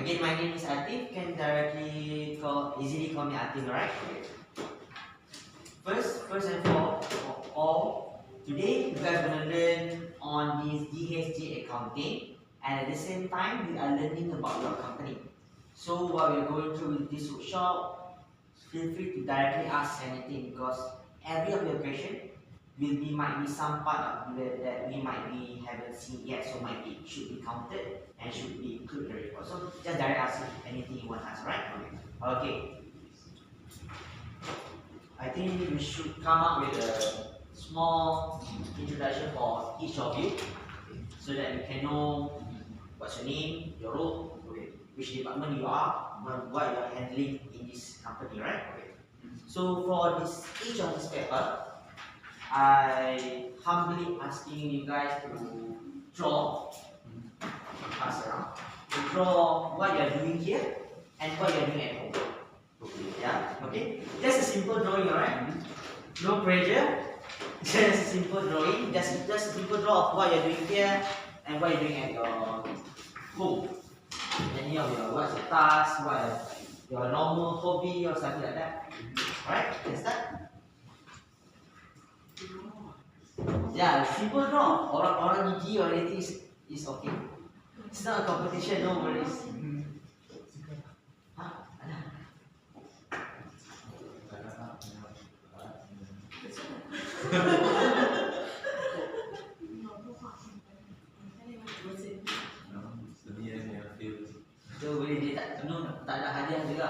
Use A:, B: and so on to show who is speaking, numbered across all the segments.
A: Again, my name is Atif. Can easily call me Atif, right? First and all, today you guys are going to learn on this GHG accounting, and at the same time we are learning about your company. So while we're going through this workshop, feel free to directly ask anything, because every of your question might be some part of that we haven't seen yet, so should be counted and should be included in the report. So just direct ask anything you want to ask, right? Okay. I think we should come up with a small introduction for each of you, so that you can know what's your name, your role, which department you are, what you are handling in this company, right? So for each of this paper, I humbly asking you guys to draw, pass around, to draw what you are doing here and what you are doing at home. Yeah, okay? Just a simple drawing, alright? No pressure. Just a simple drawing. Just a simple draw of what you are doing here and what you are doing at your home. Any of your what's your task, what your normal hobby or something like that. Alright, let's start. Yeah, simple draw. Orang gigi or anything is okay. It's not a competition, no worries. So boleh dia tak ada hadiah juga.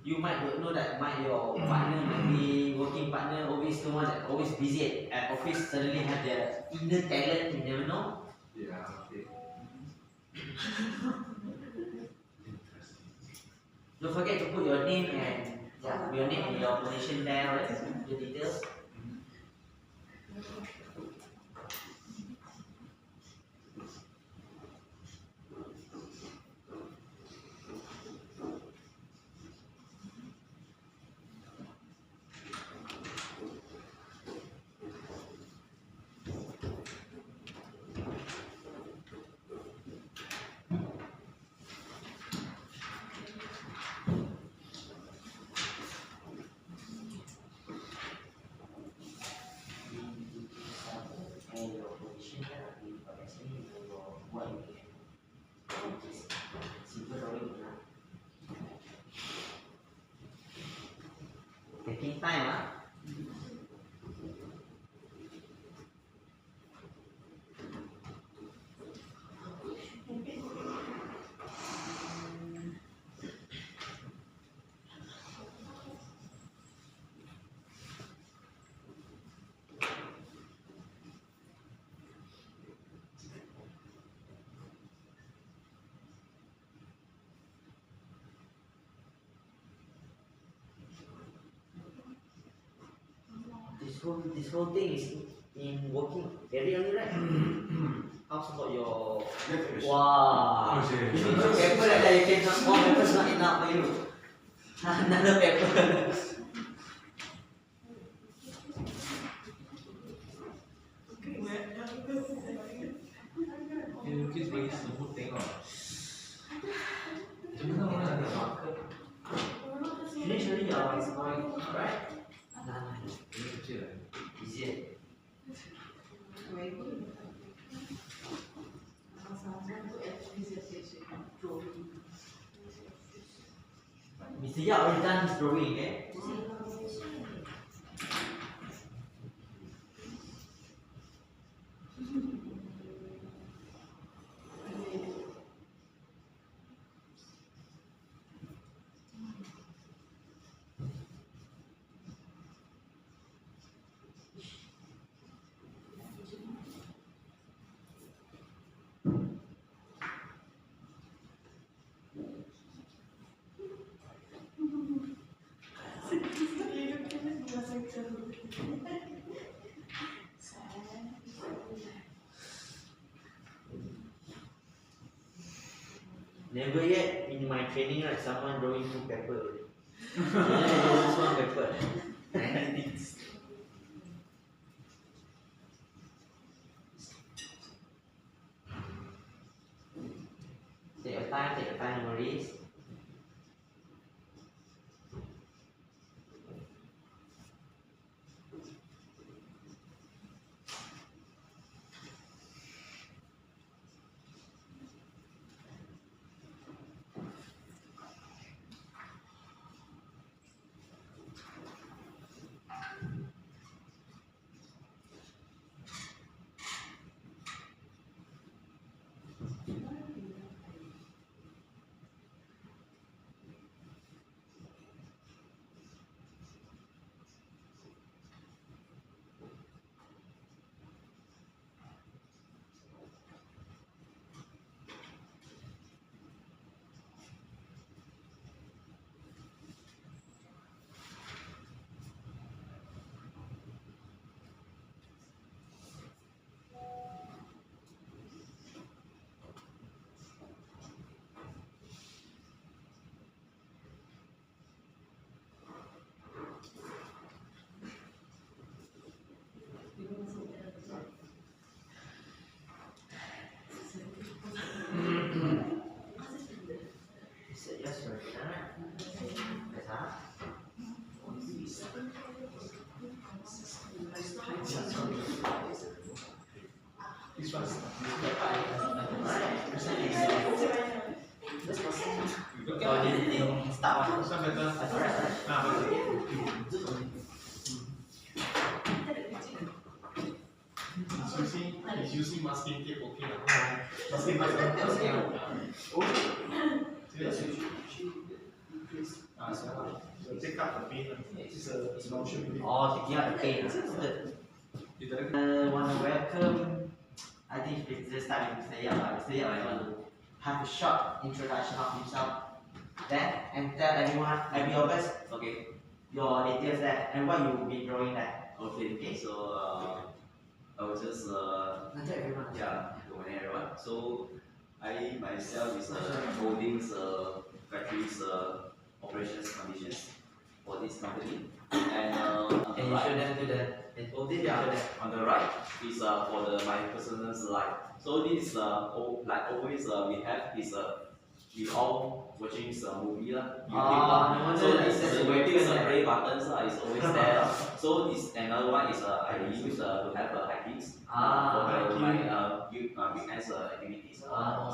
A: You might not know that your partner might be working partner, always the one that always busy at office, suddenly have their inner talent, you never know.
B: Yeah, okay.
A: Don't forget to put your name and your position there, right? The details. Taking time, huh? This whole thing is in working very early, right? How's about your wow? You need two paper like that. You cannot, one paper is not enough for you. Another paper.
B: Lukis bagi semut tengok. Cuma orang ada marker.
A: Finish already, right?
B: Ini kecil lah.
A: Easier. Mr. Yap already done his drawing, eh? Never yet in my training, right, someone drawing two paper. Just one paper.
C: first.
A: Kalau di start
C: This one better.
A: that's alright.
C: Better. He's using masking tape, okay lah. Masking tape. So take out the paint. It's a motion.
A: Oh, taking out the pain. Want to welcome. I think it's just starting to say Mr. Yap, I want to have a short introduction of himself. Then and tell everyone, every of us, okay, your details there and what you will be drawing there.
D: Okay, so I was just
A: Not everyone.
D: yeah, good morning everyone. So I myself is holding factory's operations conditions for this company, and
A: Can you show them to the
D: on the right is for my personal life. So this is like always we have is we all watching movie lah. So this is waiting play buttons is always there. So this another one is I use to have hiking for my weekends activities.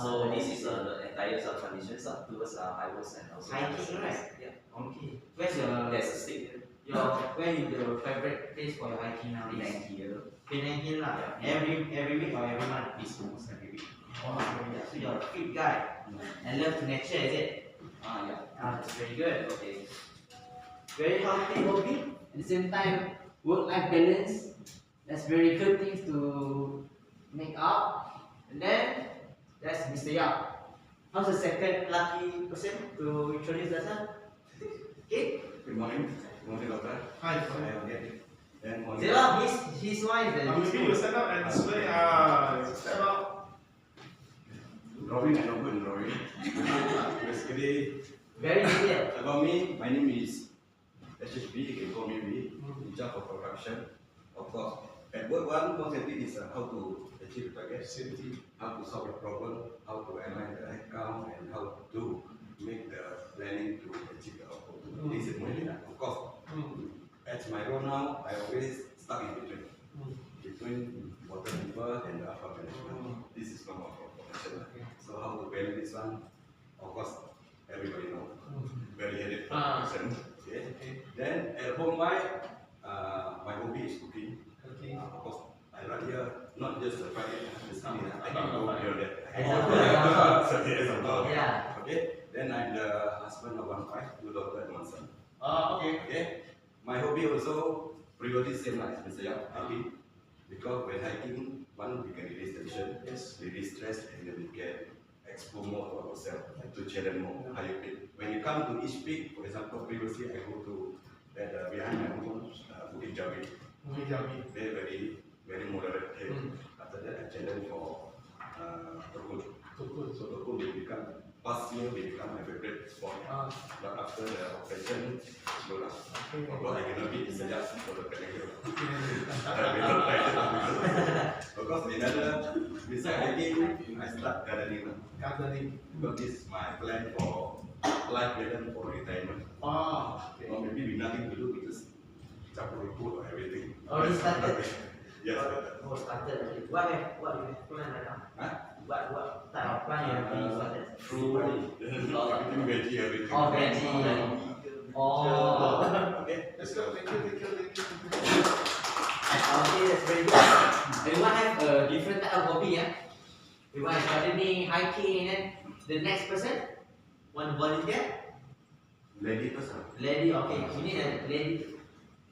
D: So this is the entire conditions towards highways and also
A: hiking, right?
D: Yeah.
A: Okay. Where's your
D: There's a stick
A: where is your favorite place for your hiking nowadays?
D: Penang here.
A: Penang Hill lah.
D: Yeah.
A: Every week or every month?
D: It's almost every week.
A: Oh, so you're a fit guy and love to nature, is it?
D: Yeah.
A: That's very good.
D: Okay.
A: Very healthy hobby.
E: At the same time, work-life balance. That's very good things to make up.
A: And then that's Mr. Yap. How's the second lucky person to introduce themselves? Okay.
F: Good morning. Good morning, doctor.
C: Hi.
F: Then morning.
A: Zilla, his one is the
C: Maybe you stand up and display. Stand up.
F: Drawing and open drawing. Basically,
A: very detailed.
F: about me, my name is HHB. You can call me V. In charge of production. Of course, at work one concept is how to achieve the target, how to solve the problem, how to align the headcount, and how to make the planning to achieve the output. This is my lead. Of course, as my role now, I always stuck in between water people and the upper management. This is not my profession. So how to balance this one? Of course, everybody know. Very headache profession. Okay. Then at home, my hobby is cooking. Of course, I run here not just the Friday, I can go here there.
A: Yeah.
F: Okay. Then I'm the husband of one wife, 2 daughters and 1 son.
C: Okay.
F: Okay. My hobby also priority same like Mr. Yap, hiking. Because when hiking, one we can release tension, release stress, and then we can explore more to ourselves, to challenge more, higher peak. When you come to each peak, for example, previously I go to that behind my home, Bukit Jawi. Very moderate hill. After that, I challenge for Turkul. So Turkul will become, past year will become my favorite sport. But after the operation, go lah. Although I cannot beat Mr. Yap for the technical. I will not try it. Because another, besides hiking, I start gardening. Because this is my plan for life balance for retirement. Or maybe with nothing to do, we just chop rumput or everything.
A: Already started.
F: Yes.
A: Oh, started already. What you have planned right now? What type of plant you have started?
F: Fruit, everything veggie, everything.
A: Oh, veggie. Oh.
F: Okay.
C: Let's go. Thank you.
A: Okay, that's very good. Everyone have a different type of hobby, yeah? Everyone is gardening, hiking, and then the next person want to volunteer?
F: Lady first.
A: Lady, okay. We need a lady.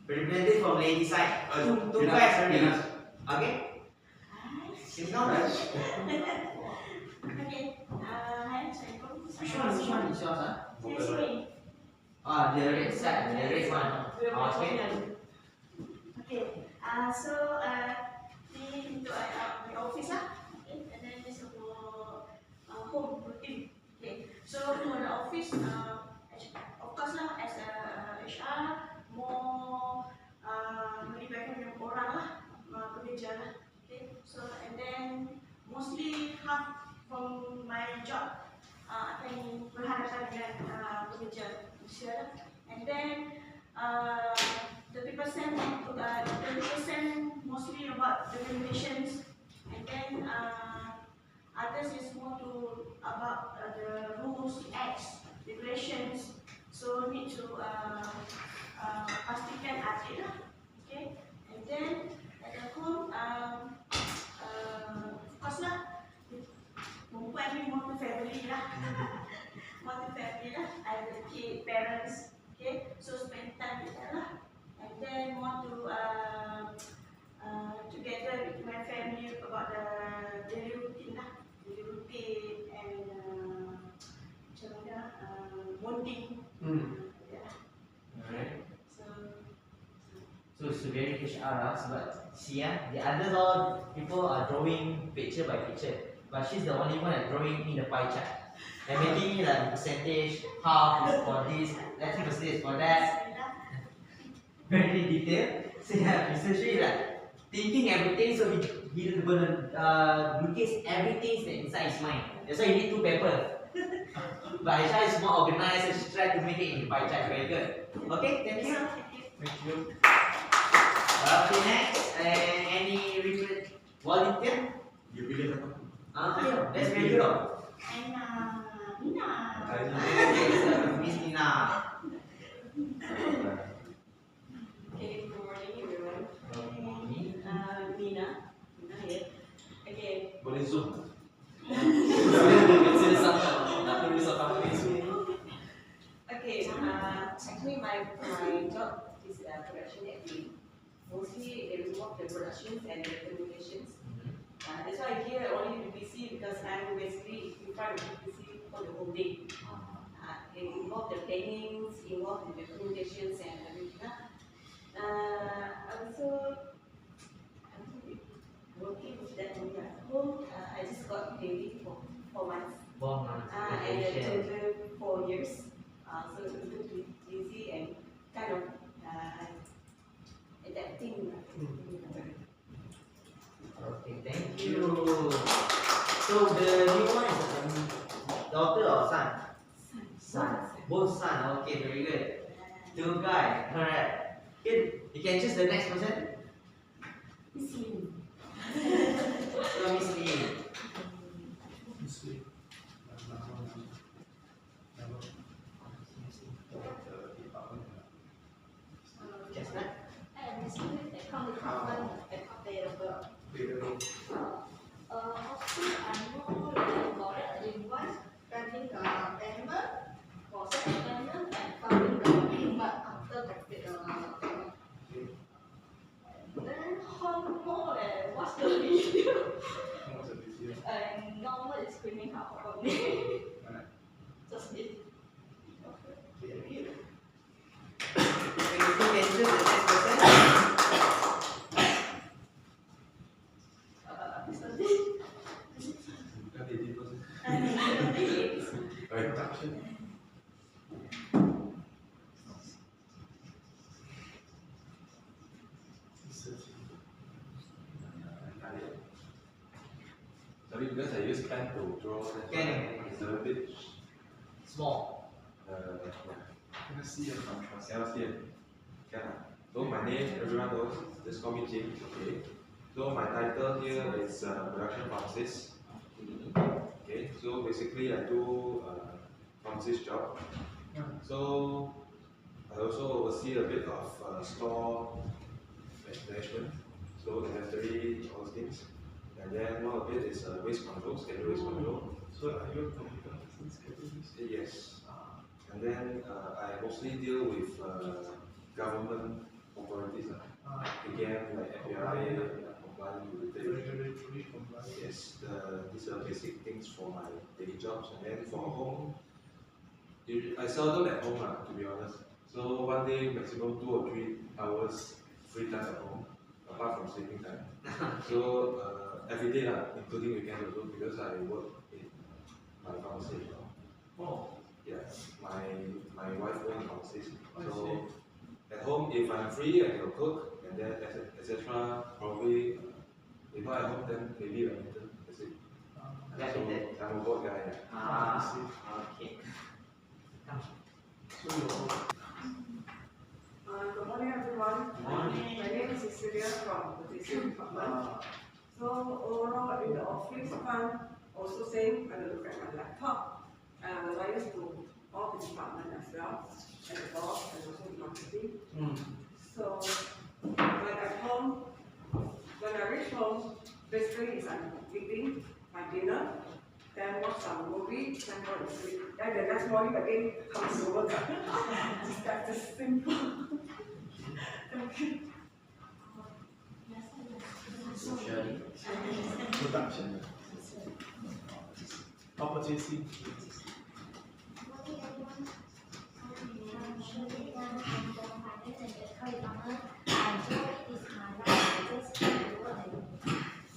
A: Representative from lady side. Two guys already. Okay? Sit down, right?
G: Okay. Hi, Assalamualaikum.
A: Which one is yours, huh?
G: Saya sini.
A: The red side, the red one. Okay.
G: Okay. So ini untuk my office lah. Okay. And then this about home routine. Okay. So for the office, of course lah, as a HR, more melibatkan banyak orang lah, pekerja lah. Okay. So and then mostly half from my job akan berhadapan dengan pekerja Malaysia lah. And then 30% mostly about the regulations And then others is more to about the rules, acts, regulations. So need to pastikan ada lah. Okay. And then at the home, of course lah, perempuan ni more to family lah. More to family lah. I have a kid, parents. Okay. So spend time with them lah. And then more to together with my family about the daily routine lah. Daily routine and macam mana bonding. Yeah.
A: Alright.
G: So
A: So it's very HR sebab see the others all people are drawing picture by picture, but she's the only one that drawing in the pie chart. And maybe like percentage, half is for this, let's say percentage for that. Very detailed. So so she like thinking everything, so he gonna locate everything that's inside his mind. That's why you need two papers. But Aisha is more organized, so she tried to make it in the pie chart. Very good. Okay, thank you.
C: Thank you.
A: Okay, next, any volunteer?
F: You pilih apa?
A: Yeah, that's very good.
G: and Nina.
A: Miss Nina.
H: Okay, good morning everyone.
A: Morning.
H: Nina here. Okay.
B: Boleh zoom.
H: Okay, actually my job is production admin. Mostly it involves the productions and the communications. That's why here I only BBC because I'm basically in front of BBC for the whole day. It involves the plannings, involved the communications and everything. Also, working with that only at home. I just got baby for 4 months.
A: 4 months.
H: And the children 4 years. So it's good to be busy and kind of adapting.
A: Okay, thank you. So the new one is daughter or son? Son. Both son. Okay, very good. Two guy. Alright. Good. You can choose the next person.
H: Miss Lim.
A: So Miss Lee. Chestnut.
I: And receiving account department account payable. Also, I'm more like invoice, running the payment, process payment, and filing the payment after the payment. Then home more like what's the video?
C: What's the video?
I: And normal is screening out only. Just this.
A: You can choose the next person.
F: Bukan edit person.
C: Production.
B: Sorry, because I use pen to draw.
A: Can.
B: It's a little bit.
A: Small.
C: Can I see a contrast?
B: Cannot see it. Can. So my name, everyone knows. Just call me Jim. Okay. So my title here is production pharmacist. Okay. So basically I do pharmacist job. So I also oversee a bit of store management. So inventory, all those things. And then one of it is waste control, schedule waste control.
C: So are you a computer schedules?
B: Yes. And then I mostly deal with government authorities. Again, like FBI, compliance related.
C: Regulatory compliance.
B: Yes, these are basic things for my daily jobs. And then for home, I seldom at home, to be honest. So one day, maximum 2 or 3 hours free time at home, apart from sleeping time. So every day, including weekends also, because I work in my pharmacy as well.
A: Oh.
B: Yes, my wife owns pharmacy. So at home, if I'm free, I can cook, and then etc. Probably, if not at home, then maybe badminton. That's it.
A: Badminton.
B: So I'm a board guy.
A: Okay.
C: So you're
J: Good morning, everyone.
A: Morning.
J: My name is Cecilia from the TTT Department. So overall,
H: office fund, also same, I look at my laptop, liaise to all the department as well, and the boss, and also the marketing. So, when at home, when I reach home, basically is I'm eating my dinner, then watch some movie, then go to sleep. Then the next morning again comes to work. That's just simple. Okay.
A: Socially.
C: Production. Competency.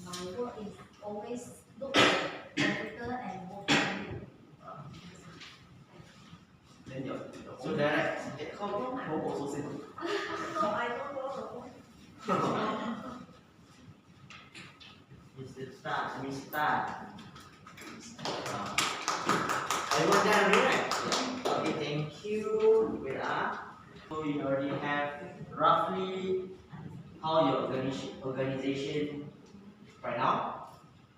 I: My work is always look at the computer and work on it.
D: Then your
A: So direct at home.
D: home also same.
I: No, I don't go to home.
A: Start. Everyone done, right? Okay, thank you. Wait up. So you already have roughly how your organization right now.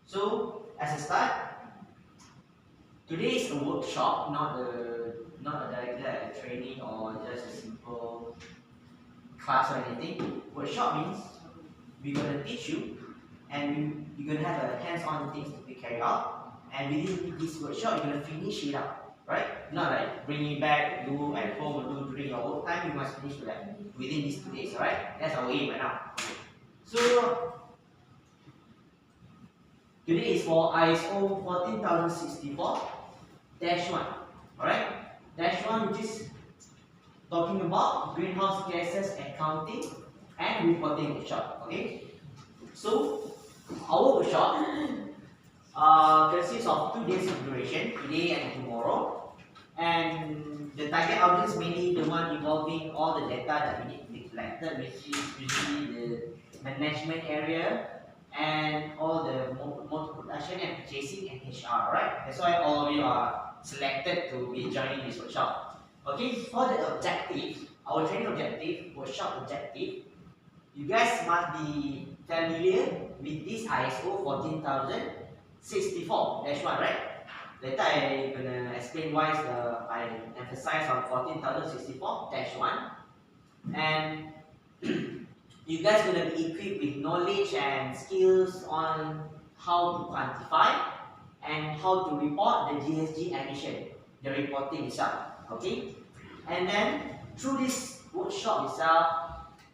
A: So as a start, today is a workshop, not a direct training or just a simple class or anything. Workshop means we're gonna teach you, and you're gonna have a hands-on things to be carried out. And within this workshop, you're gonna finish it up, right? Not like bring it back, do at home, or do during your work time. You must finish that within these 2 days, alright? That's our aim right now. So today is for ISO 14064-1, alright? -1, which is talking about greenhouse gases accounting and reporting workshop. Okay. So our workshop consists of 2 days of duration, today and tomorrow. And the target audience mainly the one involving all the data that we need to be collected, which is usually the management area and all the motor production and purchasing and HR, right? That's why all of you are selected to be joining this workshop. Okay, for the objective, our training objective, workshop objective, you guys must be familiar with this ISO 14064-1, right? Later I'm gonna explain why I emphasize on 14064-1. And you guys gonna be equipped with knowledge and skills on how to quantify and how to report the GHG emission, the reporting itself. Okay? And then through this workshop itself,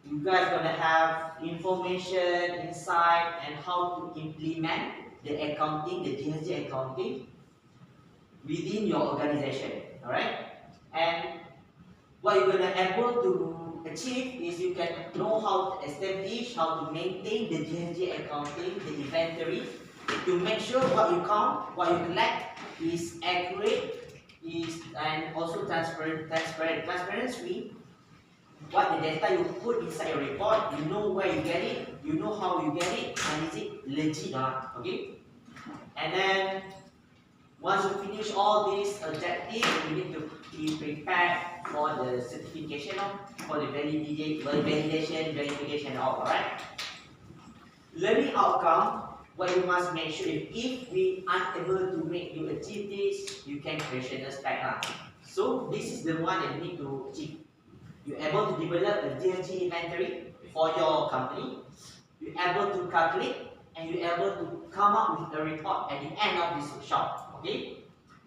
A: you guys gonna have information, insight, and how to implement the accounting, the GHG accounting within your organization. Alright? And what you're gonna able to achieve is you can know how to establish, how to maintain the GHG accounting, the inventory, to make sure what you count, what you collect is accurate, and also transparent. Transparency, what the data you put inside your report, you know where you get it, you know how you get it, and is it legit or not, okay? And then, once you finish all these objectives, you need to be prepared for the certification, for the validation, verification, alright? Learning outcome, what you must make sure if we aren't able to make you achieve this, you can question us back. So this is the one that you need to achieve. You're able to develop a GHG inventory for your company. You're able to calculate, and you're able to come up with a report at the end of this workshop. Okay?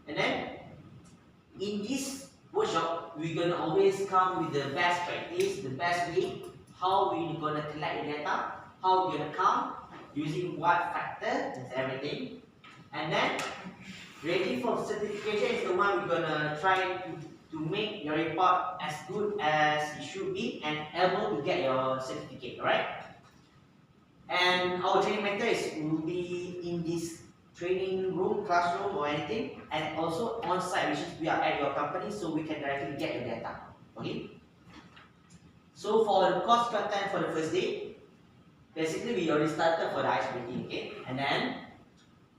A: And then in this workshop, we're gonna always come with the best practice, the best way, how we're gonna collect the data, how we're gonna count, using what factor, that's everything. And then ready for certification is the one we're gonna try to make your report as good as it should be and able to get your certificate, alright? And our training methods will be in this training room, classroom or anything, and also on site, which is we are at your company, so we can directly get your data. Okay? So for the course content for the first day, basically we already started for the ice breaking, okay? And then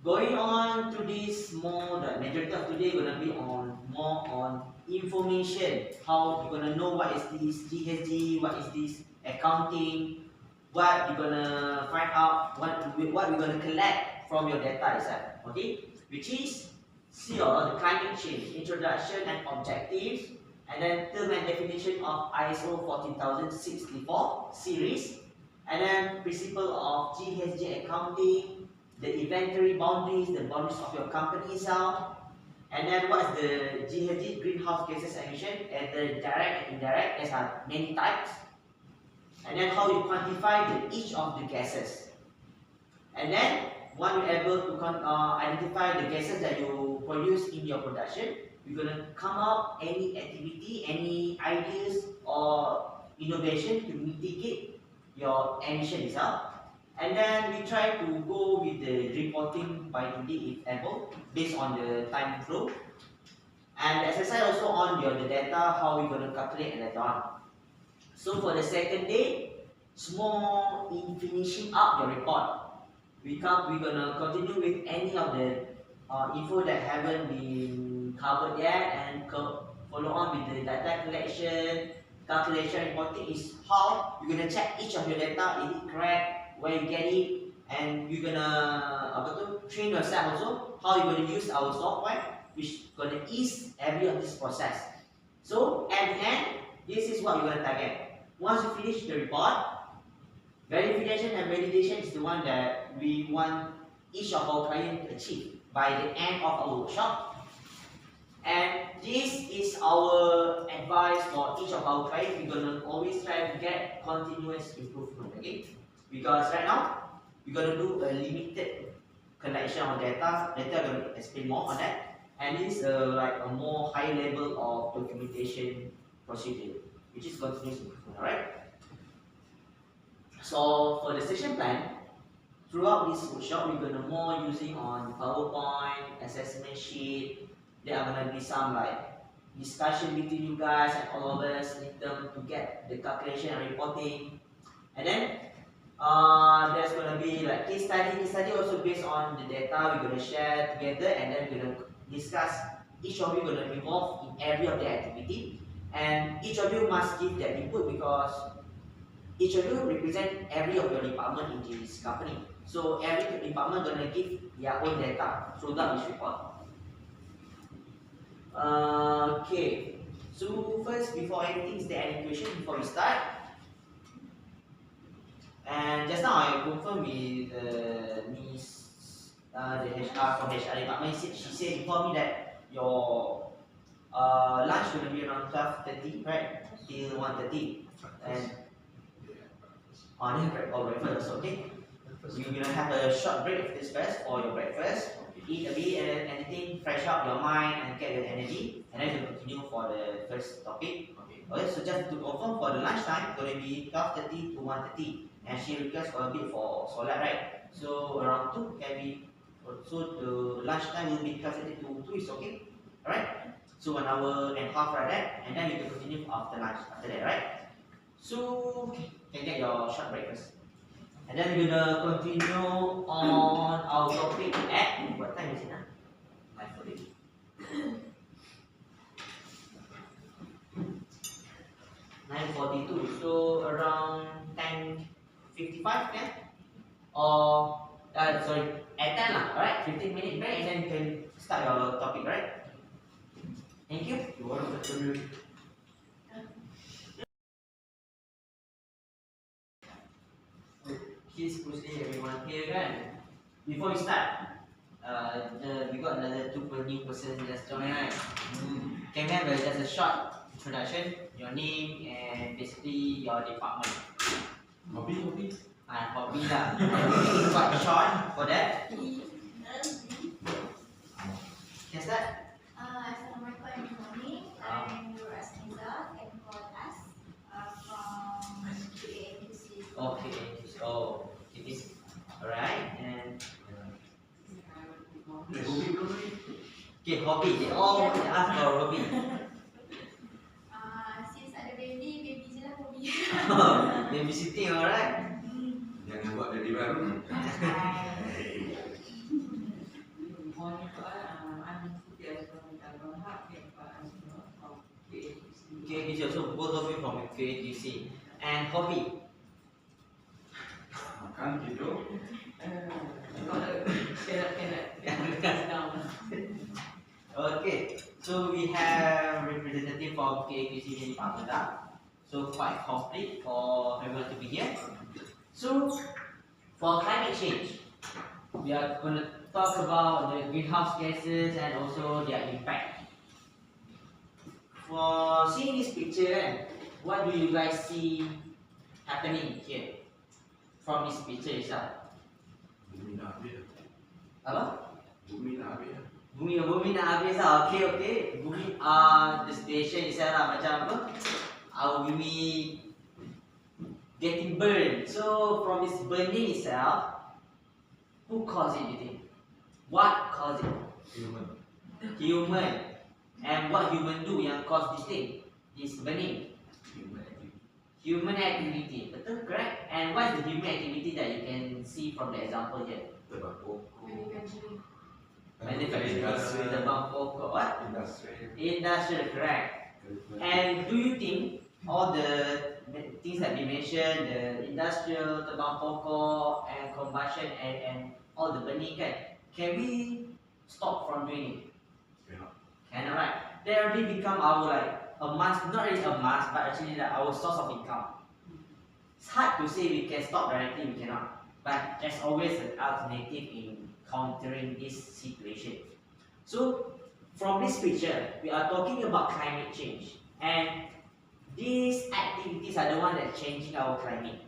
A: going on to this more, the majority of today gonna be on more on information, how you're gonna know what is this GHG, what is this accounting, what you're gonna find out, what we're gonna collect from your data itself, okay? Which is CO, the climate change, introduction and objectives, and then term and definition of ISO 14064 series, and then principle of GHG accounting, the inventory boundaries, the boundaries of your company itself, and then what is the GHG greenhouse gases emission, and the direct and indirect, there are many types, and then how you quantify each of the gases, and then once you're able to identify the gases that you produce in your production, you're going to come out any activity, any ideas or innovation to mitigate your emission itself. And then we try to go with the reporting by today if able, based on the time flow. And the exercise also on the data, how we're going to calculate and later on. So for the second day, small in finishing up your report. We're gonna continue with any of the info that haven't been covered yet, and follow on with the data collection, calculation, reporting is how you're gonna check each of your data, is it correct, where you get it, and you're gonna train yourself also how you're gonna use our software, which gonna ease every of this process. So at the end, this is what you're gonna target. Once you finish the report, verification and validation is the one that we want each of our clients to achieve by the end of our workshop. And this is our advice for each of our clients. We're going to always try to get continuous improvement, okay? Because right now, we're going to do a limited collection of data. Later, I'm going to explain more on that. And this is like a more high level of documentation procedure, which is continuous improvement, alright? So for the session plan, throughout this workshop, we're gonna more using on PowerPoint, assessment sheet. There are gonna be some like discussion between you guys and all of us in terms to get the calculation and reporting. And then there's gonna be like case study. Case study also based on the data we're gonna share together, and then we're gonna discuss. Each of you gonna be involved in every of the activity, and each of you must give their input because each of you represent every of your department in this company. So every department gonna give their own data throughout this report. Okay. So first, before anything, is there any question before we start? And just now I confirmed with Miss the HR from HR department. She said informed me that your lunch will be around 12:30, right? Till 1:30, and breakfast also, okay? You're gonna have a short break of this first for your breakfast. Eat a bit and then anything, fresh up your mind and get your energy, and then you continue for the first topic. Okay, so just to confirm for the lunchtime, going to be 12:30 to 1:30, and she requests for a bit for solat, right? So around 2 can be, so the lunchtime will be 12:30 to 2 is okay, alright? So 1 hour and a half like that, and then you can continue after lunch after that, right? So can get your short breakfast, and then we're gonna continue on our topic at what time is it now? 9:42. So around 10:55, yeah? Or sorry, at 10 lah, alright? 15 minutes break, and then you can start your topic, right? Thank you.
F: You want to contribute?
A: Please proceed everyone here kan. Before we start, we got another new person just join, right? Can we have just a short introduction, your name and basically your department?
B: Hobby.
A: Hobby lah. Quite short for that. Can start?
I: Assalamualaikum and good morning. I'm Nur Asniza and call us from TTT.
A: Okay. So it is alright, and okay, hobby. They all ask for hobby.
I: Since ada baby je lah hobby.
A: Babysitting, alright.
F: Jangan buat dari baru.
A: Okay, so both of you from KATC. And hobby?
F: Makan, tidur.
A: Okay, so we have representative from KQC department. So quite complete for everyone to be here. So for climate change, we are going to talk about the greenhouse gases and also their impact. For seeing this picture, what do you guys see happening here from this picture itself?
F: Bumi nak habis.
A: Apa?
F: Bumi nak habis.
A: Bumi nak habis lah. Okay. Bumi the situation itself lah macam apa? Our bumi getting burned. So from this burning itself, who caused it? You think? What caused it? Human. And what human do yang cause this thing? This burning? Human activity. Betul? Correct? And what is the human activity that you can see from the example here?
F: Tebang pokok.
A: Manufacturing. Tebang pokok. What? Industrial. Correct. And do you think all the things that we mentioned, the industrial, tebang pokok, and combustion, and all the burning, can we stop from doing it? Cannot, right? They already become our a must, not really a must, but actually our source of income. It's hard to say we can stop directly, we cannot. But there's always an alternative in countering this situation. So, from this picture, we are talking about climate change. And these activities are the ones that are changing our climate.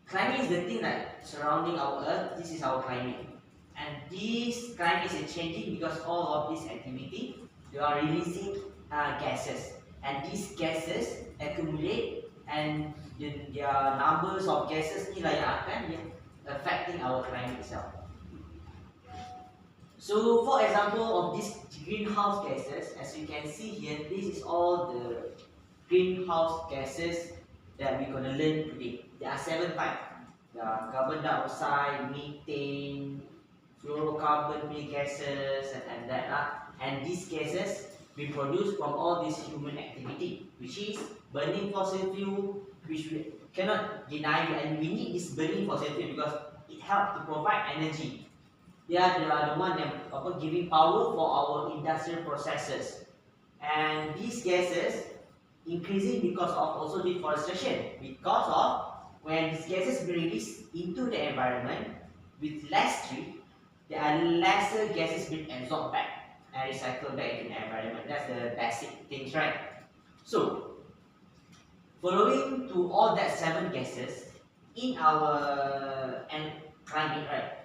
A: Climate is the thing surrounding our earth. This is our climate. And this climate is changing because all of this activity, they are releasing gases. And these gases accumulate and their numbers of gases ni lah yang akan affecting our climate itself. So for example of these greenhouse gases, as you can see here, this is all the greenhouse gases that we're going to learn today. There are 7 types. There are carbon dioxide, methane, fluorocarbon gases, and that. And these gases we produce from all this human activity, which is burning fossil fuel, which we cannot deny, and we need this burning fossil fuel because it helps to provide energy. They are the one that giving power for our industrial processes. And these gases increasing because of also deforestation, because of when these gases be released into the environment with less tree, there are lesser gases being absorbed back and recycled back into the environment. That's the basic things, right? So, following to all that 7 gases in our climate, right?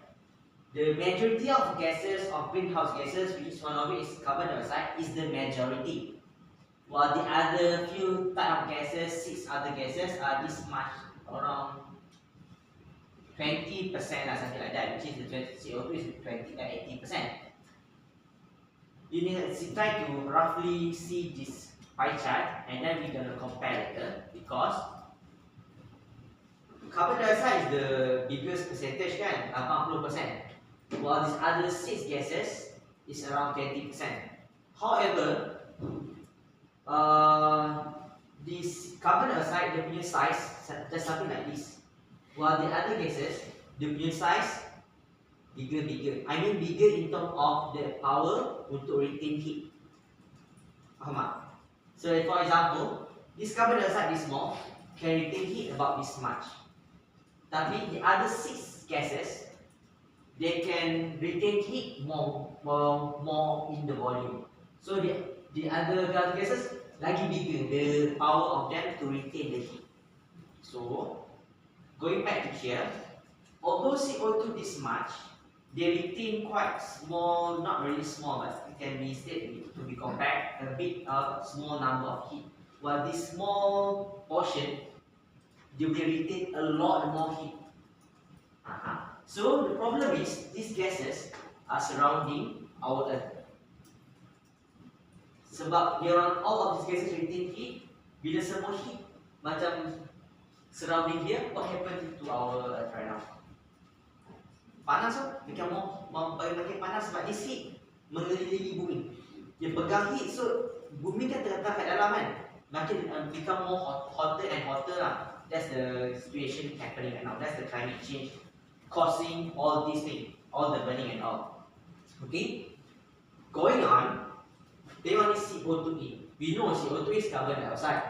A: The majority of gases, of greenhouse gases, which is one of it is carbon dioxide, is the majority. While the other few type of gases, 6 other gases, are this much, around 20% or something like that, which is the CO2 is 80%. You need to try to roughly see this pie chart, and then we're gonna compare later because carbon dioxide is the biggest percentage, kan, 80%, while these other 6 gases is around 20%. However, this carbon dioxide, the punya size just something like this, while the other gases, the punya size bigger. I mean bigger in terms of the power untuk retain heat. Faham tak? So for example, this carbon dioxide is small, can retain heat about this much. Tapi the other 6 gases, they can retain heat more in the volume. So the other gases lagi bigger, the power of them to retain the heat. So going back to here, although CO2 this much, they retain quite small, not really small, but it can be said to be compared a bit small number of heat. While this small portion, they will retain a lot more heat. So the problem is these gases are surrounding our Earth. Sebab all of these gases retain heat, bila semua heat macam surrounding here, what happens to our Earth right now? Panas tu, dia makin panas sebab this heat mengelilingi bumi. Dia pegang heat, so bumi kan terletak kat dalam kan, makin become more hotter and hotter lah. That's the situation happening right now. That's the climate change causing all these things, all the burning and all. Okay? Going on, they only CO2e. We know CO2 is carbon dioxide.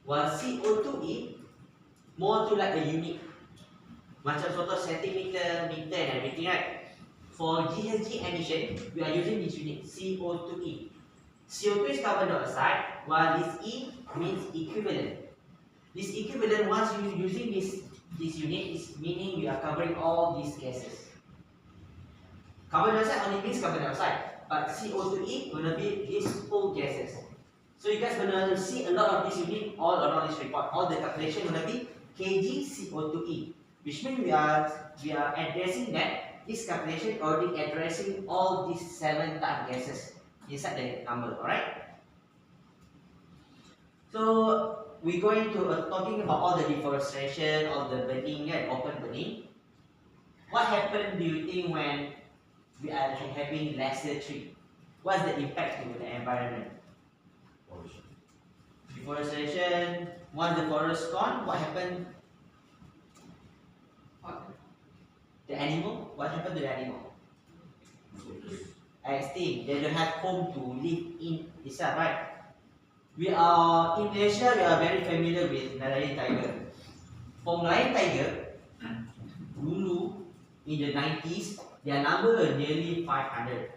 A: While CO2e, more to like a unit. Macam contoh centimeter, meter and everything, right? For GHG emission, we are using this unit, CO2e. CO2 is carbon dioxide, while this E means equivalent. This equivalent, once you using this unit, is meaning we are covering all these gases. Carbon dioxide only means carbon dioxide, but CO2e gonna be these whole gases. So you guys gonna see a lot of this unit all around this report. All the calculation gonna be kg CO2e, which means we are addressing that this calculation already addressing all these 7 type gases inside the number. Alright. So we're going to talking about all the deforestation, all the burning and open burning. What happened do you think when we are having lesser tree? What's the impact to the environment? Deforestation. Once the forest gone, what happened? The animal. What happened to the animal? Extinct. They don't have home to live in itself, right? We are in Asia. We are very familiar with Malayan tiger. For Malayan tiger, dulu in the 90s, their number are nearly 500.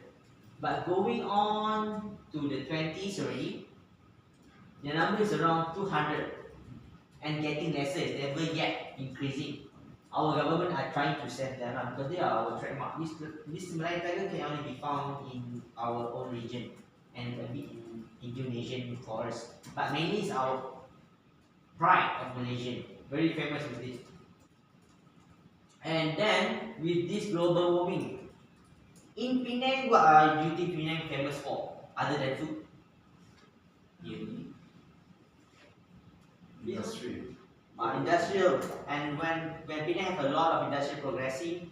A: But going on to the 20s already, the number is around 200 and getting lesser. It's never yet increasing. Our government are trying to save them because they are our trademark. This Malayan tiger can only be found in our own region and a bit in Indonesian forest. But mainly it's our pride of Malaysian. Very famous with this. And then with this global warming, in Penang, what are duty Penang famous for other than food?
F: Industry.
A: Industrial. And when Penang have a lot of industrial progressing,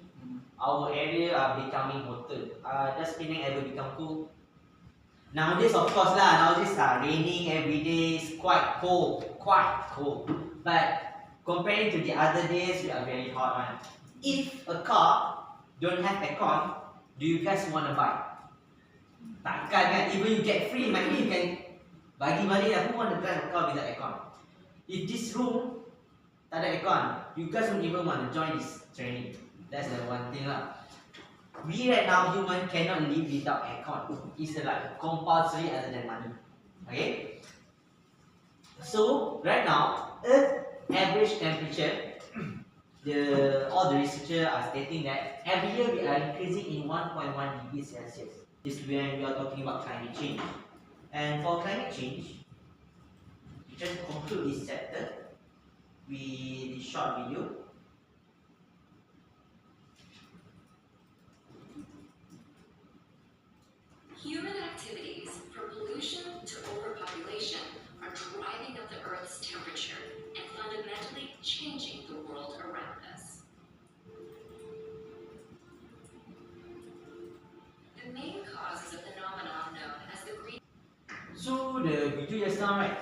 A: our area are becoming hotter. Does Penang ever become cool? Nowadays, of course lah. Nowadays raining every day. It's quite cold. But comparing to the other days, we are very hot one. If a car don't have aircon, do you guys want to buy? Takkan kan? Even you get free, maybe you can bagi balik lah. Who want to drive a car without aircon? If this room tak ada aircon, you guys won't even want to join this training. That's the one thing lah. We right now human cannot live without aircon. It's like compulsory other than money. Okay. So right now, Earth average temperature, all the researchers are stating that every year we are increasing in 1.1 degrees Celsius. This is when we are talking about climate change. And for climate change, we just conclude this chapter with this short video.
J: Human activities, from pollution to overpopulation, are driving up the Earth's temperature and fundamentally changing the world around us. The main cause is a phenomenon known as the green.
A: So the video just now, right?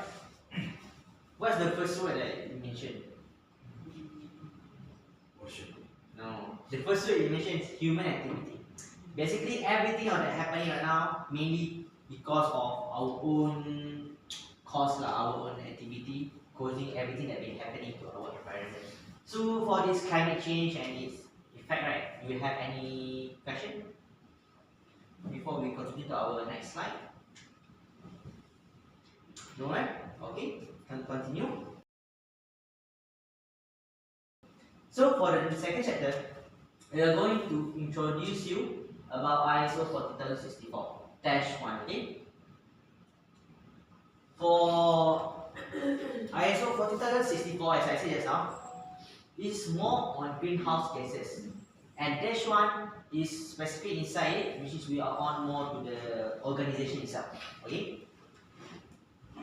A: What's the first word that you mentioned?
F: Ocean.
A: No. The first word you mentioned is human activity. Basically, everything that happening right now mainly because of our own cause, our own activity, causing everything that been happening to our environment. So for this climate change and its effect, right? Do you have any question before we continue to our next slide? No, right? Okay, can continue. So for the second chapter, we are going to introduce you about ISO 40064-1. Okay. For ISO 40064, as I said just now, is more on greenhouse gases, and -1 is specific inside it, which is we are on more to the organization itself. Okay.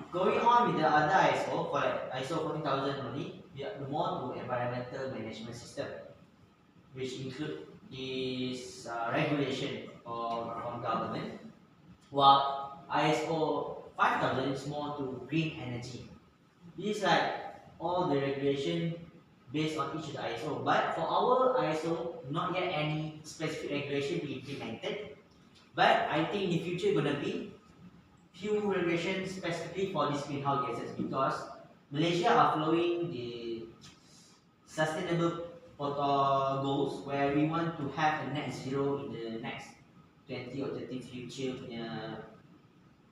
A: Going on with the other ISO, for like ISO 14000 only, we are more to environmental management system, which include this regulation from government, while ISO 5000 is more to green energy. This is like all the regulation based on each of the ISO. But for our ISO, not yet any specific regulation be implemented. But I think in the future gonna be few regulations specifically for these greenhouse gases, because Malaysia are following the sustainable goals where we want to have a net zero in the next 20 or 30 future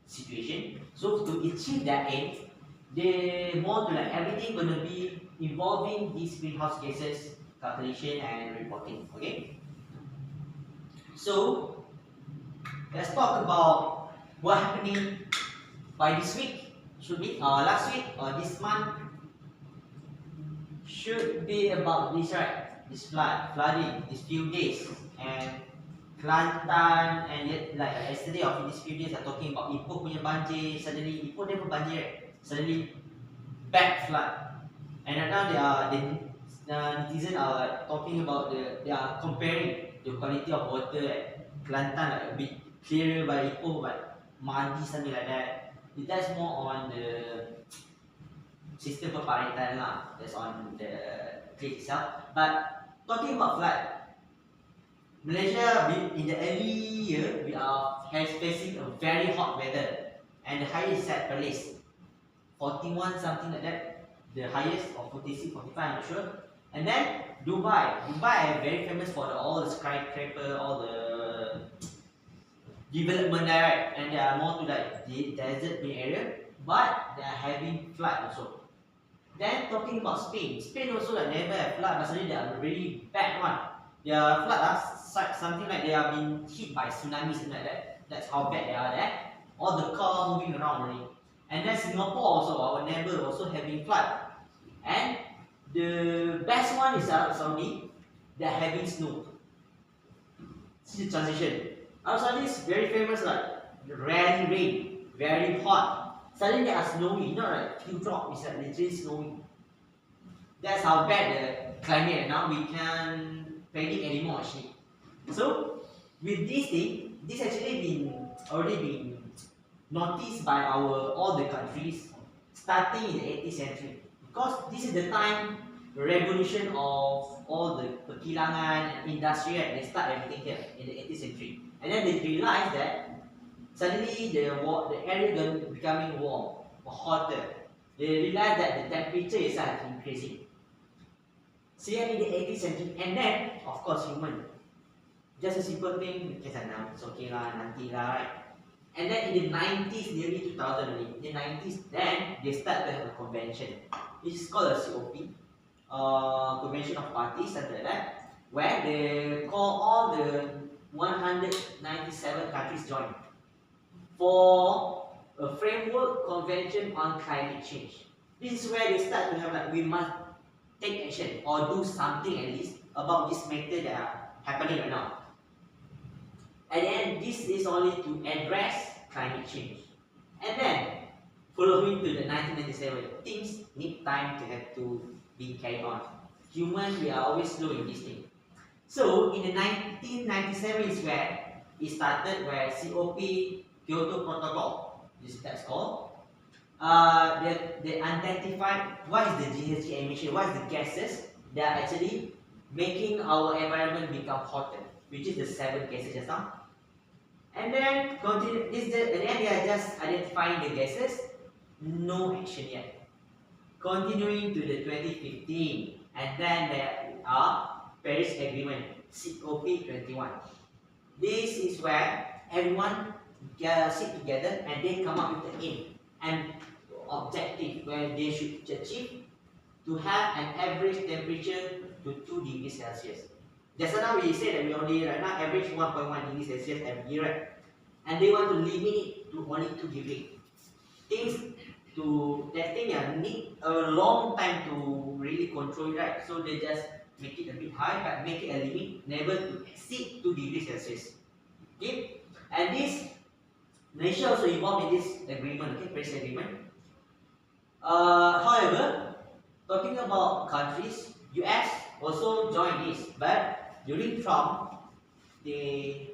A: situation. So to achieve that aim, they more to like everything gonna be involving these greenhouse gases calculation and reporting. Okay. So let's talk about what happening by this week. Should be last week or this month. Should be about this, right? This flooding, these few days, and Kelantan, and yet like yesterday or these few days are talking about Ipoh punya banjir. Suddenly Ipoh never banjir, right? Suddenly bad flood, and right now the netizens are like talking about they are comparing the quality of water at Kelantan like a bit clearer by Ipoh, but muddy something like that. That's more on the sistem perparitan lah. That's on the place itself. But talking about flood, Malaysia in the early year we are facing a very hot weather, and the highest at Perlis, 41 something like that. The highest of 46, 45, I'm not sure. And then Dubai are very famous for all the skyscraper, all the development there, right? And they are more to like the desert area, but they are having flood also. Then talking about Spain also like never have flood, but suddenly they are really bad one. Their flood something like they are being hit by tsunamis and like that. That's how bad they are there. All the car moving around already. And then Singapore also, our neighbor, also having flood. And the best one is Arab Saudi. They're having snow. See the transition. Arab Saudi is very famous, like rarely rain, very hot. Suddenly they are snowy, not like few drops, it's like literally snowing. That's how bad the climate right now, we can't predict anymore actually. So with this thing, this actually already been noticed by all the countries starting in the 18th century. Because this is the time revolution of all the perkilangan and industry, right? They start everything here in the 18th century. And then they realize that suddenly the area becoming warm or hotter. They realize that the temperature is increasing. So yeah, in the 18th century, and then of course human. Just a simple thing, it's okay lah, nanti lah, right? And then in the 90s, nearly 2000 only, in the 90s, then they start to have a convention. It is called a COP, Convention of Parties, something like that, where they call all the 197 countries join for a framework convention on climate change. This is where they start to have like, we must take action or do something at least about this matter that are happening right now. And then this is only to address climate change. And then following to the 1997, things need time to have to be carried on. Human, we are always slow in this thing. So in the 1997 is where it started, where COP, Kyoto Protocol, that's called. They identified what is the GHG emission, what is the gases that are actually making our environment become hotter, which is the 7 gases just now. And then continue and then they are just identifying the gases, no action yet. Continuing to the 2015, and then there are Paris Agreement, COP21. This is where everyone sit together and they come up with the aim and objective where they should achieve to have an average temperature to 2 degrees Celsius. Just now we say that we only right now average 1.1 degrees Celsius every year, right? And they want to limit it to only 2 degrees. That thing need a long time to really control it, right? So they just make it a bit high, but make it a limit, never to exceed 2 degrees Celsius. Okay? And this, Malaysia also involved in this agreement, okay, Paris Agreement. However, talking about countries, US also joined this, but during Trump, they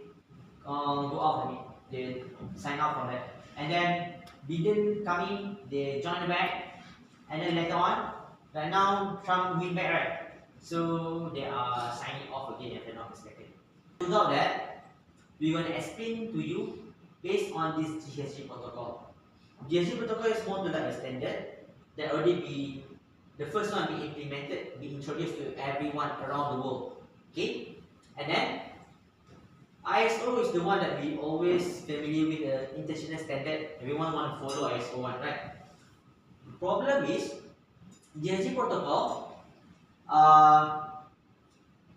A: go off of it. They sign out from that. And then Biden coming, they join back. And then later on, Right now, Trump win back, right? So they are signing off again if they're not mistaken. Without that, we're going to explain to you based on this GHG protocol. GHG protocol is more to like a standard that already be the first one be implemented, be introduced to everyone around the world. Okay, and then ISO is the one that we always familiar with the international standard. Everyone want to follow ISO one, right? The problem is GHG protocol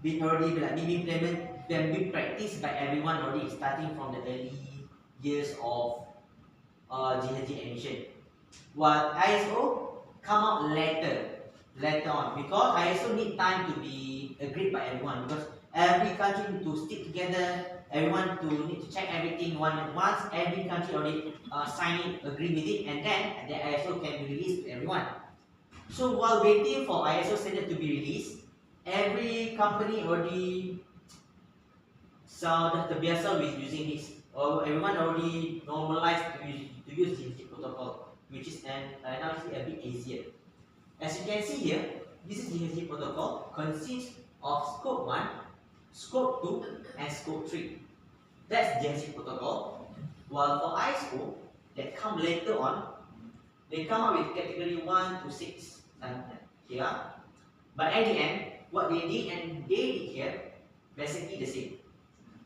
A: been already like being implemented, then be practiced by everyone already starting from the early years of GHG emission. While ISO come out later on because ISO need time to be agreed by everyone because every country need to stick together. Everyone to need to check everything once every country already sign it, agree with it, and then the ISO can be released to everyone. So while waiting for ISO standard to be released, every company already terbiasa with using this, or everyone already normalized to use GHG protocol, which is now a bit easier. As you can see here, this is GHG protocol consists of scope 1, scope 2, and scope 3. That's GHG protocol. While for ISO, that come later on, they come up with category 1 to 6 here. But at the end, what they did and they did here, basically the same.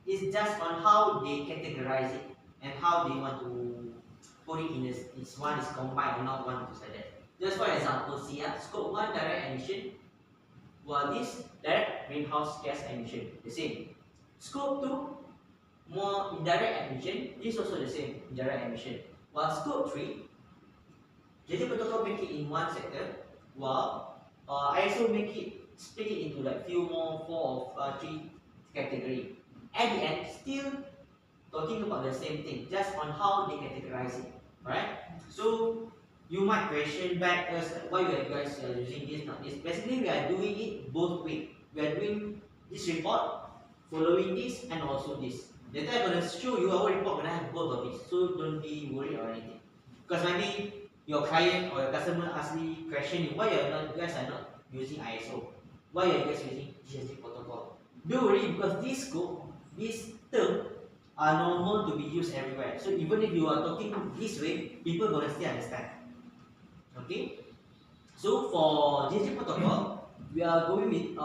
A: It's just on how they categorize it and how they want to put it in this. This one is combined or not one to say that. Just for example, see scope 1 direct emission, while this direct greenhouse gas emission, the same. Scope 2 more indirect emission, this also the same, indirect emission. While scope 3, GHG protocol make it in one sector, while ISO make it split it into like few more 4 or 3 category. At the end, still talking about the same thing, just on how they categorize it, right? So you might question back us why you guys are using this, not this. Basically, we are doing it both ways. We are doing this report, following this, and also this. Later I'm gonna show you our report when I have both of these, so don't be worried or anything. Because maybe your client or your customer actually question you why you guys are not using ISO, why are you guys using GHG protocol. Don't worry, because this scope, this term are normal to be used everywhere. So even if you are talking this way, people are gonna still understand. Okay. So for GHG protocol, we are going with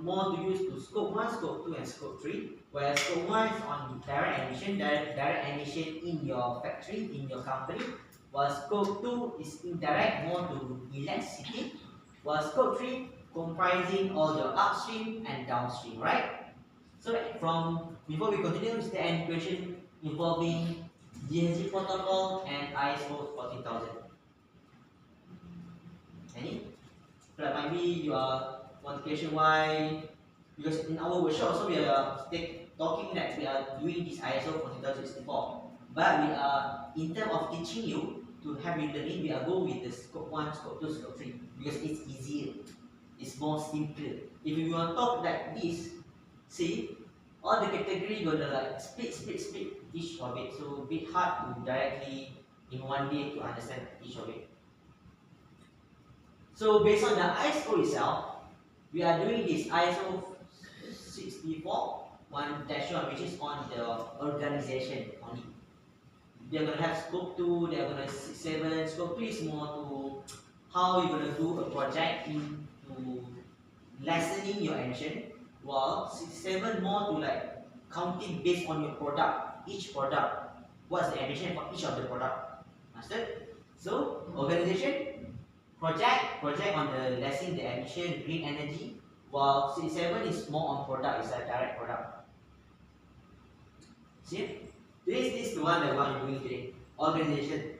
A: more to use to scope 1, scope 2, and scope 3. Where scope 1 is on direct emission, direct emission in your factory, in your company. While scope 2 is indirect, more to electricity. While scope 3 comprising all your upstream and downstream, right? So from before we continue, is there any question involving GHG protocol and ISO 14000? Any? But maybe you are one question why? Because in our workshop also we are talking that we are doing this ISO 14064, but we are in terms of teaching you to have you learning, we are go with the scope 1, scope 2, scope 3 because it's easier, it's more simple. If you want to talk like this, see, all the category gonna like split each of it, so a bit hard to directly in one day to understand each of it. So based on the ISO itself, we are doing this ISO 64-1-1, which is on the organization only. They are gonna have scope 2, they are gonna 7. Scope 3 is more to how you're gonna do a project into lessening your emission, while 67 more to like counting based on your product, each product, what's the emission for each of the product. Understood? So organization, project on the lessening the emission, green energy, while 67 is more on product, it's a direct product. See? This is the one that we are doing today. Organization.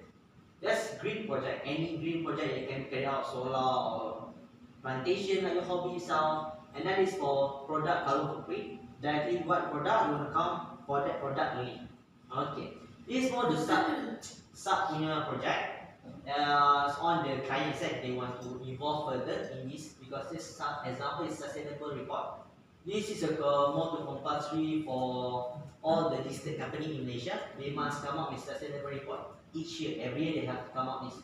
A: That's green project. Any green project you can carry out, solar or plantation like your hobby itself. And that is for product carbon footprint. Directly what product you want to count for that product only. Okay. This is more the sub project. On the client side, they want to evolve further in this because this example is sustainable report. This is a more to compulsory for all the listed company in Malaysia. They must come up with sustainable report each year. Every year they have to come up with.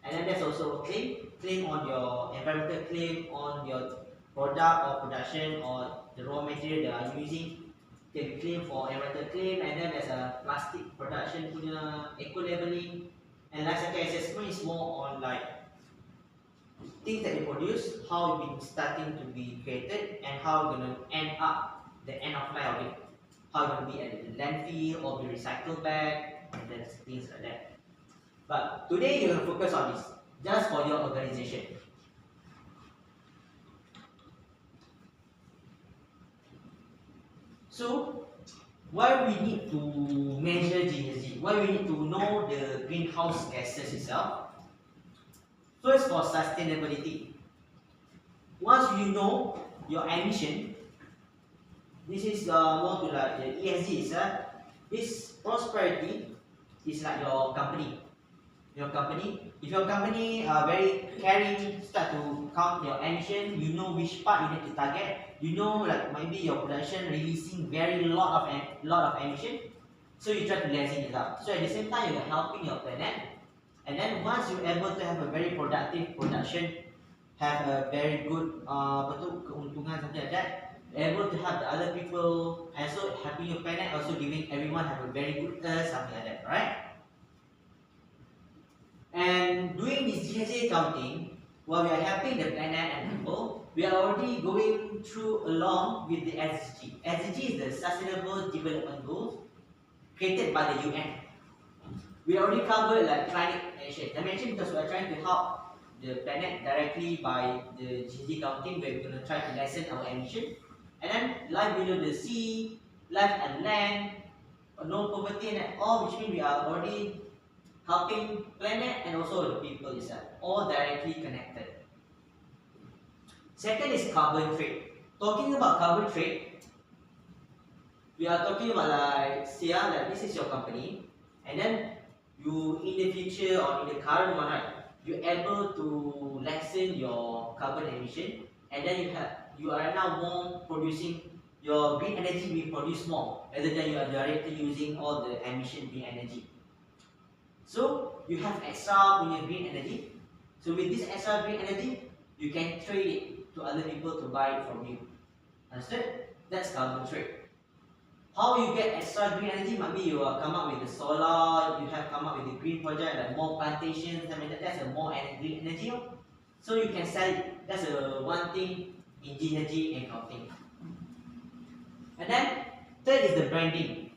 A: And then there's also a claim on your environmental claim on your product or production or the raw material that are using can be claimed for environmental claim. And then there's a plastic production punya eco-labeling. And life cycle assessment is more on like things that you produce, how it's been starting to be created, and how it's going to end up the end of life of it. How it's going to be at the landfill or be recycled back, and then things like that. But today you're going to focus on this, just for your organization. So, why we need to measure GHG? Why we need to know the greenhouse gases itself? First, for sustainability. Once you know your emission, this is more to like the ESG itself. This prosperity is like your company. Your company. If your company very caring, start to count your emission, you know which part you need to target. You know, like maybe your production releasing very lot of emission, so you try to lessen it out. So at the same time, you're helping your planet. And then once you're able to have a very productive production, have a very good keuntungan, something like that, able to help the other people, also helping your planet, also giving everyone have a very good earth, something like that, right? And doing this GHG counting, while we are helping the planet and people, we are already going through along with the SDG. SDG is the Sustainable Development Goals created by the UN. We already covered like climate action. I mentioned because we are trying to help the planet directly by the GHG counting, where we're going to try to lessen our emission. And then life below the sea, life and land, no poverty and all, which means we are already helping planet and also the people itself, all directly connected. Second is carbon trade. Talking about carbon trade, we are talking about like, say that this is your company, and then you in the future or in the current one, right, you're able to lessen your carbon emission, and then you are now more producing your green energy will produce more rather than you are directly using all the emission green energy. So you have extra punya green energy. So with this extra green energy, you can trade it to other people to buy it from you. Understood? That's carbon trade. How you get extra green energy? Maybe you come up with the solar, you have come up with the green project like more plantations. I mean that's a more green energy. So you can sell it. That's one thing in GHG and counting. And then third is the branding.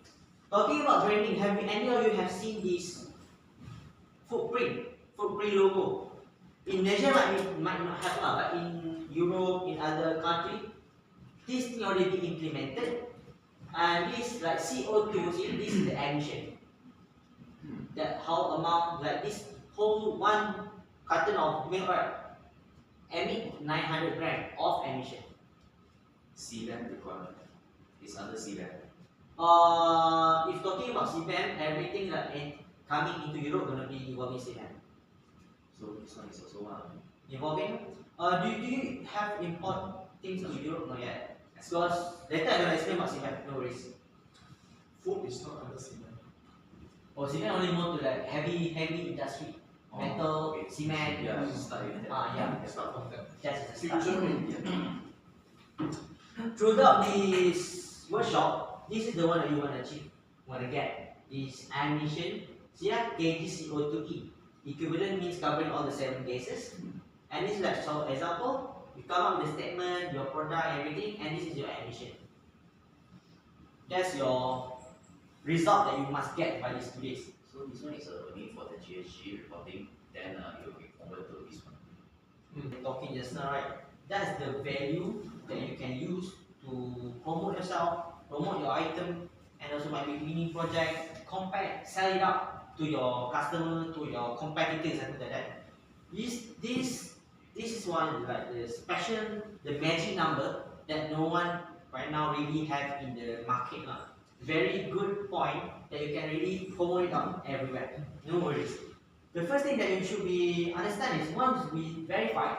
A: Talking about branding, have any of you have seen this footprint logo? In Malaysia might not have, but in Europe, in other countries, this thing already be implemented. And this like CO2, see, this is the emission. That how amount, like this whole one carton of milk, right, emit 900 grams of emission.
D: CBAM requirement is under CBAM.
A: If talking about CBAM, everything like coming into Europe gonna be involving CBAM.
D: So this one is also one.
A: Involving? Do you have import things to Europe? Not yet. Because later I'm gonna explain about CBAM. No worries.
C: Food is not under CBAM.
A: Oh, CBAM only more to like heavy industry, metal,
D: okay.
A: cement.
D: Yeah, start with that.
A: Yeah.
C: It's not from that.
A: That's the start.
C: Future.
A: Throughout this workshop, this is the one that you want to achieve, want to get. Is emission, see that kg CO2e. Equivalent means covering all the 7 gases. And this is like, so example, you come up with a statement, your product, everything, and this is your emission. That's your result that you must get by these 2 days.
D: So this one is only for the GHG reporting, then it will be converted to this one.
A: Talking just now, right? That's the value that you can use to promote yourself, promote your item, and also maybe winning project, compare, sell it out to your customer, to your competitors, and like that. This is one like the special, the magic number that no one right now really have in the market. Very good point that you can really promote it out everywhere. No worries. The first thing that you should be understand is once we verify,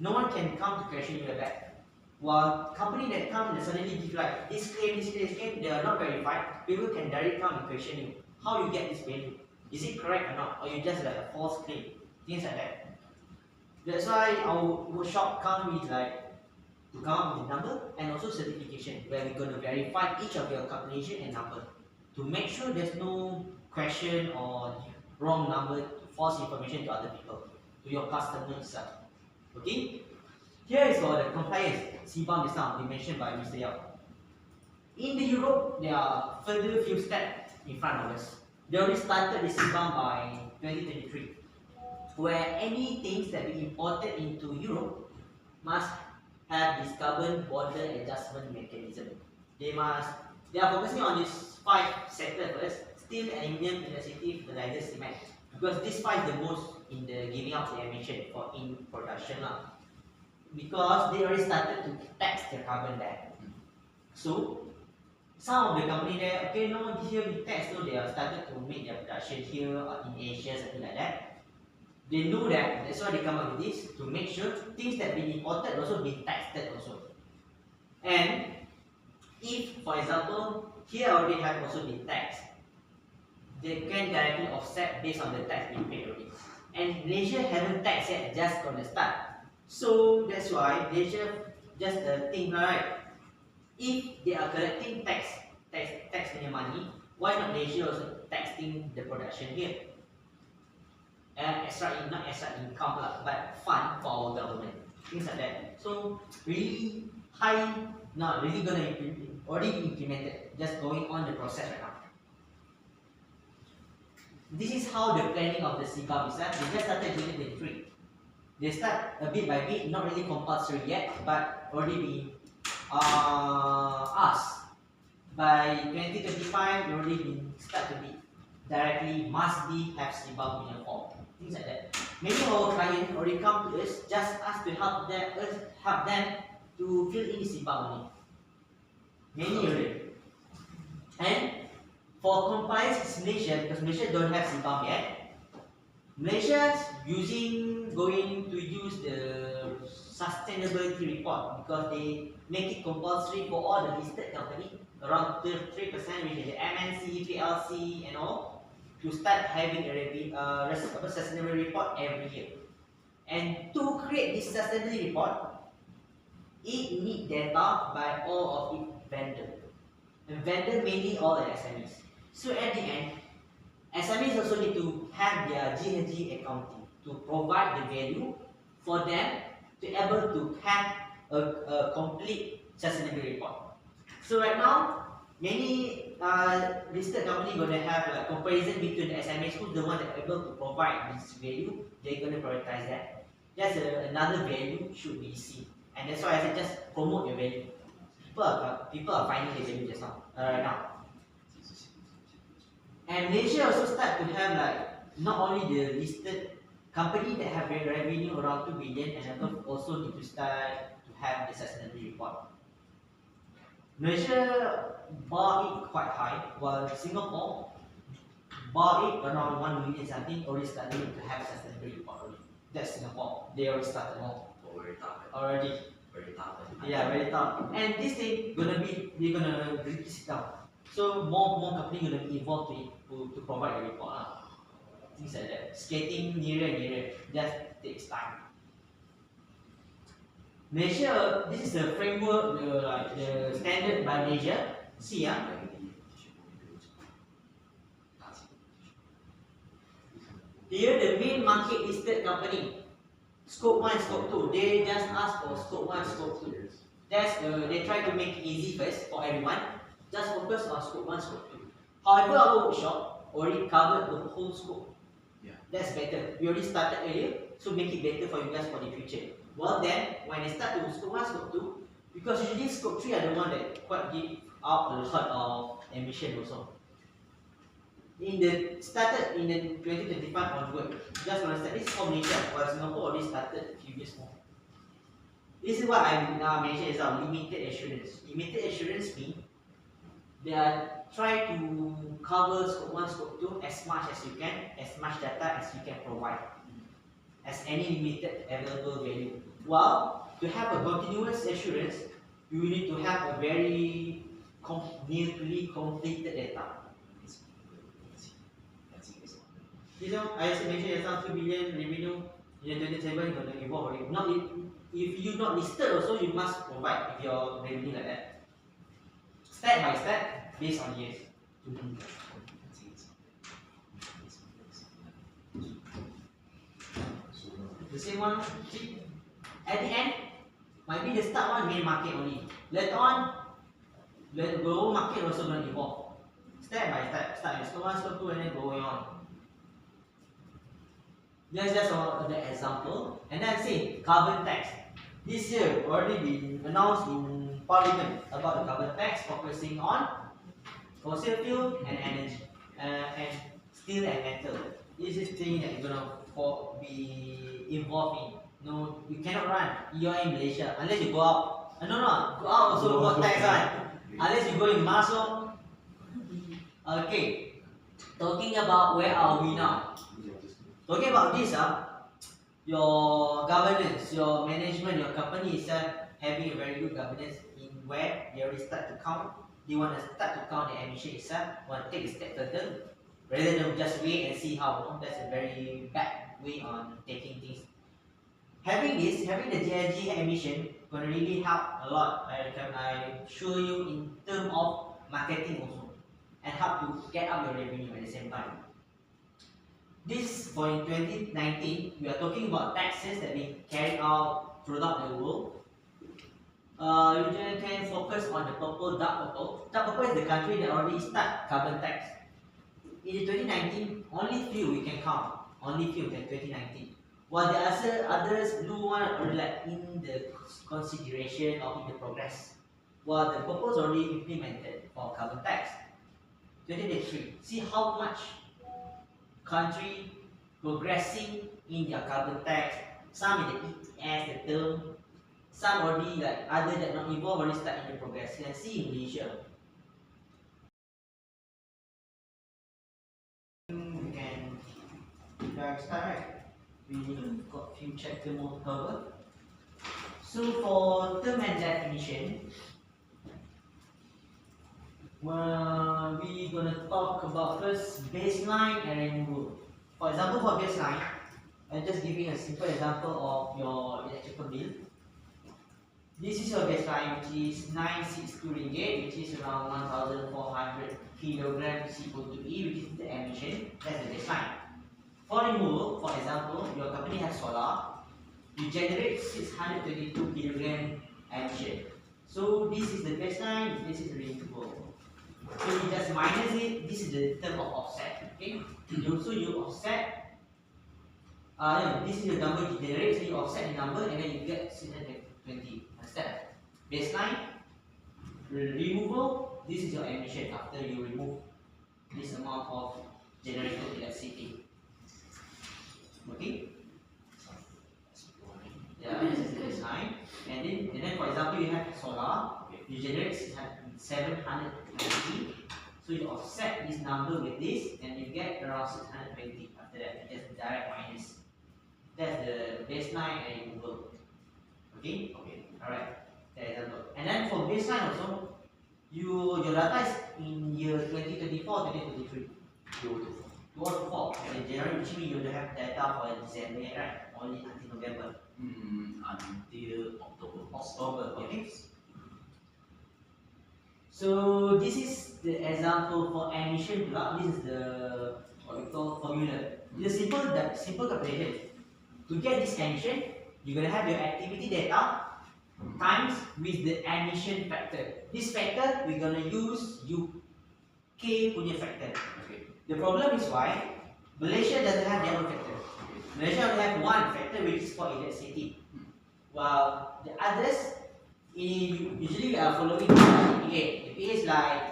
A: no one can come to question you back. While company that come and suddenly give like this claim, they are not verified, people can directly come and question you. How you get this value? Is it correct or not? Or you just like a false claim? things like that. That's why our workshop come with like to come up with a number and also certification where we're going to verify each of your calculation and number to make sure there's no question or wrong number, false information to other people, to your customer itself. Okay? Here is for the compliance, CBAM just now, mentioned by Mr. Yao. In the Europe, there are further few steps in front of us. They already started the CBAM by 2023, where any things that we imported into Europe must have this carbon border adjustment mechanism. They are focusing on these 5 sectors first: steel, aluminium, electricity, fertilizer, cement. Because these 5 the most in the giving out the emission for in production because they already started to tax the carbon there. So some of the company there, okay, no, here we tax, so they have started to make their production here in Asia, something like that. They know that, that's why they come up with this, to make sure things that be imported also be taxed also. And if, for example, here already have also been taxed, they can directly offset based on the tax being paid already. And Malaysia haven't taxed yet, just gonna start. So that's why Malaysia just think, right? If they are collecting tax money, why not Malaysia also taxing the production here? And not extra income but fund for our government, things like that. So really high, not really gonna already implemented, just going on the process right now. This is how the planning of the CBAM is. They just started in 2023. They start a bit by bit, not really compulsory yet, but already being asked. By 2025, they already been start to be directly must be have CBAM in a form. Things like that. Many of our clients already come to us, just ask to help them to fill in CBAM only. Many already. And for compliance in Malaysia, because Malaysia don't have CBAM yet, Malaysia going to use the sustainability report because they make it compulsory for all the listed company, around 3%, which is the MNC, PLC, and all, to start having a sustainability report every year. And to create this sustainability report, it needs data by all of its vendors. And vendor mainly all the SMEs. So at the end, SMEs also need to have their GHG accounting to provide the value for them to be able to have a complete sustainability report. So right now, many listed companies going to have a comparison between the SMEs, who's the one that are able to provide this value. They're going to prioritize that. Just another value should be seen, and that's why I said just promote your value. People are finding the value just now, right now. And Malaysia also start to have like not only the listed company that have revenue around 2 billion and above also need to start to have the sustainability report. Malaysia bar it quite high, while Singapore bar it around 1 million something, already starting to have sustainability report already. That's Singapore. They already started more. Already.
D: Very tough.
A: Yeah, very tough. And this thing we're gonna break this down. So more company gonna be involved to provide the report. Things like that. It's getting nearer and nearer. Just takes time. Malaysia, this is the framework, the standard by Malaysia. See, here the main market listed company, scope 1, scope 2. They just ask for scope 1, scope 2. That's they try to make it easy first for everyone. Just focus on scope 1, scope 2. However, our workshop already covered the whole scope.
D: Yeah.
A: That's better. We already started earlier, so make it better for you guys for the future. Well then, when they start to scope 1, scope 2, because usually scope 3 are the one that quite give out a lot of emission also. Started in the 2025 onward, just want to start. This is for Malaysia, while Singapore already started a few years more. This is what I mentioned is our limited assurance. Limited assurance means they are try to cover scope 1, scope 2 as much as you can, as much data as you can provide, as any limited available value. While to have a continuous assurance, you need to have a very nearly completed data. This one, I mentioned just now 2 billion revenue in 27 going to evolve already. Not if you not listed also, you must provide if your revenue like that. Step by step, based on years. The same one, see, at the end, might be the start one main market only. Later on, the global market also going to evolve. Step by step, start in step 1, step 2, and then going on. Just the example. And then say carbon tax. This year already been announced in Parliament about the carbon tax focusing on fossil fuel and energy, and steel and metal. This is thing that you're gonna be involved in. No, you cannot run. You are in Malaysia unless you go out. No, go out also got tax right. Unless you go in Mars. Okay. Talking about where are we now? Talking about this, your governance, your management, your company is having a very good governance in where they already start to count. They want to start to count the emission itself, want to take a step further, rather than just wait and see how. No? That's a very bad way on taking things. Having the GHG emission gonna really help a lot. I show you in terms of marketing also, and help to get up your revenue at the same time. This for in 2019, we are talking about taxes that we carry out throughout the world. You can focus on the purple, dark purple. Dark purple is the country that already start carbon tax. In 2019, only few we can count. Only few in 2019. While the others blue one are like in the consideration or in the progress. While the purple is already implemented for carbon tax. 2023. See how much country progressing in their carbon tax, some in the ETS, the term, some already like other that not involved already start in the progress. You can see in Malaysia. We can start right. We got few chapter more to cover. So for term and definition, well, we're gonna talk about first baseline and removal. For example, for baseline, I'm just giving a simple example of your electrical bill. This is your baseline, which is 962 ringgit, which is around 1,400 kilogram CO2e, which is the emission. That's the baseline. For removal, for example, your company has solar, you generate 622 kilogram emission. So this is the baseline, this is the removal. So you just minus it, this is the term of offset. Okay? So you offset, this is the number you generate, so you offset the number and then you get 620. Understand? Baseline, removal, this is your emission after you remove this amount of generated electricity. Okay? Yeah, this is the baseline. And then for example you have solar, you generate 720. So you offset this number with this and you get around 620. After that, you just direct minus. That's the baseline and removal. Okay? Alright. That example. And then for baseline also, your data is in year 2024, 2023. 2024. And January, which means you don't have data for December, right? Only until November.
D: Until
A: October. Okay. So this is the example for emission block. This is the what we call formula. It's a simple calculation. To get this emission, you're gonna have your activity data times with the emission factor. This factor we're gonna use UK punya factor. Okay. The problem is why Malaysia doesn't have their own factor. Malaysia only have one factor which is for electricity. While the others usually we are following the EPA. EPA is like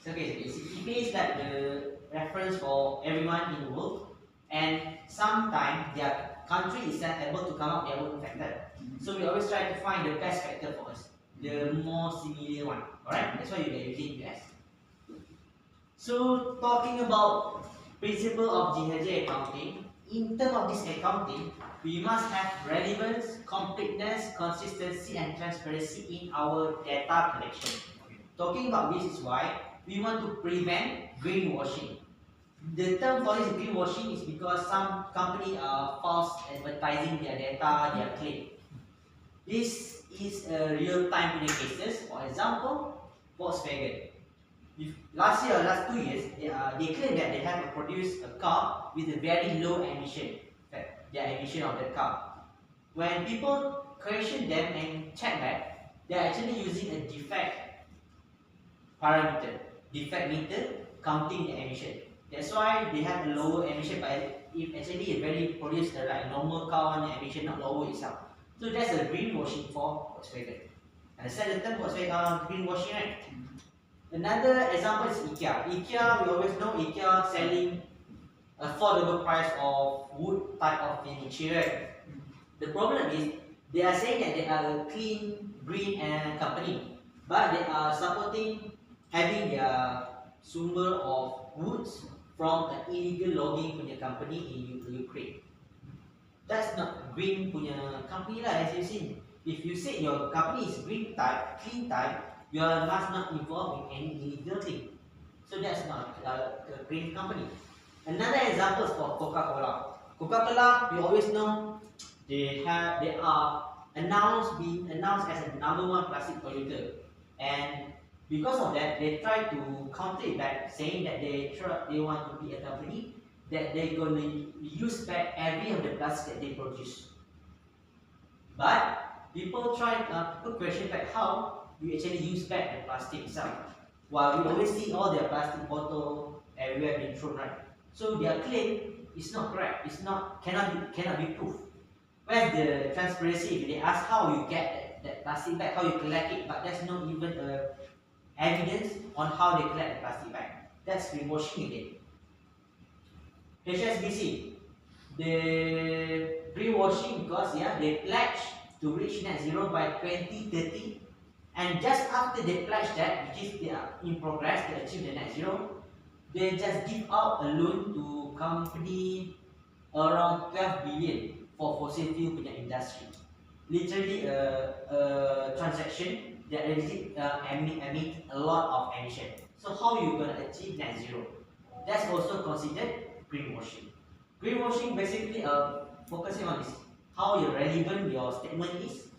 A: EPA is like the reference for everyone in the world, and sometimes their country is not able to come up with their own factor. So we always try to find the best factor for us, the more similar one. Alright, that's why you are using US. So talking about principle of GHG accounting, in terms of this accounting, we must have relevance, completeness, consistency, and transparency in our data collection. Talking about this is why we want to prevent greenwashing. The term for this greenwashing is because some company are false advertising their data, their claim. This is a real-time cases. For example, Volkswagen. Last 2 years, they claim that they have produced a car with a very low emission. In fact, their emission of the car. When people question them and check back, they are actually using a defect parameter, defect meter counting the emission. That's why they have a lower emission, but if actually a very produce like normal car one, the emission not lower itself. So that's a greenwashing for Volkswagen. Understand the term Volkswagen greenwashing, right? Another example is IKEA. IKEA, we always know IKEA selling affordable price of wood type of furniture, right? The problem is they are saying that they are a clean, green company, but they are supporting having their sumber of woods from an illegal logging punya company in Ukraine. That's not green punya company lah, as you see. If you say your company is green type, clean type, you must not involve in any illegal thing. So that's not a green company. Another example is for Coca-Cola. Coca-Cola, we always know they are being announced as a #1 plastic polluter, and because of that, they try to counter it back, saying that they want to be a company that they're going to use back every of the plastic that they produce. But people try to put question back how we actually use back the plastic itself. While we always see all their plastic bottle everywhere being thrown, right? So their claim is not correct. It's not cannot be proved. Where's the transparency? If they ask how you get that plastic bag, how you collect it, but there's not even evidence on how they collect the plastic bag. That's greenwashing again. HSBC, the greenwashing because they pledge to reach net zero by 2030, and just after they pledge that, which is they are in progress to achieve the net zero, they just give out a loan to company around 12 billion for fossil fuel punya industry. Literally a transaction that emit a lot of emission. So how you gonna achieve net zero? That's also considered greenwashing. Greenwashing basically focusing on is how relevant your statement is,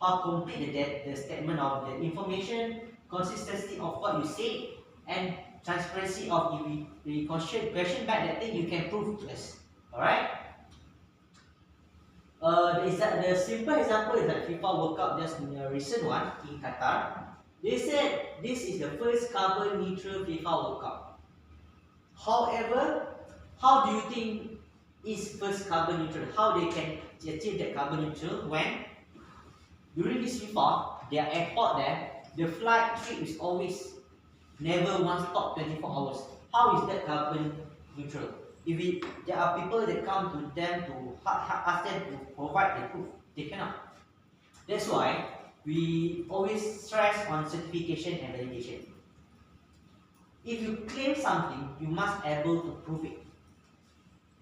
A: how complete the statement of the information, consistency of what you say, and transparency of if we question back that thing you can prove to us. Alright? The simple example is like FIFA World Cup, just a recent one in Qatar. They said this is the first carbon neutral FIFA World Cup. However, how do you think is first carbon neutral? How they can achieve that carbon neutral when during this FIFA, their airport there, the flight trip is always never one stop 24 hours. How is that carbon neutral? If there are people that come to them to ask them to provide the proof, they cannot. That's why we always stress on certification and validation. If you claim something, you must be able to prove it.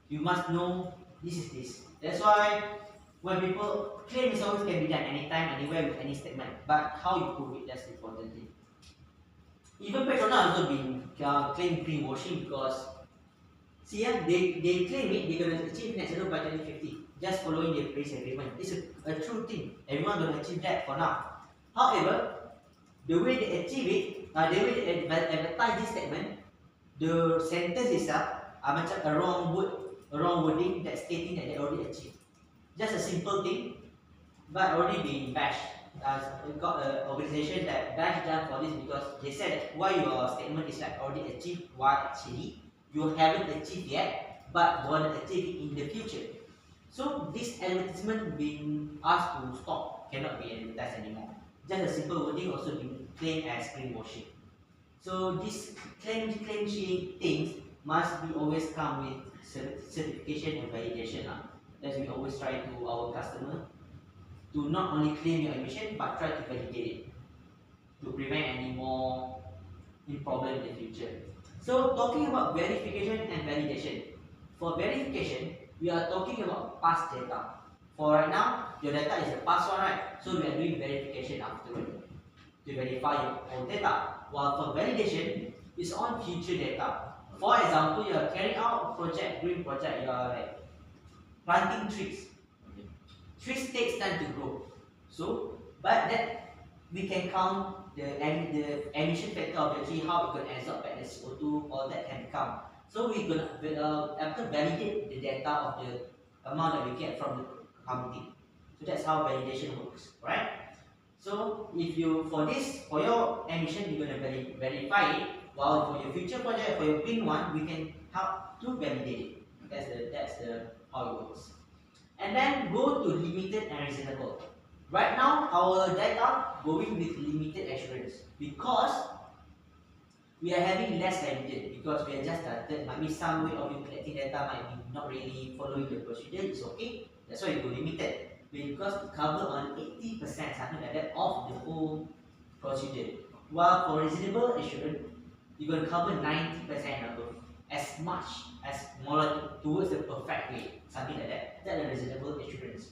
A: You must know this is this. That's why when people claim, it always can be done anytime, anywhere with any statement. But how you prove it, that's the important thing. Even Petronas also been claiming greenwashing because they claim it, they're going to achieve net zero by 2050, just following the Paris Agreement. It's a true thing. Everyone going to achieve that for now. However, the way they achieve it, the way they advertise this statement, the sentence itself are macam a wrong wording that's stating that they already achieved. Just a simple thing, but already being bashed. We got an organization that bashed them for this because they said that why your statement is like already achieved, why actually you haven't achieved yet, but want to achieve it in the future. So this advertisement being asked to stop, cannot be advertised anymore. Just a simple wording also being claimed as greenwashing. So this claim things must be always come with certification and validation. As we always try to our customer to not only claim your emission but try to validate it to prevent any more problem in the future. So talking about verification and validation. For verification, we are talking about past data. For right now, your data is the past one, right? So we are doing verification afterward to verify your own data. While for validation, it's on future data. For example, you are carrying out a project, green project, you are like planting trees. Trees takes time to grow. So, but that we can count the emission factor of the tree, how it can absorb back the CO2, all that can come. So we can after validate the data of the amount that we get from the counting. So that's how validation works, right? So if you for your emission you're gonna verify it, while for your future project, for your green one, we can help to validate it. That's the how it works. And then go to limited and reasonable. Right now, our data going with limited assurance because we are having less validation because we are just started. Might be some way of you collecting data might be not really following the procedure. It's okay. That's why you go limited because to cover on 80% something like that of the whole procedure. While for reasonable assurance, you're going to cover 90% above, as much as more towards the perfect way, something like that. That's a reasonable assurance.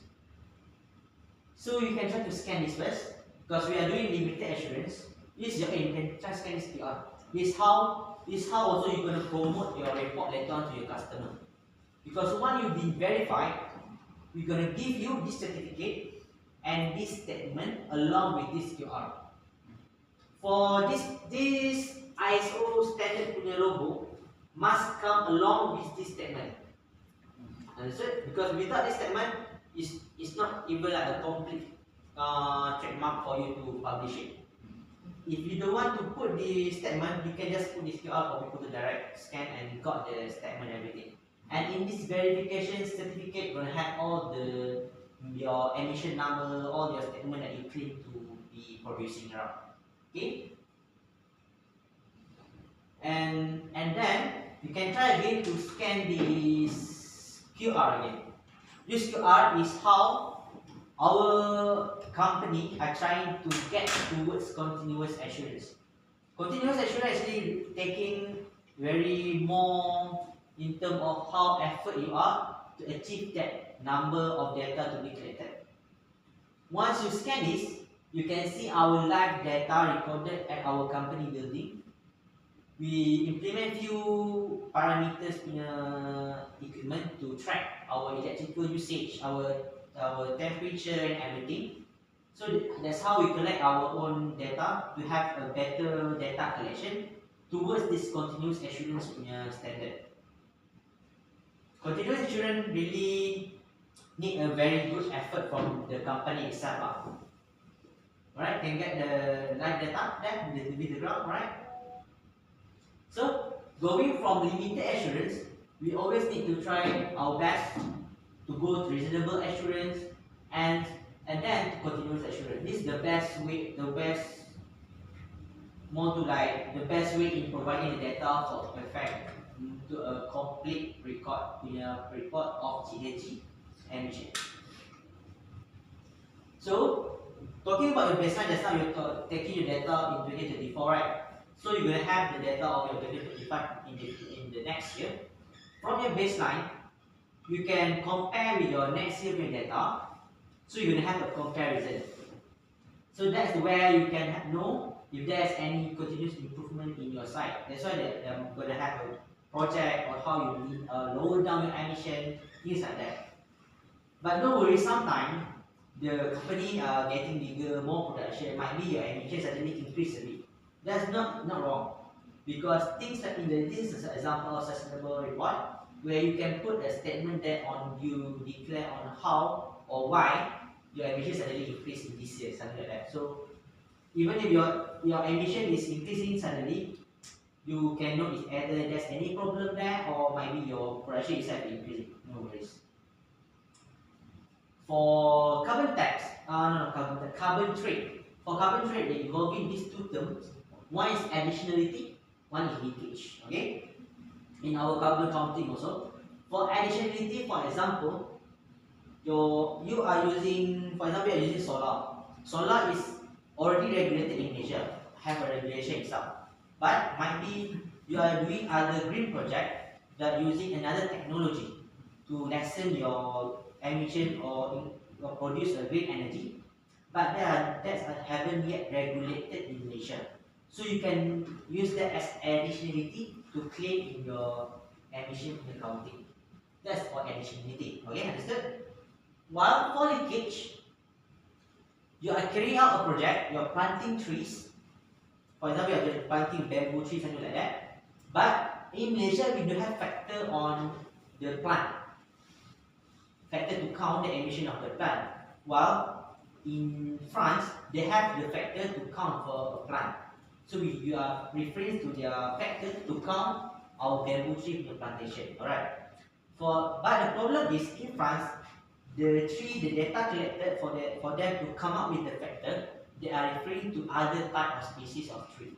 A: So you can try to scan this first because we are doing limited assurance. This is okay, you can try to scan this QR. This how also you're going to promote your report later on to your customer. Because once you've been verified, we're going to give you this certificate and this statement along with this QR. For this ISO standard punya logo must come along with this statement. Understood? Because without this statement, it's not even like a complete trademark for you to publish it. If you don't want to put the statement, you can just put this QR for people to direct scan and got the statement and everything. And in this verification certificate, you're gonna have all your emission number, all your statement that you claim to be producing around. Okay? And then you can try again to scan this QR again. This QR is how our company are trying to get towards continuous assurance. Continuous assurance actually taking very more in terms of how effort you are to achieve that number of data to be collected. Once you scan this, you can see our live data recorded at our company building. We implement few parameters punya equipment to track our electrical usage, our temperature and everything. So that's how we collect our own data to have a better data collection towards this continuous assurance punya standard. Continuous assurance really need a very good effort from the company itself. Right? Can get the live data there with the graph, right? So going from limited assurance, we always need to try our best to go to reasonable assurance and then to continuous assurance. This is the best way, the best way in providing the data for perfect to a complete report of GHG emission. So talking about your baseline, just now you're taking your data in 2024, right? So you're going to have the data of your 2025 in the next year. From your baseline, you can compare with your next year data. So you're going to have a comparison. So that's where you can know if there's any continuous improvement in your site. That's why they're going to have a project or how you need, lower down your emission, things like that. But don't worry, sometimes the company are getting bigger, more production, might be your emission suddenly increase a bit. That's not wrong, because things like this is an example of sustainable report where you can put a statement there on you declare on how or why your emission suddenly increase in this year, something like that. So even if your emission is increasing suddenly, you can know if either there's any problem there or maybe your production itself is increasing. No worries. For carbon tax, carbon trade. For carbon trade, they involving these two terms. One is additionality, one is leakage. Okay, in our carbon counting also. For additionality, for example, you are using solar. Solar is already regulated in Asia, have a regulation itself. But might be you are doing other green project that using another technology to lessen your emission or produce a green energy. But that's haven't yet regulated in Malaysia. So you can use that as additionality to claim in your emission accounting. That's for additionality. Okay, understood? While for leakage, you are carrying out a project, you are planting trees. For example, you are planting bamboo trees, something like that. But in Malaysia, we don't have factor on the plant. Factor to count the emission of the plant. While in France, they have the factor to count for a plant. So you are referring to their factor to count our bamboo tree in the plantation. Alright. But the problem is in France, the data collected for them to come up with the factor, they are referring to other type of species of tree.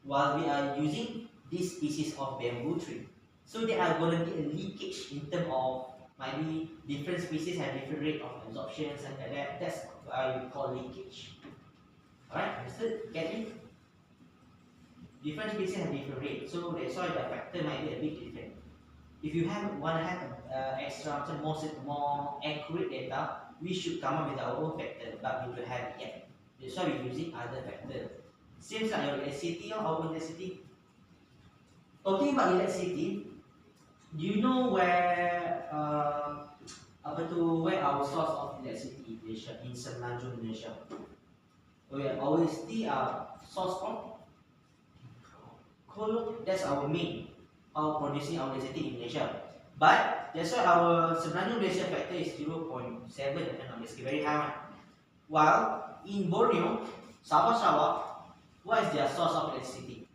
A: While we are using this species of bamboo tree. So there are going to be a leakage in terms of maybe different species have different rate of absorption and like that. That's what I call leakage. Alright, understood? Get it? Different species have different rates, so that's why the factor might be a bit different. If you want to have extra, more accurate data, we should come up with our own factor, but we don't have it yet. That's why we're using other factors. Seems like your electricity or our electricity. Talking about electricity, do you know where where our source of electricity in Semenanjung, Malaysia? Where our electricity source from? Coal. That's our main producing our electricity in Malaysia. But that's why our Semenanjung Malaysia factor is 0.7, very high one. While in Borneo, Sabah, what is their source of electricity?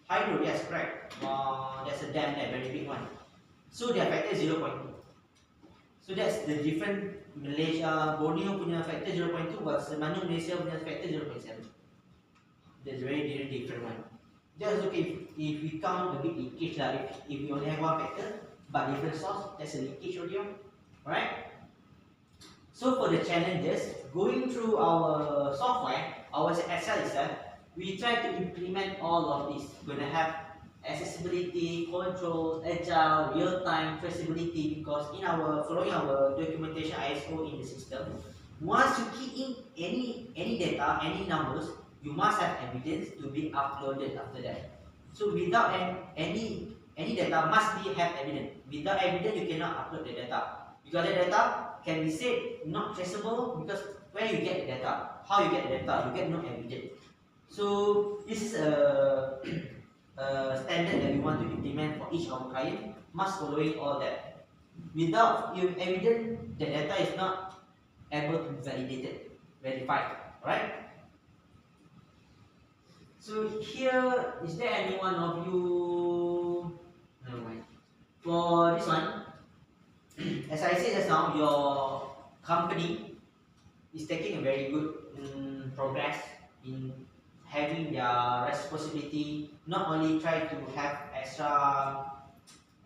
A: Hydro, yes, correct. There's a dam there, very big one. So their factor is 0.2. So that's the different. Malaysia, Borneo punya factor 0.2, but Semenanjung Malaysia punya factor 0.7. That's very different one. That's okay if we count a bit leakage lah. If we only have one factor, but different source, that's a leakage already. Alright? So for the challenges, going through our software, our Excel itself, we try to implement all of this. We're going to have accessibility, control, agile, real-time traceability, because in following our documentation ISO in the system, once you key in any data, any numbers, you must have evidence to be uploaded after that. So without any data must have evidence. Without evidence, you cannot upload the data. Because the data can be said not traceable, because where you get the data, how you get the data, you get no evidence. So this is a standard that we want to implement for each of our client, must following all that. Without evidence, the data is not able to be verified. Alright? So here, is there any one of you? Never mind. For this one, as I said just now, your company is taking a very good progress in having their responsibility, not only try to have extra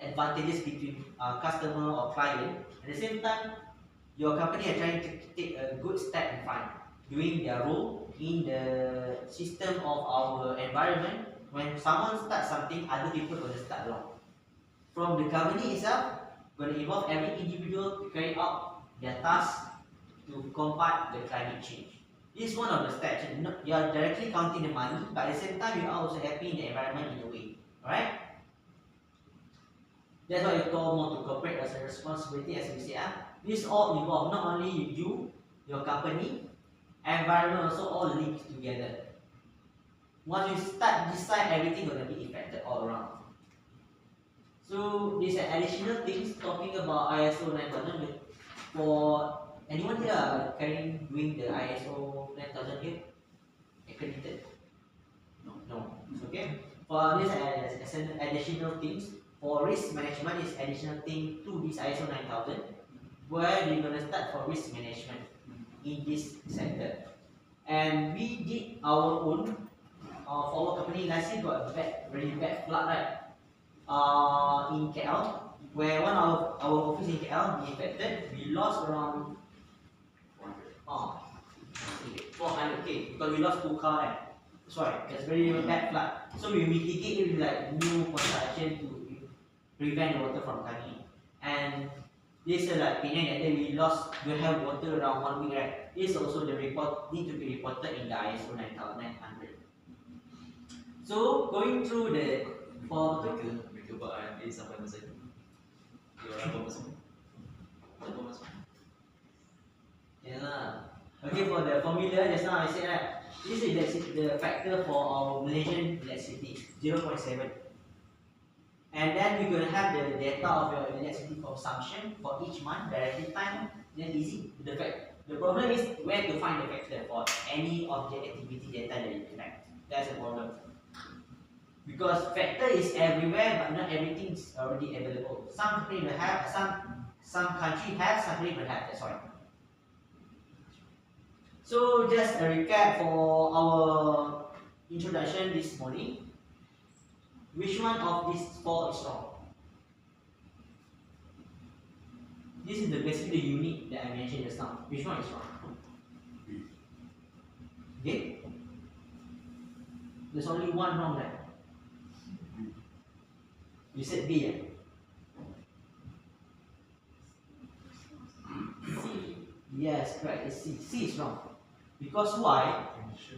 A: advantages between customer or client, at the same time, your company are trying to take a good step in front, doing their role in the system of our environment. When someone starts something, other people will start along. From the company itself, going to involve every individual to carry out their task to combat the climate change. This is one of the steps. You are directly counting the money, but at the same time, you are also happy in the environment in a way. Alright? That's why you call more to corporate as a responsibility, as we say. This all involved, not only you, your company, environment also all linked together. Once you start this side, everything going to be affected all around. So these are additional things talking about ISO 9000. For anyone here doing the ISO 9000 here? Accredited? No. Okay. For this as additional things, for risk management is additional thing to this ISO 9000, where we're going to start for risk management in this sector. And we did our own for our company last year got very bad flood, right? In KL, where one of our office in KL be affected, we lost around 400k because we lost 2 cars. Right? That's why that's very bad flood. So we mitigate it with like new construction to prevent the water from coming in. And this is like opinion that we have water around 1 week, right? This also the report need to be reported in the ISO 9900. So going through the for
D: Mereka buat R&D sampai masa itu. Dia orang buat masa itu. Dia buat masa itu.
A: yeah. Okay, for the formula just now I said right, this is the factor for our Malaysian electricity 0.7. And then we're going to have the data of your electricity consumption for each month directly time. Then easy. The problem is where to find the factor for any object activity data that you collect. That's the problem. Because factor is everywhere, but not everything is already available. Some country will have, some country have, some country will have. That's why. So just a recap for our introduction this morning. Which one of these four is wrong? This is basically the unit that I mentioned just now. Which one is wrong? Okay? There's only one wrong there. You said B, yeah? C. Yes, correct. It's C. C is wrong. Because why?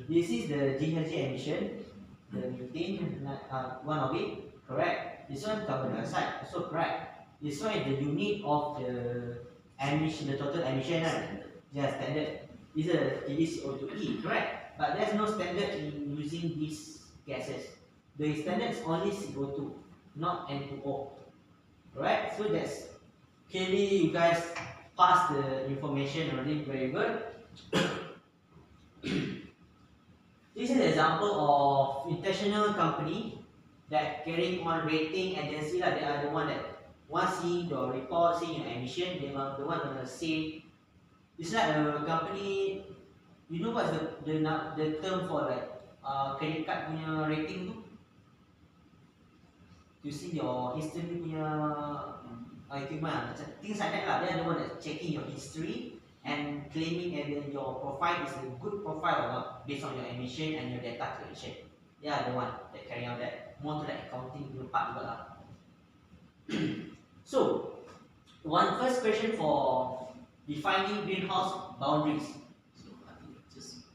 A: This is the GHG emission, the methane, one of it, correct. This one carbon dioxide, also correct. This one is the unit of the emission, the total emission, right? Yeah, standard. This is CO2e, correct. But there's no standard in using these gases. The standard is only CO2, not N2O, correct. So that's clearly you guys pass the information already, very good. This is an example of international company that carrying on rating agency, like they are the one that once seeing your report, seeing your emission, they are the one gonna say. It's like a company. You know what's the term for like credit card punya rating tu? You see your history punya equipment, things like that lah. They are the one that's checking your history and claiming whether your profile is a good profile or not based on your emission and your data collection. They are the one that carry out that. More to the accounting part juga lah. So, first question for defining greenhouse boundaries.
D: So I think just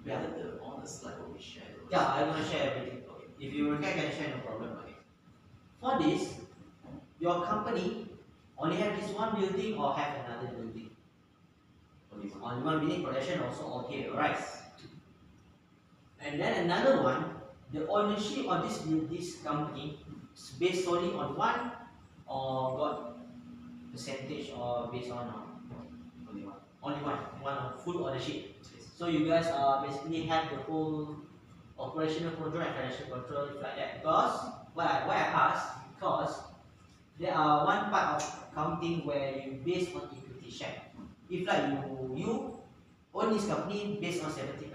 D: whether the on the slide will be shared.
A: Yeah, I'm gonna share everything. Okay. If you can share, no problem. Okay. For this, your company only have this one building or have another building? Only one building production also all here, right? And then another one, the ownership of this company is based solely on one or got percentage or based on
D: Only one.
A: only one full ownership. So you guys basically have the whole operational control and financial control like that. Because why I ask, because there are one part of accounting where you base on equity share. If like you own this company based on 70%,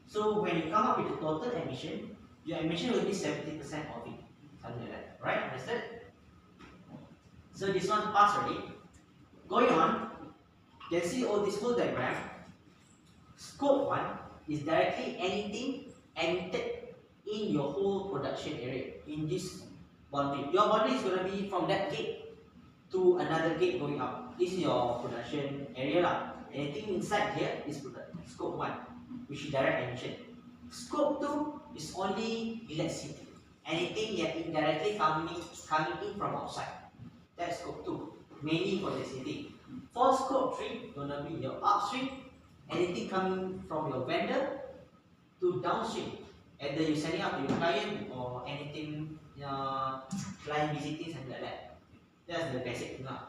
A: so when you come up with the total emission, your emission will be 70% of it. Something like that. Right? Understood? So this one passed already. Going on, you can see all this whole diagram. Scope 1 is directly anything emitted in your whole production area, in this boundary. Your boundary is going to be from that gate to another gate going up. This is your production area lah. Anything inside here is scope 1, which is direct emission. Scope 2 is only electricity. Anything that indirectly coming in from outside. That's scope 2, mainly for electricity. For scope 3, gonna be your upstream. Anything coming from your vendor to downstream. Either you sending out to your client or anything client visiting, something like that. That's the basic thing now.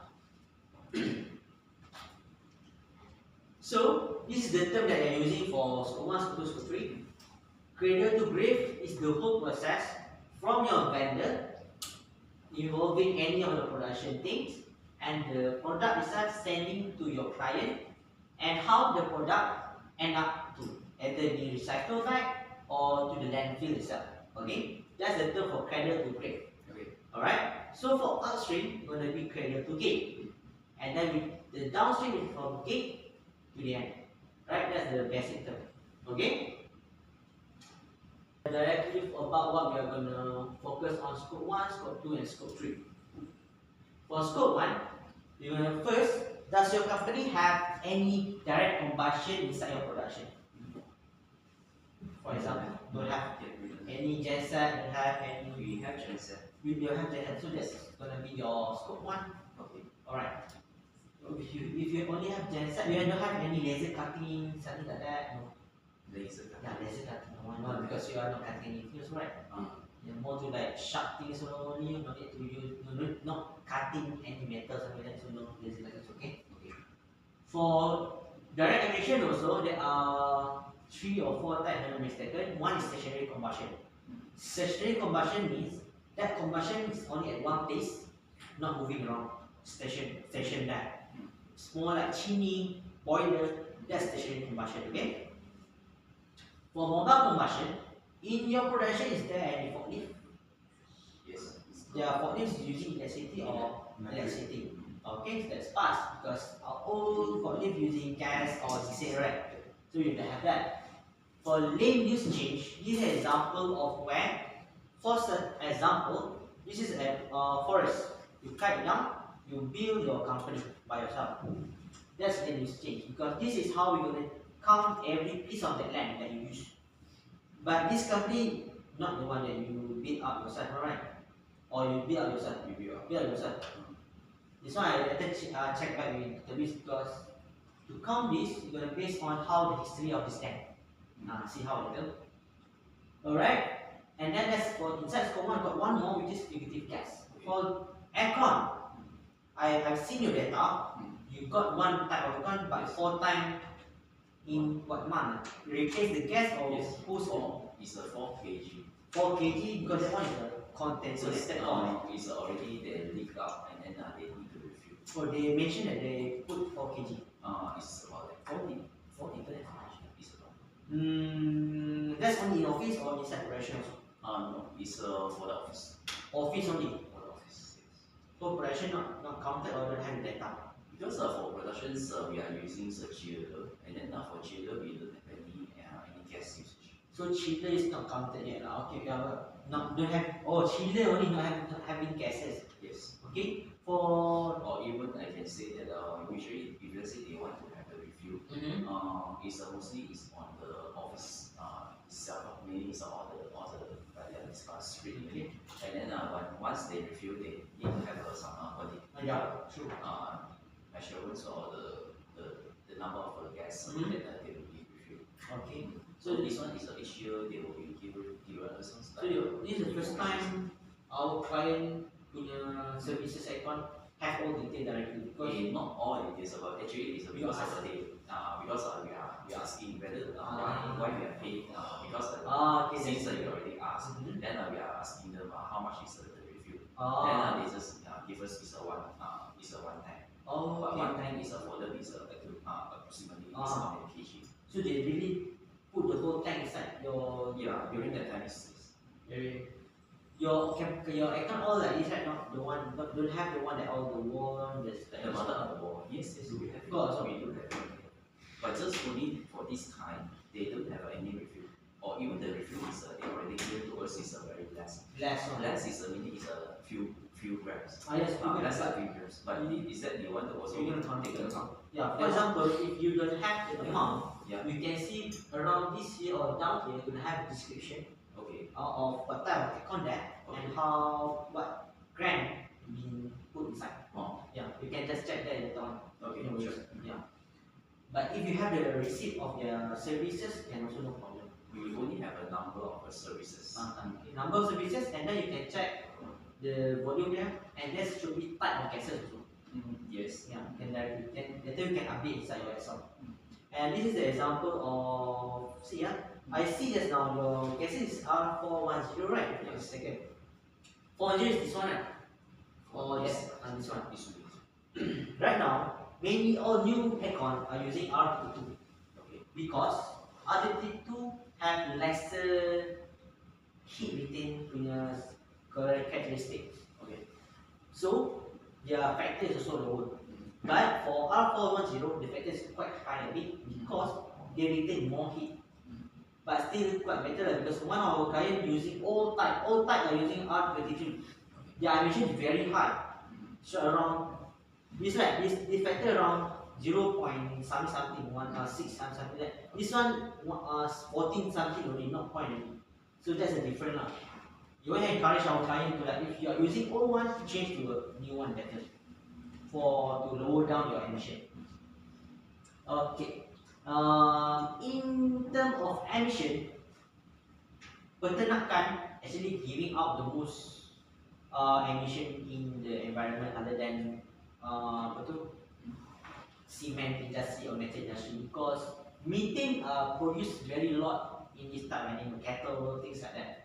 A: So this is the term that they are using for scope 1, scope 2, scope 3. Cradle to grave is the whole process from your vendor involving any of the production things and the product itself sending to your client and how the product end up to either be recycled back or to the landfill itself. Okay, that's the term for cradle to grave. Okay, all right. So for upstream, going to be cradle to gate, and then the downstream is from gate to the end. Right, that's the basic term. Okay. Directive about what we are going to focus on scope 1, scope 2, and scope 3. For scope 1, you will first, does your company have any direct combustion inside your production? For example, don't have any genset, don't have any.
D: We have genset.
A: We don't have genset, so that's gonna be your scope 1.
D: Okay.
A: Alright. If you only have genset, you don't have any laser cutting, something like that. No.
D: Laser cut.
A: Yeah, laser cutting. No, because you are not cutting anything, right? You're more to like sharp things only. No need to use, not cutting any metal, something like that. So no laser cutting. Okay.
D: Okay.
A: For direct emission also, there are 3 or 4 types, if I'm not mistaken. One is stationary combustion. Stationary combustion means that combustion is only at one place, not moving around. Station there. It's more like chimney, boiler, that's stationary combustion, okay? For mobile combustion, in your production, is there any forklift?
D: Yes.
A: There are forklifts using electricity or electricity. Okay, so that's past because our old forklift using gas or diesel, right? So you don't have that. For lane use change, this is an example of where, for example, this is a forest. You cut it down, you build your company by yourself. That's lane use change because this is how we're going to count every piece of that land that you use. But this company, not the one that you build up yourself, right? Or you build up yourself. You build up yourself. This one I later check back with the list because to count this, you're going to base on how the history of this land. See how later. Alright? And then that's for inside scope 1, got one more which is fugitive gas. For aircon, I've seen your data. You got one type of aircon, but 4 times in what month? Replace the gas or
D: Yes.
A: who's
D: It's a 4 kg.
A: 4 kg because that one is the content. So
D: it's,
A: that's that
D: it's already they leak out and then they need to refill.
A: So they mentioned that they put 4 kg.
D: It's about that.
A: 40 to that much.
D: It's about.
A: That's only in office or inside production also?
D: No, it's for the office.
A: Office only.
D: For the office, yes.
A: So production not counted or don't have data.
D: Because for productions we are using the chiller, and then for chiller we don't have any gas usage.
A: So chiller is not counted yet. Okay, don't have. Oh, chiller only not having gases.
D: Yes.
A: Okay. For
D: Or even I can say that usually if let's say they want to have a review, it's mostly is on the office itself, meaning it's all the discuss really. And then once they review, they need to have some audit.
A: yeah, true.
D: Assurance or the number of gas that they will be reviewed.
A: Okay.
D: So this one is each year they will be given us.
A: So this is the first time our client punya services aircon have all detail directly because
D: not all details about actually it's because of the day. Because we are asking whether why we are paid because
A: okay,
D: since you already asked, then we are asking them how much is the review. Then they just give us is a one time. But one time is for them is approximately is how many kg.
A: So they really put the whole tank inside your
D: during that time is
A: your aircon all like this, right? Not the one, don't have the one that all the wall, there's
D: the bottom of the wall. Yes, we have.
A: Of
D: We do have. But just only for this time, they don't have any review. Or even the review is they already given to us is very less. Less is meaning is a few grams.
A: Yes,
D: less than few grams. But is that you want to also take account?
A: Yeah. For example, if you don't have the amount,
D: Yeah.
A: you can see around this here or down here, you're gonna have a description.
D: Okay.
A: Of what type of aircon that and what gram being put inside. Yeah, you can just check that later on.
D: Okay.
A: No
D: Sure.
A: worries. Yeah. But if you have the receipt of their services, then also no problem.
D: We only have a number of services.
A: Number of services, and then you can check the volume there, and there should be type of gases also.
D: Yes.
A: Yeah, and then later you can update inside your Excel. And this is the example of, see, I see just now your gases is R410, right?
D: Yes.
A: Second. 410 is this one, right? Oh, yes, and this one.
D: This one.
A: Right now, mainly all new aircon are using R32.
D: Okay.
A: Because R32 have lesser heat retain punya characteristics. Okay. So their factor is also lower. But for R410, the factor is quite high a bit because they retain more heat. But still quite better because one of our clients using all type are using R33. Their emission is very high. So around this factor around 0. something, 6 something like that. This one 14 something only, not point only. So that's the difference lah. You want to encourage our client to like, if you are using old one, change to a new one better, to lower down your emission. Okay. In terms of emission, peternakan actually giving out the most emission in the environment other than cement industry or metal industry, because methane produced very lot in this type of animal, cattle, things like that.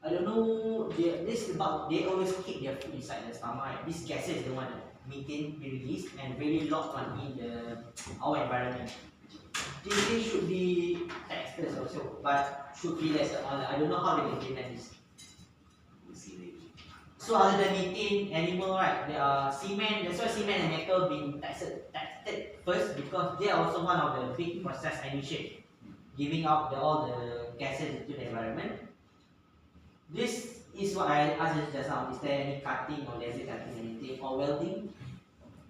A: I don't know, they always keep their food inside the stomach, right? This gas is the one that methane be released and very lot one in our environment. They should be taxed also, but should be less. I don't know how they implement this. So other than methane, animal, right? Cement. That's why cement and metal being taxed first, because they are also one of the big process emission, giving out all the gases into the environment. This is what I asked just now. Is there any cutting or laser cutting, anything, or welding?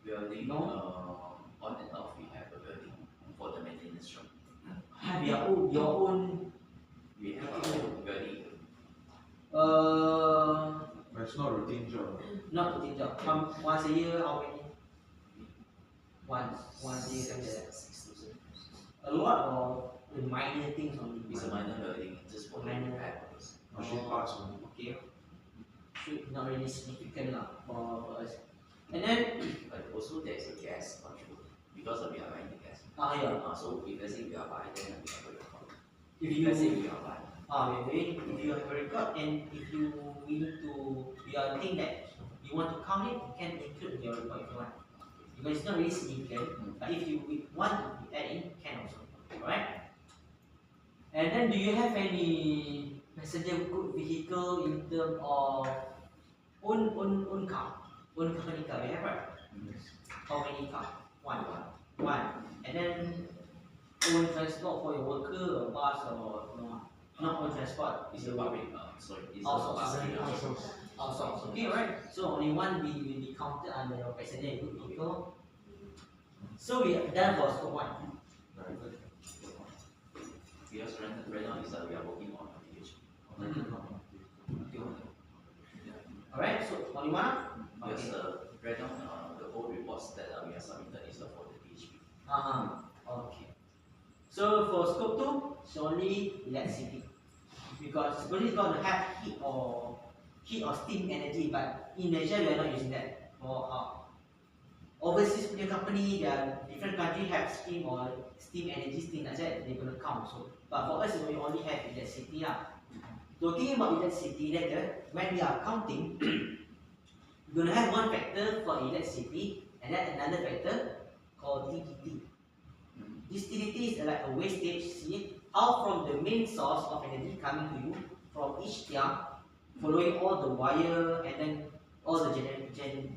D: Welding,
A: No.
D: on and off we have a welding for the maintenance shop.
A: Have your own.
D: We have our own welding.
B: But it's not a routine job.
A: Not routine job. Once a year, how many? Once a year, something like that.
D: 6 to 7.
A: A lot or the minor things only?
D: It's a minor welding, just for the
A: Minor.
D: repair.
B: Machine parts only.
A: Okay. Should not really significant for us. And then,
D: But also there's a gas control, because we are buying the gas.
A: yeah.
D: So if let's say we are buying, then we have a record.
A: If
D: Let's say
A: you
D: we are buying.
A: if you have a record and if you think that you want to count it, you can include in your report if you want. Because it's not really significant, but if you want to add in, you can also. Alright? And then do you have any passenger vehicle in terms of own car? Own company car, we have, right? How many car? One. And then own transport for your worker, or bus, or no? Not own transport.
D: It's a public, sorry, it's a
A: Outsource.
D: public.
A: Outsource. Okay, right? So only one will be counted under your passenger vehicle. So we have done for scope 1.
D: Because right now is we are working on application.
A: Alright, so only one?
D: Because right now the old reports that we have submitted is for the PHP.
A: Okay. So for scope 2, it's only electricity. Because it's only going to have heat or steam energy, but in Malaysia we are not using that. For overseas punya company, different country have steam or steam energy, things like that, they're going to count. So, but for us, we only have electricity. Talking about electricity later, when we are counting, we're going to have one factor for electricity and then another factor called TTT. This TTT is like a wastage. See how from the main source of energy coming to you from each tiang, following all the wire and then all the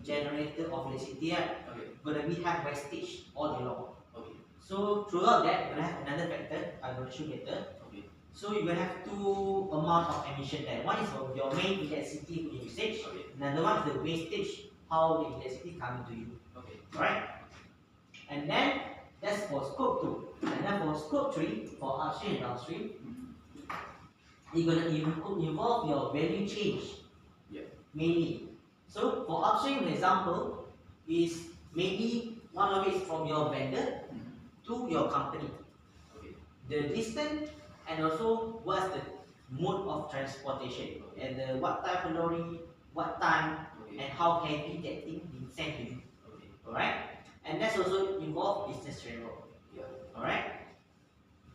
A: generator of electricity, gonna be have wastage all day long.
D: Okay.
A: So throughout that, you're gonna have another factor. I'm gonna show later.
D: Okay.
A: So you're gonna have two amount of emission there. One is for your main electricity usage.
D: Okay.
A: Another one is the wastage, how the electricity coming to you.
D: Okay.
A: Right? And then that's for scope 2. And then for scope 3, for upstream and downstream, you're gonna involve your value change.
D: Yeah.
A: Mainly. So for upstream, an example is maybe one of it is from your vendor to your company.
D: Okay.
A: The distance and also what's the mode of transportation and what type of lorry, what time, and how heavy that thing being sent to you.
D: Okay.
A: Alright? And that's also involve business travel.
D: Yeah.
A: Alright?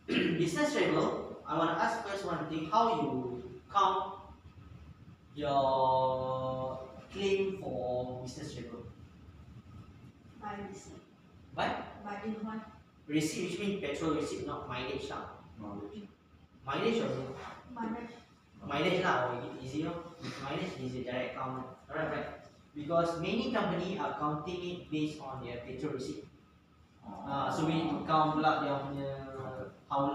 A: Business travel, I want to ask first one thing, how you count your claim for business travel?
I: By receipt.
A: But
I: By invoice.
A: receipt, which means petrol receipt, not mileage lah. Mileage or
I: Manage.
A: mileage lah, or easy no? With mileage is a direct count. Alright, right. Because many company are counting it based on their petrol receipt. So we need to count pula dia punya how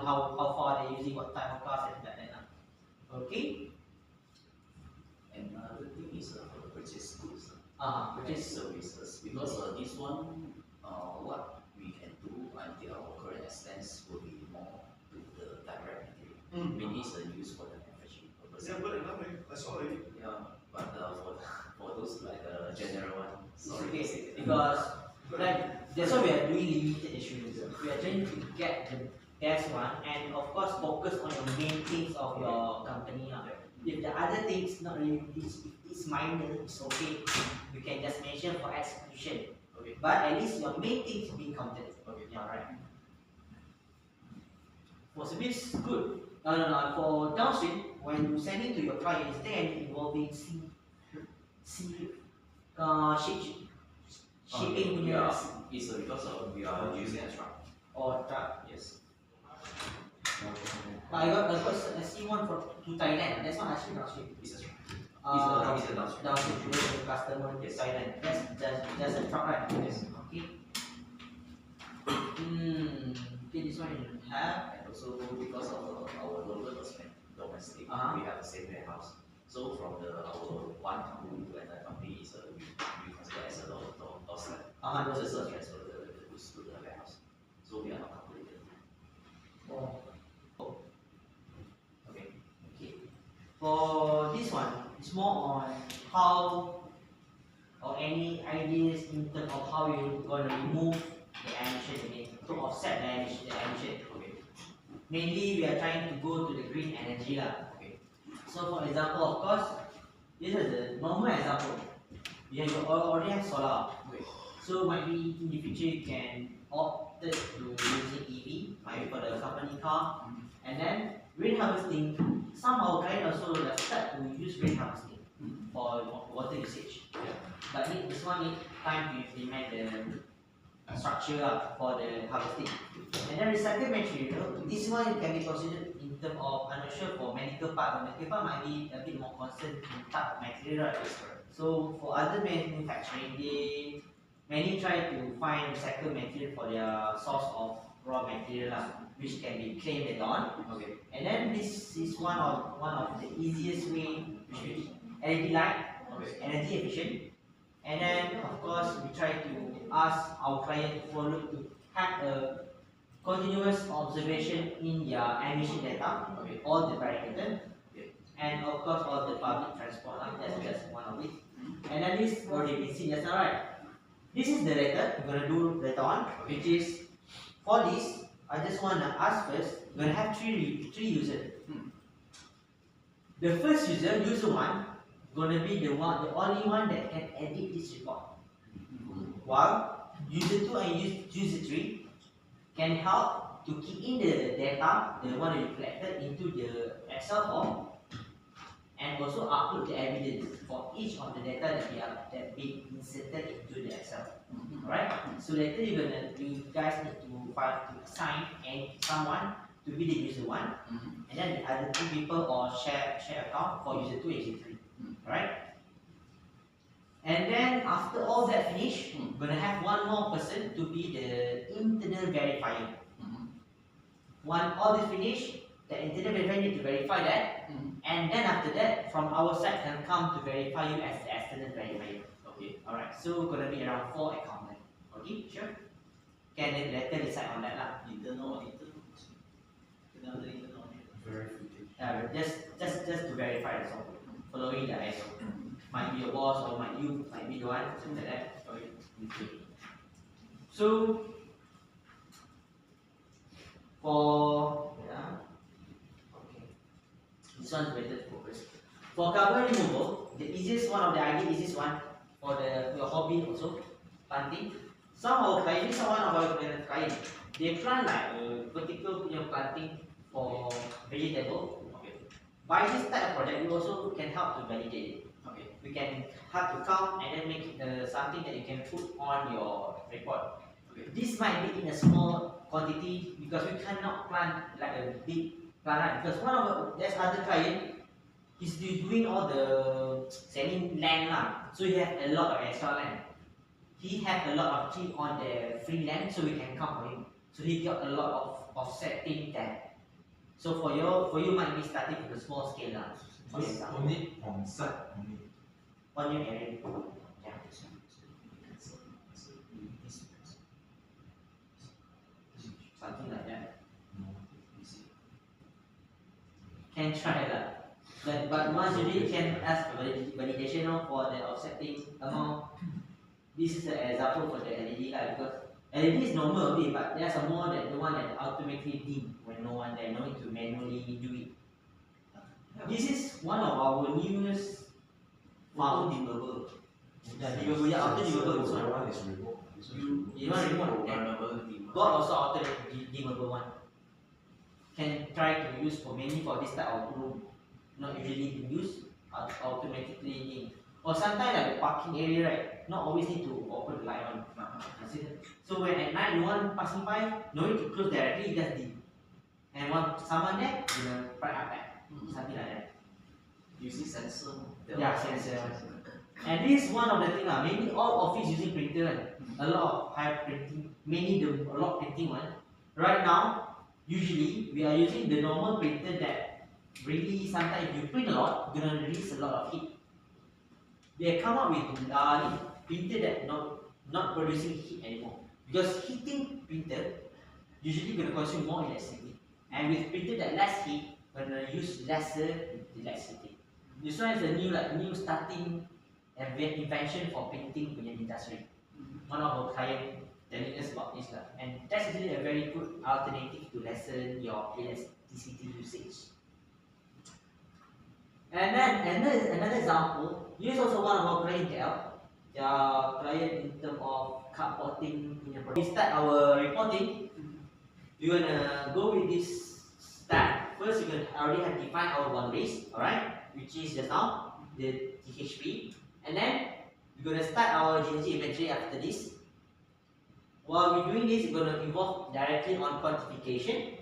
A: far they're using, what type of cars and that lah. Okay?
D: And another thing is for the purchase goods.
A: Purchase
D: services, because this one
K: what we can do until our current expense will be more to the direct material. Meaning it's used for the manufacturing purpose.
C: Yeah, good enough, eh? That's all already.
K: Yeah, but for those like the general one, sorry.
A: Okay, because like that's why we are doing limited issues. We are trying to get the best one, and of course focus on your main things of your company. If the other things not really, it's minor, it's okay. You can just mention for execution.
K: Okay.
A: But at least your main things being counted.
K: Okay.
A: Yeah, right. For service, good. No. For downstream, when you send it to your client, is there any involving shipping
K: Yeah,
A: punya
K: it's because we are using a truck.
A: or truck?
K: Yes.
A: But I got I see one from to Thailand. That's not actually downstream.
K: It's a truck.
A: It's
K: a downstream.
A: downstream to the customer in Thailand. That's a truck, right?
K: Yes.
A: Okay. Okay, this one you have.
K: And also because of our local domestic, we have the same warehouse. So from our one company to another company is we consider as a loss. Just transfer the goods to the warehouse. So we are not calculated.
A: Okay. For this one, it's more on how or any ideas in terms of how you're going to remove the emission again to offset the emission.
K: Okay.
A: Mainly, we are trying to go to the green energy lah.
K: Okay.
A: So, for example, of course, this is a normal example. You already have solar.
K: Okay.
A: So, might be in the future you can opt to using EV, maybe for the company car, and then rain harvesting. Some of our clients also start to use rain harvesting for water usage.
K: Yeah.
A: But this one need time to implement the structure for the harvesting. And then recycled material, this one can be considered in terms of, I'm not sure for medical part, but medical part might be a bit more concerned in type of material, right? So for other manufacturing, they many try to find recycled material for their source of raw material, which can be claimed later on.
K: Okay.
A: And then this is one of the easiest way, which is LED light, energy efficient. And then of course we try to ask our client to have a continuous observation in their emission data, all the parameters, and of course all the public transport. That's just one of it. And then this already been seen just now, right? This is the letter we're gonna do later on, which is for this. I just wanna ask first. We're gonna have three users. The first user, user one, gonna be the only one that can edit this report. While user 2 and user 3 can help to key in the data, the one that you collected, into the Excel form, and also upload the evidence for each of the data that been inserted into the Excel. Alright? So later you guys need to assign someone to be the user 1, and then the other 2 people or share account for user 2 and user 3. Alright? And then after all that finish, we're gonna have one more person to be the internal verifier. When all this finish, the internal verifier need to verify that, and then after that, from our side can come to verify you as the external verifier.
K: Okay.
A: Alright, so gonna be around 4 accountants. Okay, sure. Can then later decide on that lah.
K: Internal auditor. Another internal auditor.
B: Verification.
A: Just to verify the software, following the ISO. Might be your boss or might be the one, something like that. Okay. So for this one is better to focus. For carbon removal, the easiest one of the idea is this one for your hobby also, planting. Some of our clients, one of our clients, they plant like a vertical planting for vegetable. By this type of project, we also can help to validate it. We can help to count and then make it something that you can put on your report. This might be in a small quantity because we cannot plant like a big plant, because one of there's other client, he's doing all the selling land lah. So he have a lot of extra land. He have a lot of tree on the free land, so we can count for him. So he got a lot of offsetting that. So for you might be starting with a small scale lah. For example,
B: Only on site only.
A: on your area. Yeah. can try that. But once you really can ask for validation for the offsetting amount. This is an example for the LED light because LED is normal only, but there are some more that the one that automatically dim when no one there, no need to manually do it. This is one of our newest found dimmable. Yeah, dimmable, yeah, auto dimmable. This one
B: is remote.
A: you want remote? And got also auto dimmable one. Can try to use for mainly for this type of room. Not usually been used, automatically dim. Or sometimes like the parking area, right? Not always need to open the light on. So when at night you want passing by, no need to close directly, you just dim. And when someone there, you will bright up something like that.
K: You see sensor?
A: Yeah, sensor. And this is one of the things, mainly all office using printer, a lot of high printing, mainly a lot of printing one. Right now, usually we are using the normal printer that really sometimes if you print a lot, you're gonna release a lot of heat. They come up with printer that not producing heat anymore because heating printer usually gonna consume more electricity, and with printer that less heat gonna use lesser electricity. This one is a new starting invention for printing punya industry. One of our client telling us about this and that's actually a very good alternative to lessen your electricity usage. And then another example, here's also one of our clientele, their client in terms of cardboarding. We start our reporting. We're gonna go with this step. First, we're gonna already have defined our boundaries, alright, which is just now the THP, and then we're gonna start our GHG inventory after this. While we're doing this, we're gonna involve directly on quantification.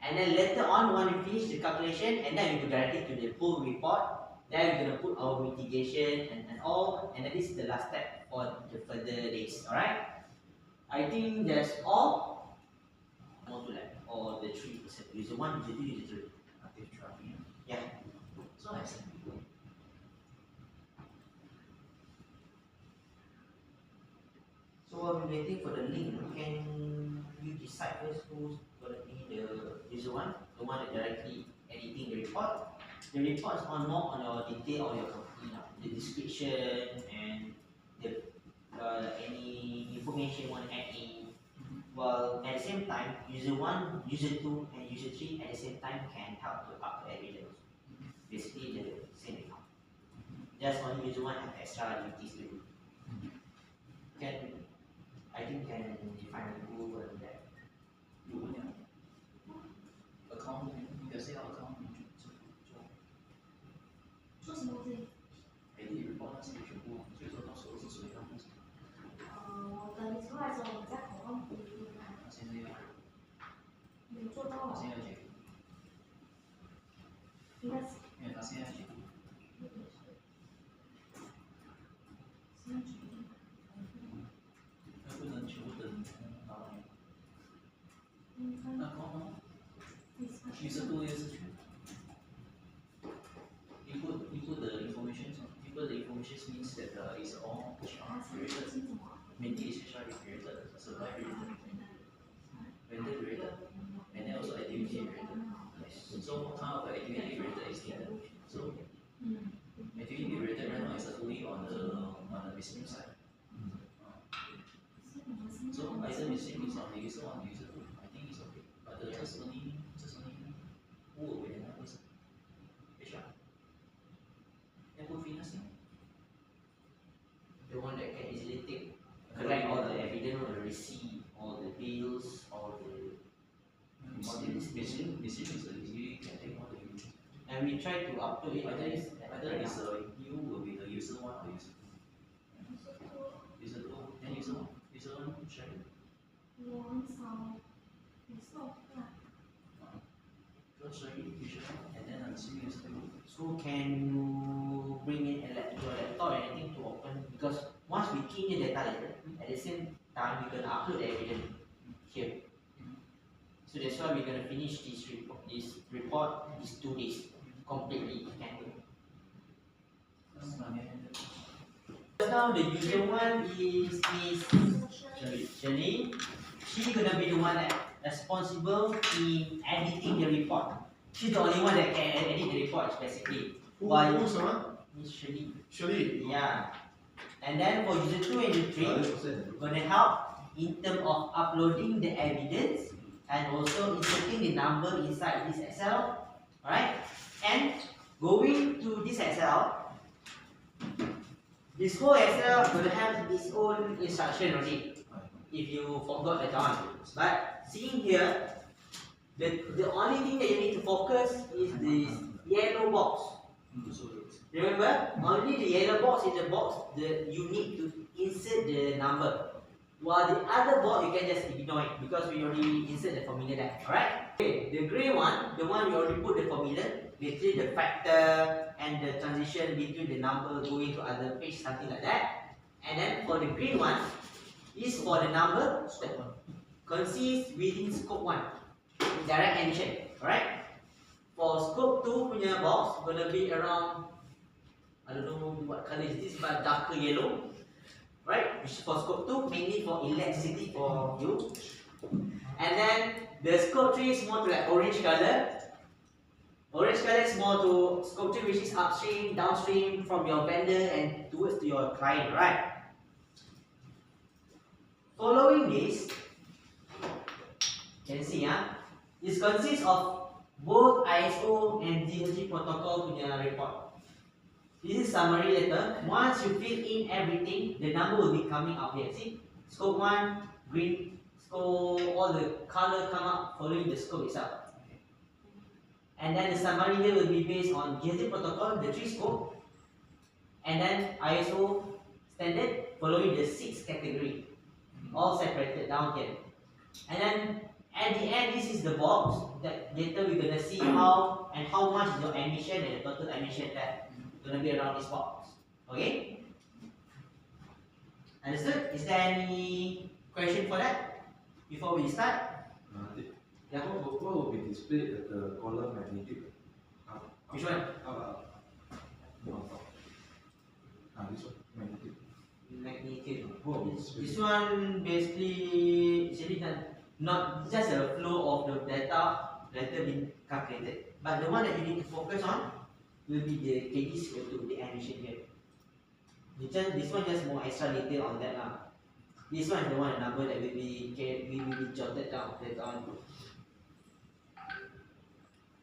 A: And then later on, when we finish the calculation, and then we go directly to the full report, then we're going to put our mitigation and all, and then this is the last step for the further days, alright? I think that's all. More to that, or the 3%. User 1, user 2, user 3.
K: Active tracking.
A: Yeah.
K: So I see.
A: So while we're waiting for the link, can you decide first who's going to be the user 1? The one that directly editing the report. The report is on more on your detail of your company, the description and the any information you want to add in. While at the same time, user 1, user 2, and user 3 at the same time can help to up the evidence. Basically the same account. Just only user 1 have extra duties to do. I think can define who will do that.
K: Account 应该是要 account
I: 做什么东西？
K: edit report 那些全部，所以说到时候是谁要负责？
I: 我等你出来之后，我再讨论不一定啊。
K: 他现在要，
I: 没做到啊。
K: 他现在要解，
I: 应该是。
K: 因为他现在要解。那不能全部等老板。那可能。User 2 也是全。Input the information. Input the information means that is all created. Mainly is actually created, supply created, vendor created, and then also activity created. So kind of activity created is needed. So activity created right now is fully on the missing side. So either missing is on the user 1 or user 2. I think it's okay. But just only who will win that person? HR. And who financing?
A: The one that can easily collect all the evidence, all the receipt, all the bills, all the
K: missing is you can take all the user.
A: and we try to upload it.
K: Either is you will be the user 1 or user 2. User 2, then user 1. User 1 share it.
I: 我很少，有时候啊。
K: Just share it, you share it, and then I'm assuming user 2.
A: So can you bring in your laptop or anything to open? Because once we key in the data later, at the same time we're gonna upload the evidence here. So that's why we're gonna finish this report these 2 days completely. Can do. Just now the user 1 is Shirley. She's gonna be the one that responsible in editing the report. She's the only one that can edit the report basically.
C: Who's the one?
A: Miss Shirley.
C: Shirley.
A: Yeah. And then for user 2 and user 3, gonna help in terms of uploading the evidence and also inserting the number inside this Excel. Alright? And going to this Excel, this whole Excel gonna have its own instruction already. If you forgot that one. But seeing here, the only thing that you need to focus is this yellow box. Remember, only the yellow box is the box that you need to insert the number. While the other box you can just ignore it because we already insert the formula there. Alright? Okay, the grey one, the one we already put the formula, basically the factor and the transition between the number going to other page, something like that. And then for the green one, is for the number that consists within scope 1, direct emission. Alright? For scope 2 punya box, gonna be around, I don't know what color is this, but darker yellow. Right? Which is for scope 2, mainly for electricity for you. And then the scope 3 is more to like orange color. Orange color is more to scope 3, which is upstream, downstream from your vendor and towards to your client, right? Following this, you can see it consists of both ISO and GHG Protocol punya report. This is summary letter. Once you fill in everything, the number will be coming up here. See, scope 1, green, scope, all the color come up following the scope itself. And then the summary here will be based on GHG Protocol, the 3 scope, and then ISO standard following the 6 category, all separated down here. And then at the end, this is the box that later we're gonna see how and how much is your emission and the total emission there. Gonna be around this box. Okay? Understood? Is there any question for that before we start?
B: Yeah. What will be displayed at the column magnitude?
A: Which one?
B: This one, magnitude.
A: Magnitude. Oh, this one basically not just a flow of the data being calculated, but the one that you need to focus on will be the kgs equal to the emission here. This one just more extra detail on that. This one is the one number that will be jotted down later on.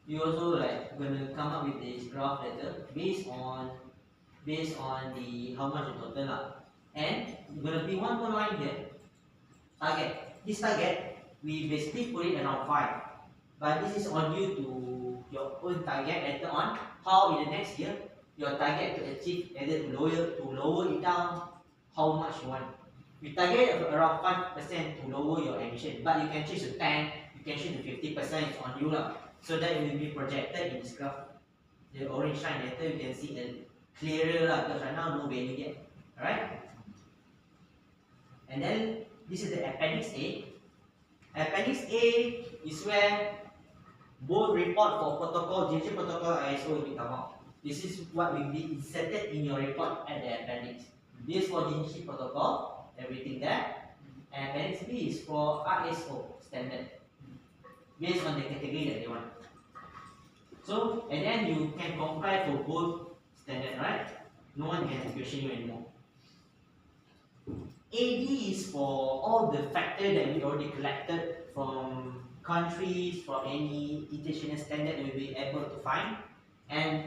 A: You also like gonna come up with this graph later based on the how much the total and gonna be one more line here. Target. This target we basically put it around 5, but this is on you to your own target later on. How in the next year your target to achieve either to lower it down, how much you want. We target around 5% to lower your emission, but you can change to 10, you can change to 50%, it's on you lah. So that it will be projected in this graph. The orange line later you can see it clearer lah, because right now no value yet. Alright? And then this is the appendix A. Appendix A is where both report for protocol, GHG Protocol, ISO will come out. This is what will be inserted in your report at the appendix. This for GHG Protocol, everything there. And appendix B is for ISO standard, based on the category that they want. So, and then you can compare for both standard, right? No one can question you anymore. AD is for all the factors that we already collected from countries, from any international standard that we'll be able to find. And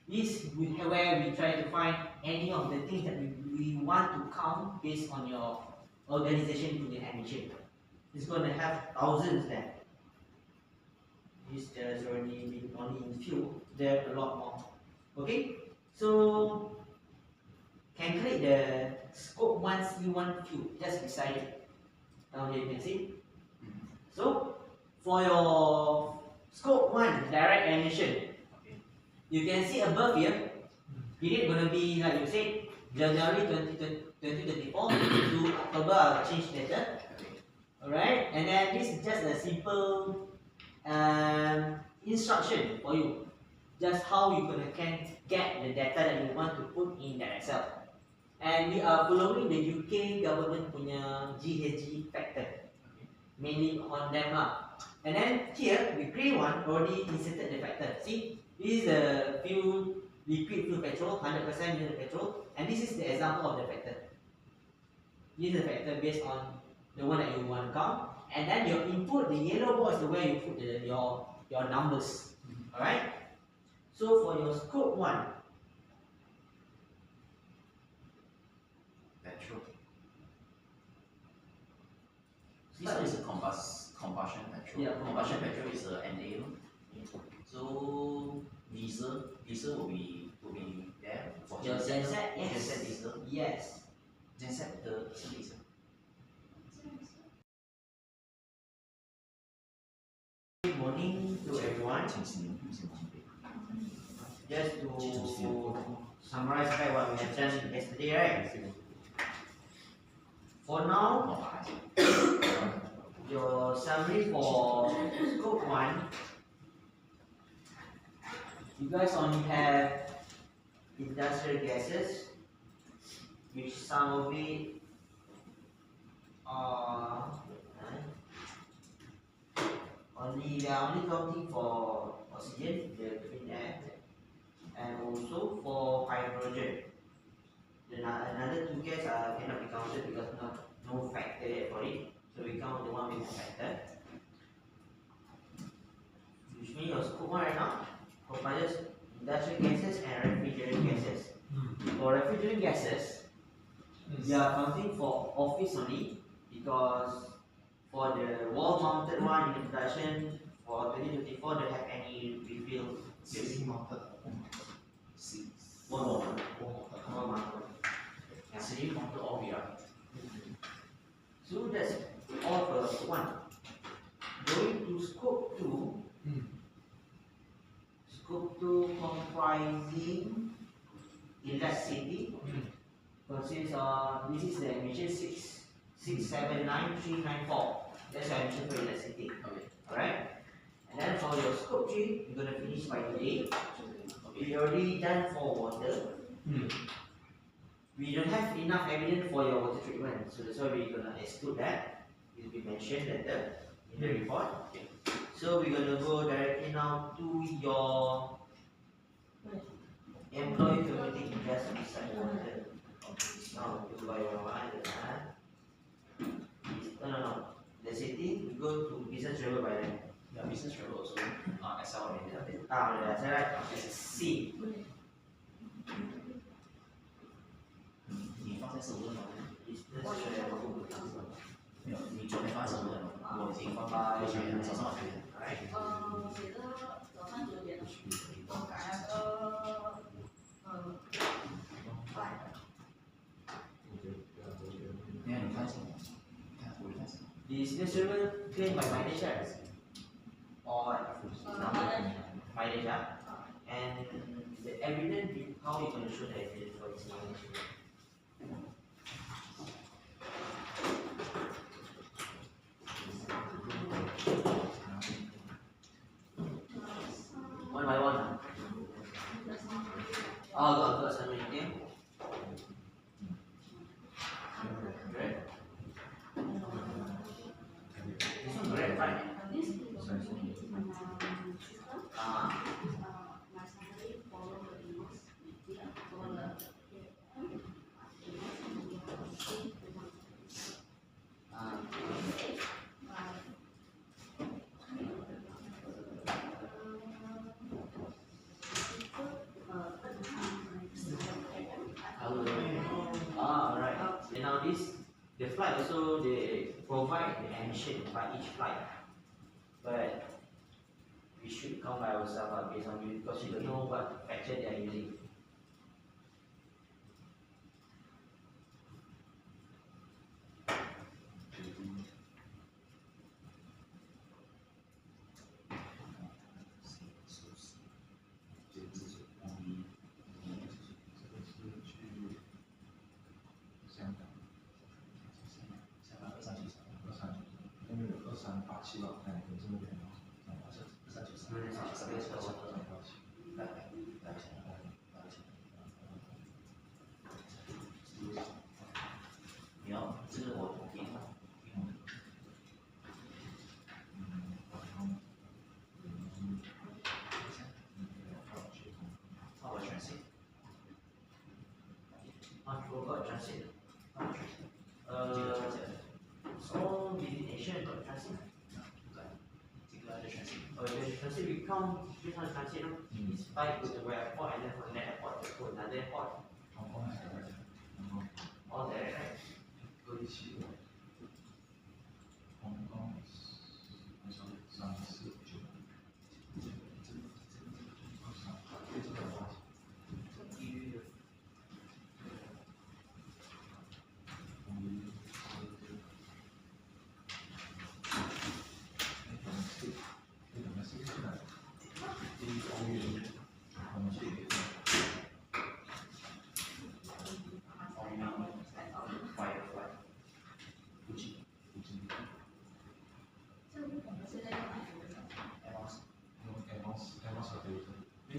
A: this is where we try to find any of the things that we want to count based on your organization to the emission. It's going to have thousands there. This there's already been only in few, there are a lot more. Okay? So calculate the scope 1 C1 Q just beside it. Down here you can see. So for your scope 1 direct emission, you can see above here, period gonna be like you said, January 2024 to October. I'll change later. Alright, and then this is just a simple instruction for you. Just how you can get the data that you want to put in that Excel. And we are following the UK government punya GHG factor. mainly on them lah. And then here, the grey one already inserted the factor. See, this is the fuel, liquid fuel petrol, 100% liquid petrol, and this is the example of the factor. This is the factor based on the one that you want to count, and then your input, the yellow bar is the way you put your numbers. Alright? So for your scope 1,
K: Petrol. This one is a combustion petrol.
A: Yeah,
K: Combustion petrol is a NA. So diesel will be there for
A: your genset,
K: genset diesel.
A: yes.
K: Genset the diesel.
A: Good morning to everyone. Just to summarize back what we have done yesterday, right? For now, your summary for scope 1, you guys only have industrial gases, which some of it are we are only counting for oxygen, the clean air, and also for hydrogen. Then another two gas cannot be counted because no factor yet for it. So we count the one with the factor. Which means your scope 1 right now comprises industrial gases and refrigerant gases. For refrigerant gases, we are counting for office only because for the wall-mounted one in the production for 2024 don't have any refill. Wall-mounted.
K: City mounted all we are.
A: So that's all for scope 1. Going to scope 2. Scope 2 comprising electricity. Consists of, this is the emission 679,394. That's your emission for electricity.
K: Okay.
A: Alright? And then for your scope 3, you're gonna finish by today. We already done for water. We don't have enough evidence for your water treatment, so that's why we're gonna exclude that. It will be mentioned later in the report. Okay. So we're gonna go directly now to your employee community just beside water. Now two by one. No. The city we go to business travel by land.
K: Yeah, business travel also SL already.
A: That's right. C.
K: 你放在手上吗？
A: Business travel.
K: 没有，你昨天放在手上吗？我已经放在早上9点。
I: 我写的早上9点，我改了个快的。
K: 你看你看什么？看我看什么？
A: Business travel claimed by mileage or mileage, and the evidence, how you going to show the evidence for this mileage? One by one. Oh, got some again. Right? This one correct, right? Alright. And now the flight also they provide the emission by each flight. But we should count by ourselves based on you because you don't know what factor they are using. transit.
K: 这个的选择。
A: The transit become this one transit, no? It's fly to the airport and then from that airport to another airport. All direct, right?
B: 搁一起的，红光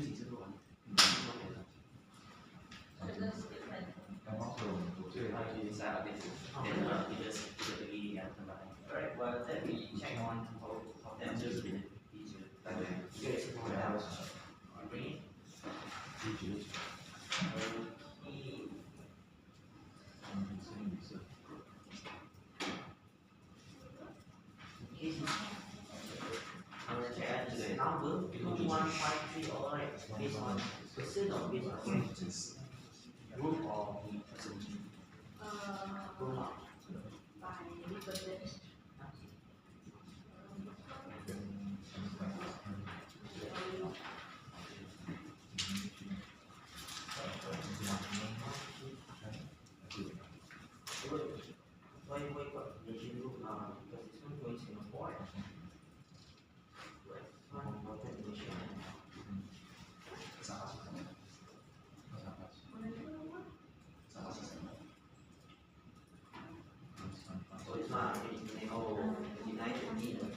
B: 349。
A: Alright, well then we check on how that just been easier. Yes, bring it. I'm gonna check the number 2153, alright, based on percent or based on group or group mark.
I: by percentage.
A: Why got Asian group now? Because it's not going Singapore. One important nation. So it's not United Kingdom,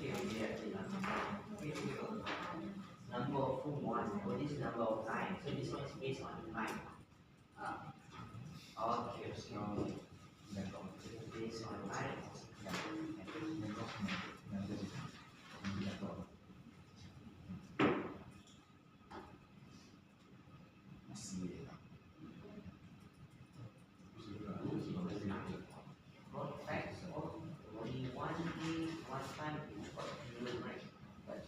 A: number of whom one, or this is number of nine, so this one is based on nine. Okay, so based on nine. Not facts, only one day, one time, what you will write. But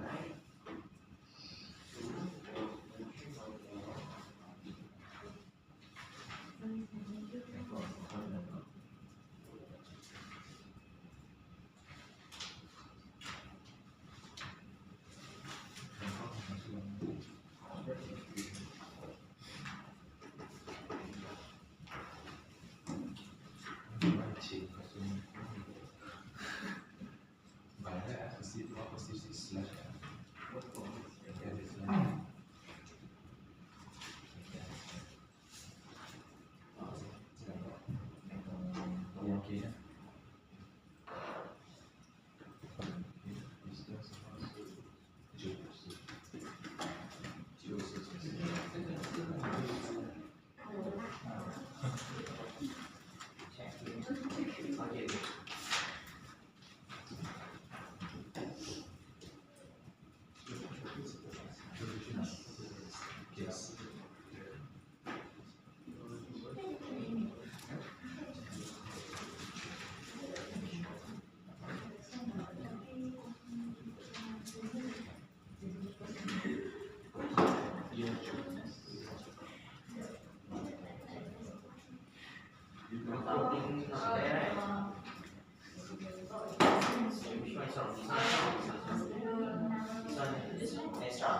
A: right? Okay. Something not there, right? Which one is wrong? This one extra.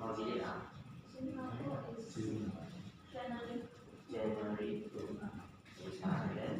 A: Mau delete ah? January to then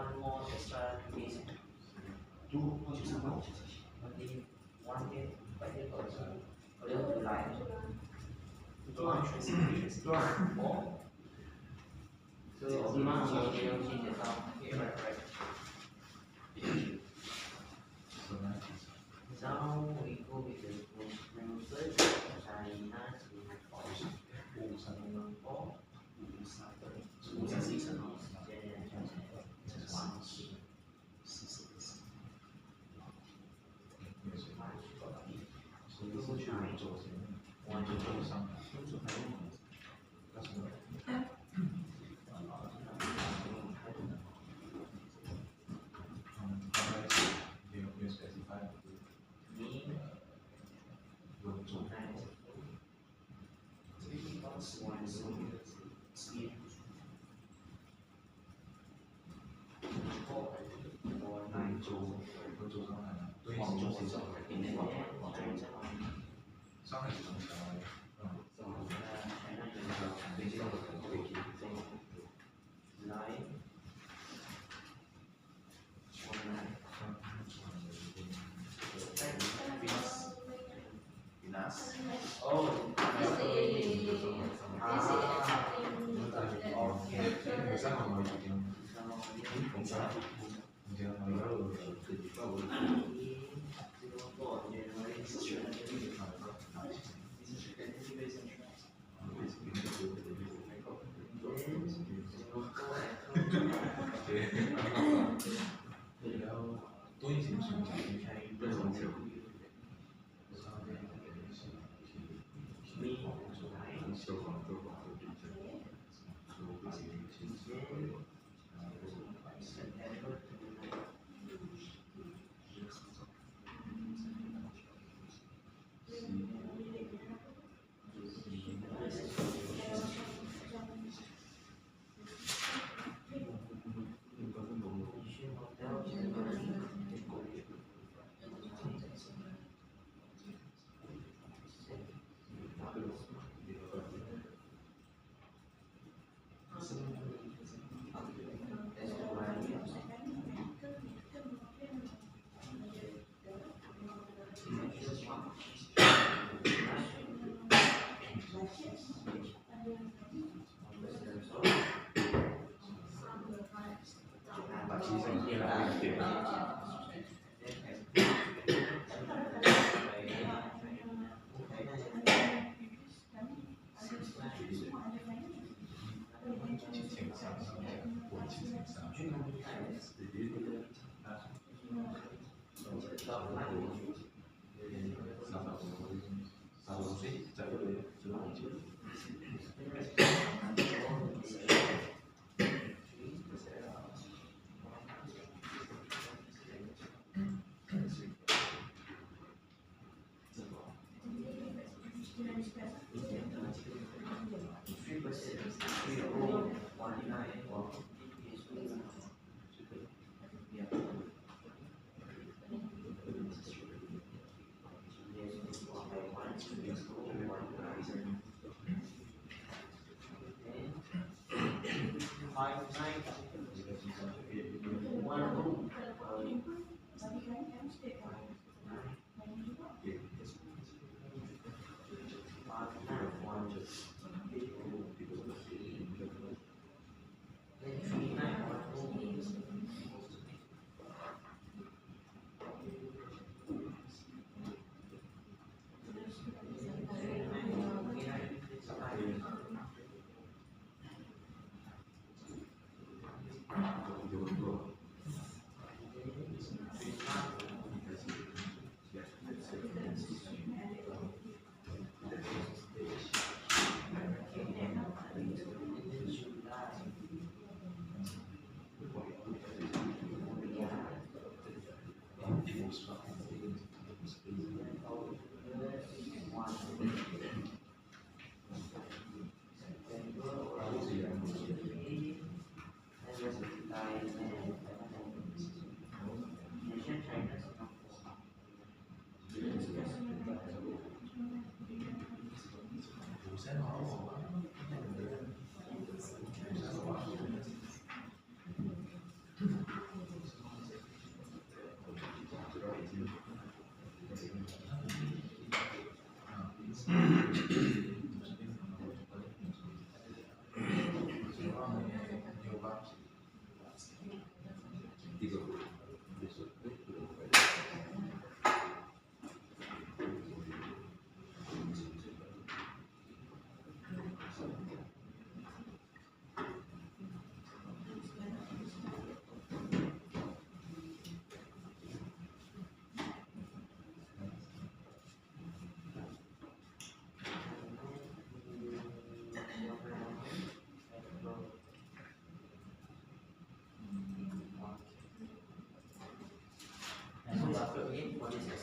A: One more extra days. Only 1 day, 5 days or July. More. So demand of energy is now right. Now we go with the first China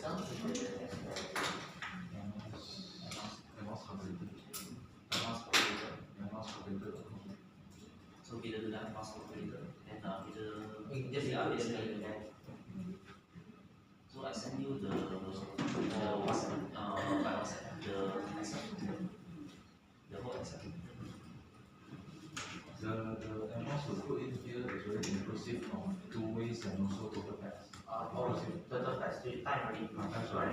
A: Excel is the Excel.
K: So kita gunakan mouse calculator and kita
A: Just include that.
K: so I send you the WhatsApp by WhatsApp the Excel the whole Excel.
L: The amounts we put in here is very inclusive of two ways and also total tax.
A: Total tax to time already.
L: That's right.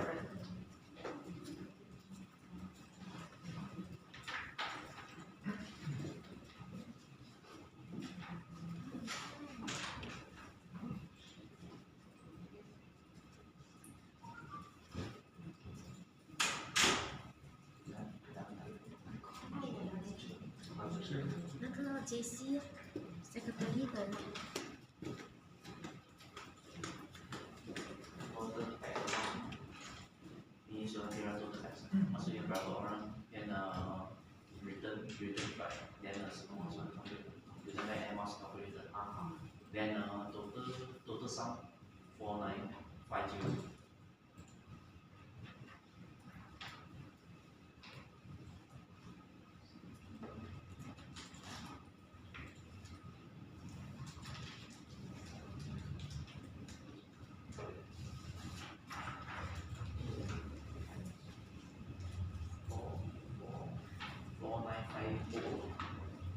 M: JC secretary 的
K: Total tax ini sudah kira total tax maksudnya berapa orang dan return price dan semua gunakan mouse calculator dan total sum 4950.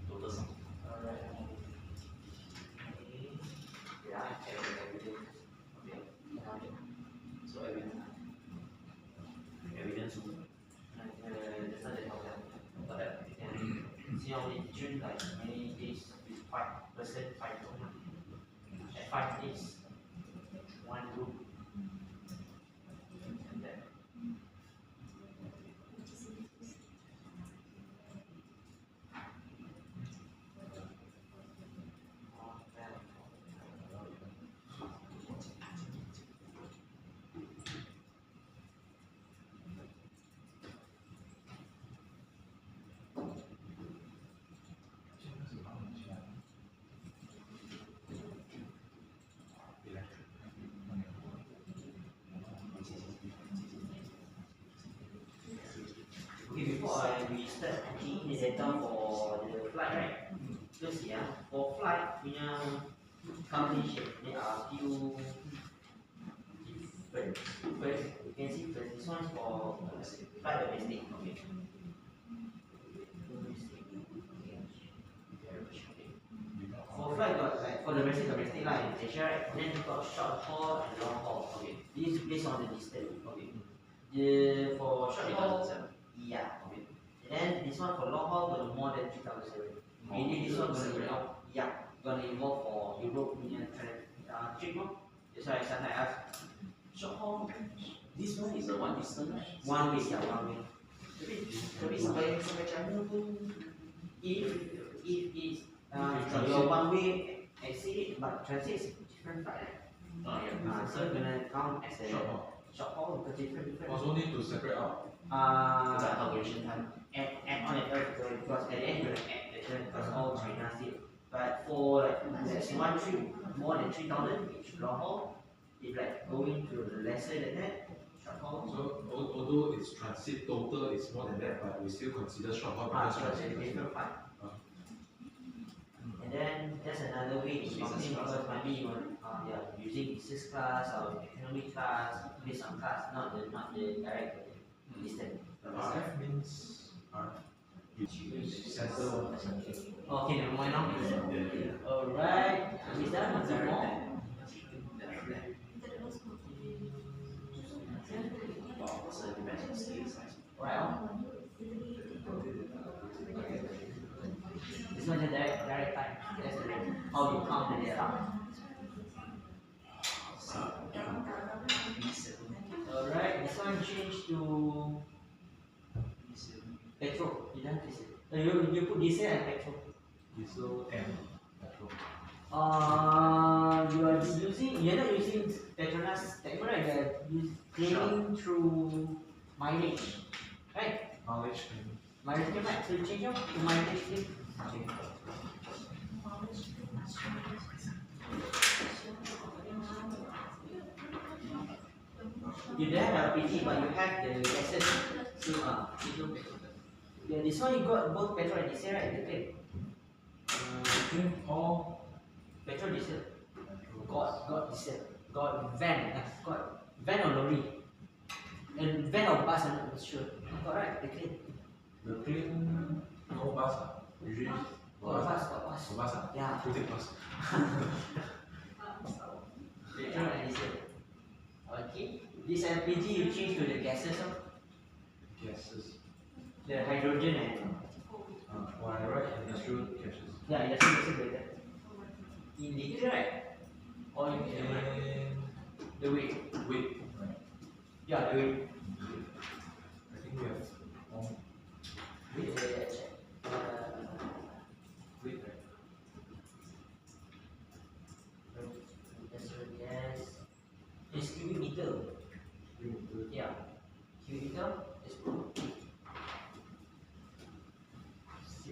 K: Total sum.
A: Alright. Yeah, I check everything.
K: Okay. So evidence
A: Just like the hotel. But and see how in June like many days with 5%, 5 at 5 days, one group. And then okay, before we start keying the data for the flight, right? Because for flight punya calculation, there are few different. First, you can see first, this one is for flight domestic, okay. For flight got like for domestic lah in Malaysia, right? Then you got short haul and long haul, okay. This is based on the distance, okay. For short haul, yeah, okay. And then this one for long haul gonna more than 3,007. Meaning this one gonna involve for Europe trip, no? That's why sometimes I ask, short haul,
K: this one is the one distance, right?
A: one way, one way. Tapi sampai China pun, if it's your one way exceed but transit is different flight, right? So gonna count as a short haul because different.
L: Also need to separate out.
A: Calculation time add on and everything because at the end you're gonna add the term because all China still. But for like there's one trip more than 3,000 each long haul, if like going to lesser than that, short haul.
L: So although it's transit total is more than that, but we still consider short haul because
A: So it's a
L: transit.
A: different flight. And then there's another way is counting because maybe you using business class or economy class based on class, not the direct distance.
L: RF means center of percentage.
A: Okay, never mind now. Alright, is that one more? Right. This one is direct time. That's the how you count the data. Alright, this one change to petrol. You don't diesel. You put diesel and petrol.
L: Diesel and petrol.
A: You're not using Petronas techno, right? You're claiming through mileage, right?
L: Mileage
A: Mileage claim, right? So you change to mileage claim. You don't have LPG, but you have the gases. So, yeah, this one you got both petrol and diesel, right? The claim.
L: I think all
A: Petrol, diesel. Got diesel. Got van or lorry. And van or bus, I'm not sure. Got right, the claim.
L: the plane no bus usually
A: Got bus.
L: bus
A: Yeah.
L: who take bus?
A: Petrol and diesel. Okay. This LPG you change to the gases,
L: Gases.
A: the hydrogen and
L: Why right industrial gases.
A: yeah, industrial gases better. In liter, right? Or you can
L: And
A: the weight.
L: weight, right?
A: Yeah, the weight.
L: I think we have one
A: Weight.
L: weight, right?
A: Industrial gas. It's cubic meter. Yeah. Cubic meter is good.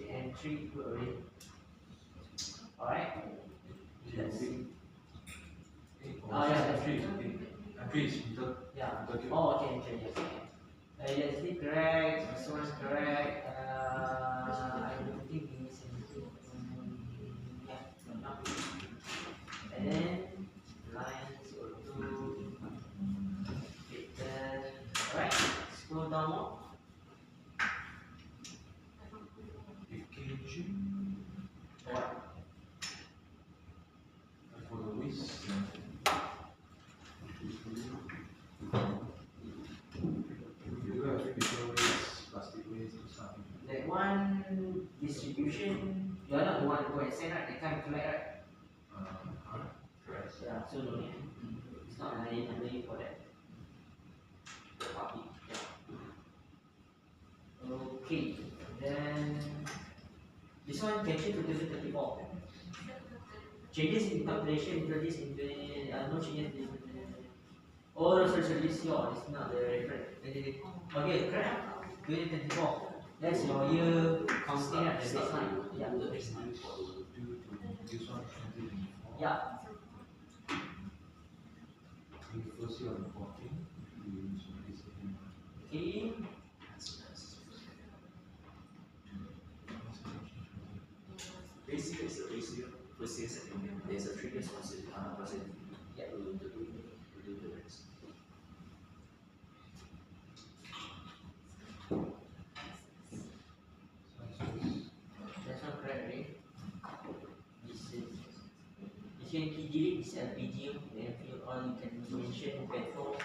A: And 3 good already. Alright. Let's see. Yeah,
L: Entry is okay. Entry is meter.
A: Yeah.
L: Meter cube.
A: Oh, okay, yes. Yes, this correct. This one's correct. I don't think we miss anything. Yeah, no. And then lines or two. Alright, scroll down more.
L: Packaging.
A: What?
L: For the waste. You have paper waste, plastic waste, something.
A: That one distribution, you are not the one to go and send, right? They come collect, right?
L: Correct.
A: Yeah, so no need. It's not under you for that. The party. Yeah. Okay, then this one can change to 2034. Changes in calculation introduced in the no changes in oh no, sorry, this is your, it's not the reference. Okay, correct. 2024. That's your year counting at the baseline. Yeah, the baseline.
L: This one 2024.
A: Yeah.
L: The first year on the 14th.
A: Okay.
K: Basic is a basic, first year, second year. There's a 3 years process,
A: Yeah.
K: to do the rest.
A: That's not correct, right? This is you can delete this LPG, then fill all you can mention petrol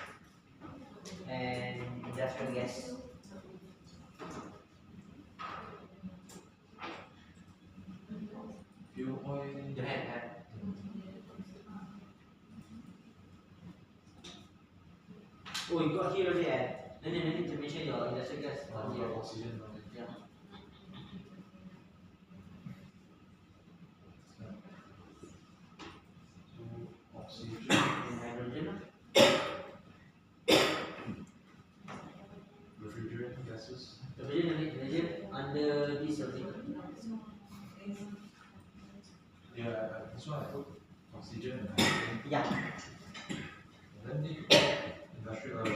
A: and industrial gas.
L: Fuel oil.
A: You have. Oh, you got here already, eh? Then you need to mention your industrial gas on here.
L: Oxygen.
A: Yeah.
L: So oxygen.
A: And hydrogen.
L: Refrigerant gases.
A: Hydrogen under this already.
L: Yeah, this one I put oxygen and hydrogen.
A: Yeah.
L: Then the industrial, the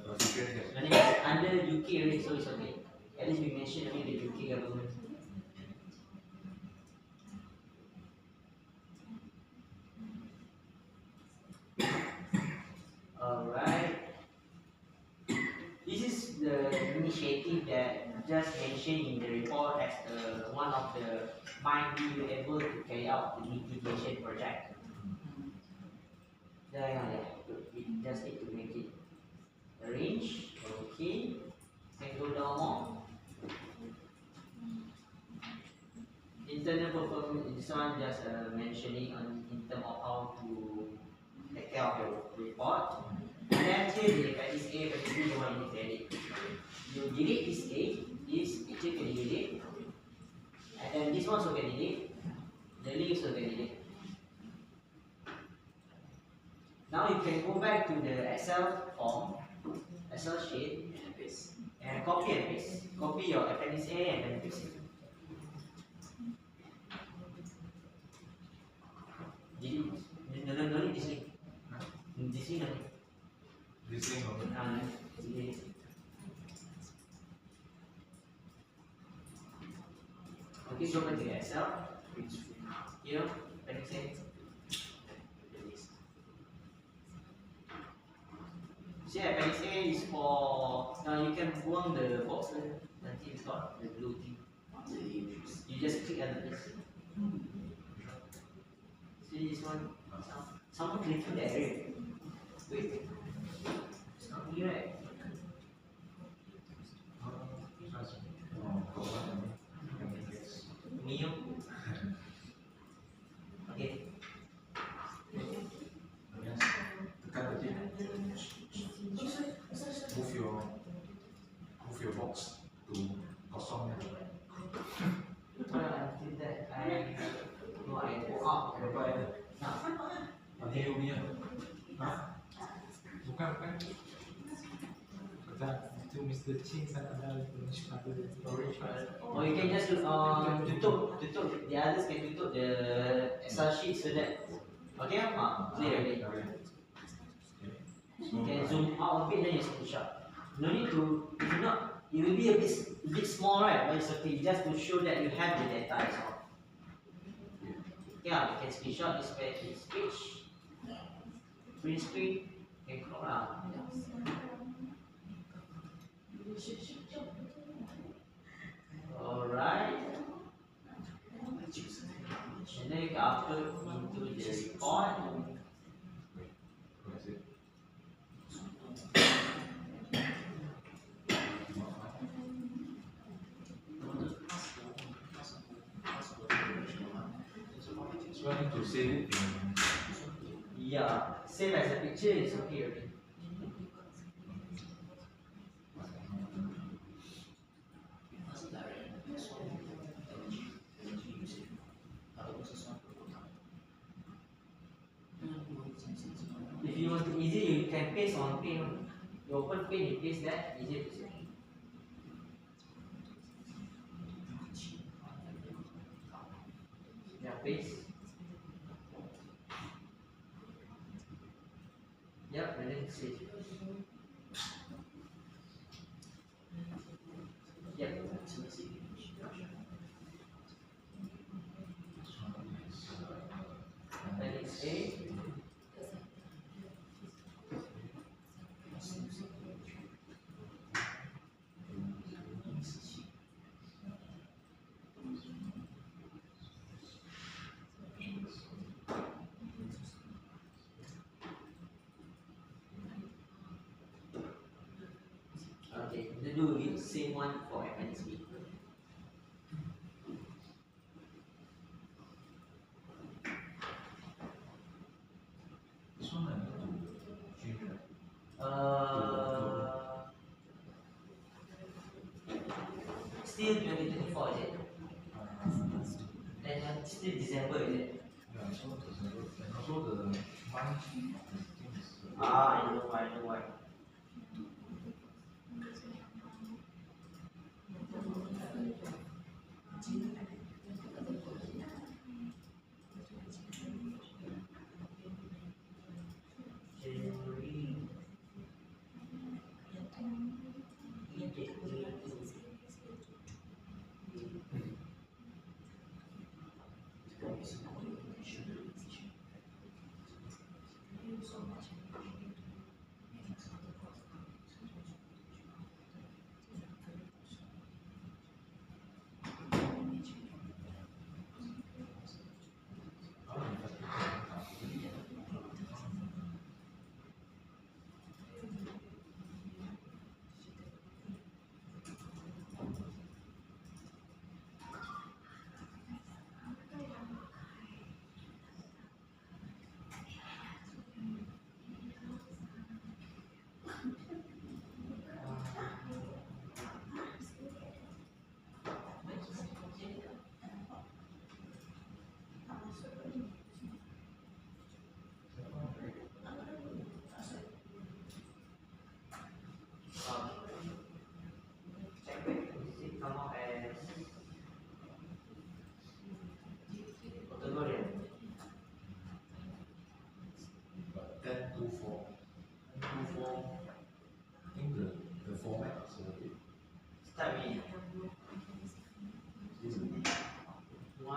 L: refrigerant gas.
A: And it's under UK already, so it's okay. At least we mentioned already the UK government. Alright. This is the initiative that just mentioned in the report as one of the might be able to carry out the mitigation project. Yeah, we just need to make it arrange. Okay. Can go down more. Internal performance, this one just mentioning on in terms of how to take care of your report. And then here the practice A, practice B, the one you need to edit. You delete this A, this picture can delete. And then this one also can delete. The leaves also can delete. Now you can go back to the Excel form, Excel sheet, and copy and paste. Copy your appendix A and then paste it. No need this link. This link only.
L: This
A: Okay, go back to Excel. Here, when you say, see, appendix A is for, you can buang the box nanti it's got the blue thing. You just click on this. See this one? Someone clicking the area. Wait. It's not me, right? Mio. Okay.
L: Tekan lagi. Move your box to kosong.
A: Until that I no I go up.
L: Berapa ada? Ini punya. Bukan. Itu Mr. Ching sana ada storage.
A: Or you can just tutup the others can tutup the Excel sheet so that okay clear already. You can zoom out a bit then you screenshot. No need to, if you not, it will be a bit small, right? But it's okay, just to show that you have the data as well. Yeah, you can screenshot this page, print screen, and crop out. Alright. And then you can upload into the report.
L: So I need to save it in.
A: Yeah, save as a picture is okay already. If you want to easy, you can paste on pen. You open pen, you paste that, easy to see. Yeah, paste. Yep, and then save. Yep. Appendix A. Okay, then do the same one for appendix B.
L: This one I need to change, right?
A: Still 2024 is it? And still December is it?
L: Yeah, so and also the month, I think is.
A: I know why.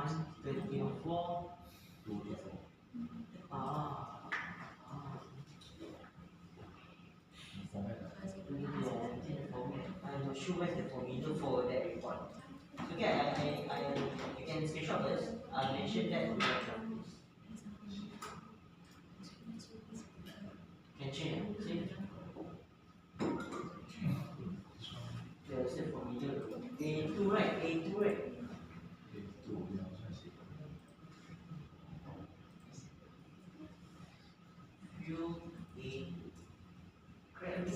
A: 124.
L: 284.
A: Ah.
L: Format.
A: I'm not sure where's the formula for that report. Okay, I can screenshot this. I mentioned that we have done this. Can change, see? There's the formula. A2, right? A2, right?
L: 2, yeah, I see.
A: Fuel A. Correct.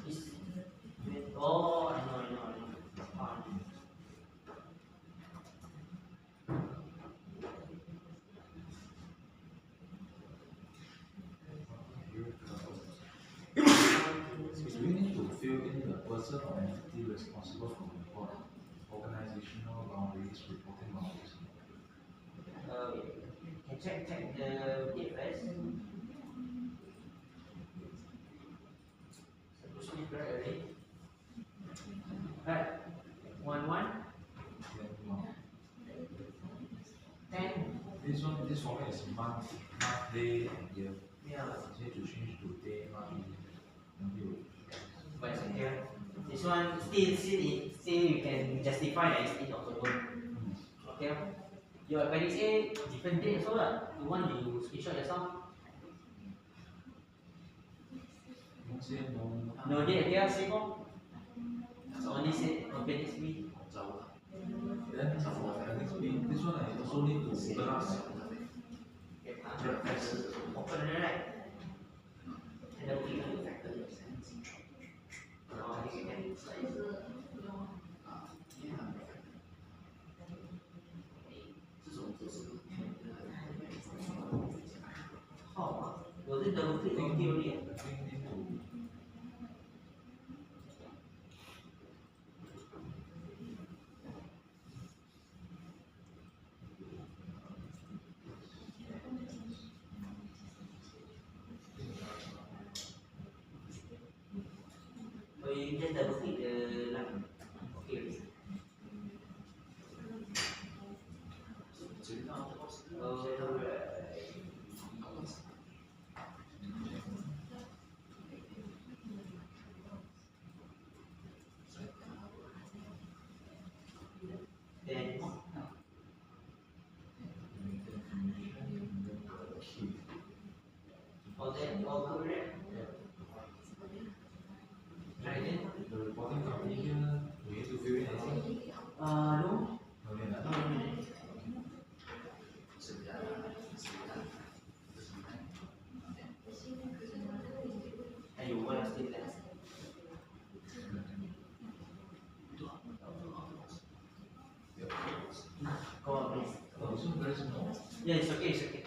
A: Is oh, I know.
L: Do we need to fill in the person or entity responsible for the report, organizational boundaries, reporting boundaries?
A: Can check the date first. Supposed to be correct already. Right. 1 10.
L: This format is month, day, and year.
A: Yeah.
L: You need to change to day, month, year.
A: But it's okay. This one still you can justify that it's in October. Okay. Your appendix A different date also lah. The one you screenshot yourself. No date okay, same one. So only say appendix B.
L: Then for appendix B, this one I also need to open up.
A: Open it right. And then we was it double click on the only? So you just double click the line. Okay. Then all that all correct. Right then.
L: The reporting company here, we need to fill in anything?
A: No.
L: No need,
A: No. And you want to still that? Go on, please.
L: Oh, this one very small.
A: Yeah, it's okay.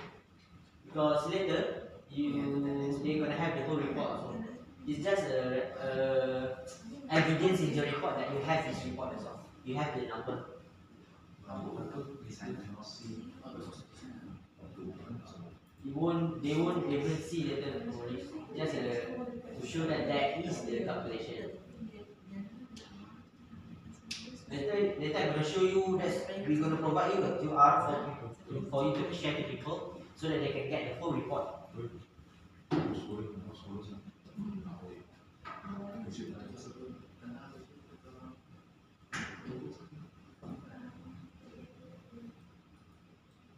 A: Because later they're gonna have the whole report also. It's just evidence in your report that you have this report as well. You have the number.
L: I cannot see.
A: They won't even see later. No worries. Just to show that there is the calculation. Later I'm gonna show you that we're gonna provide you a QR for you to share to people so that they can get the full report.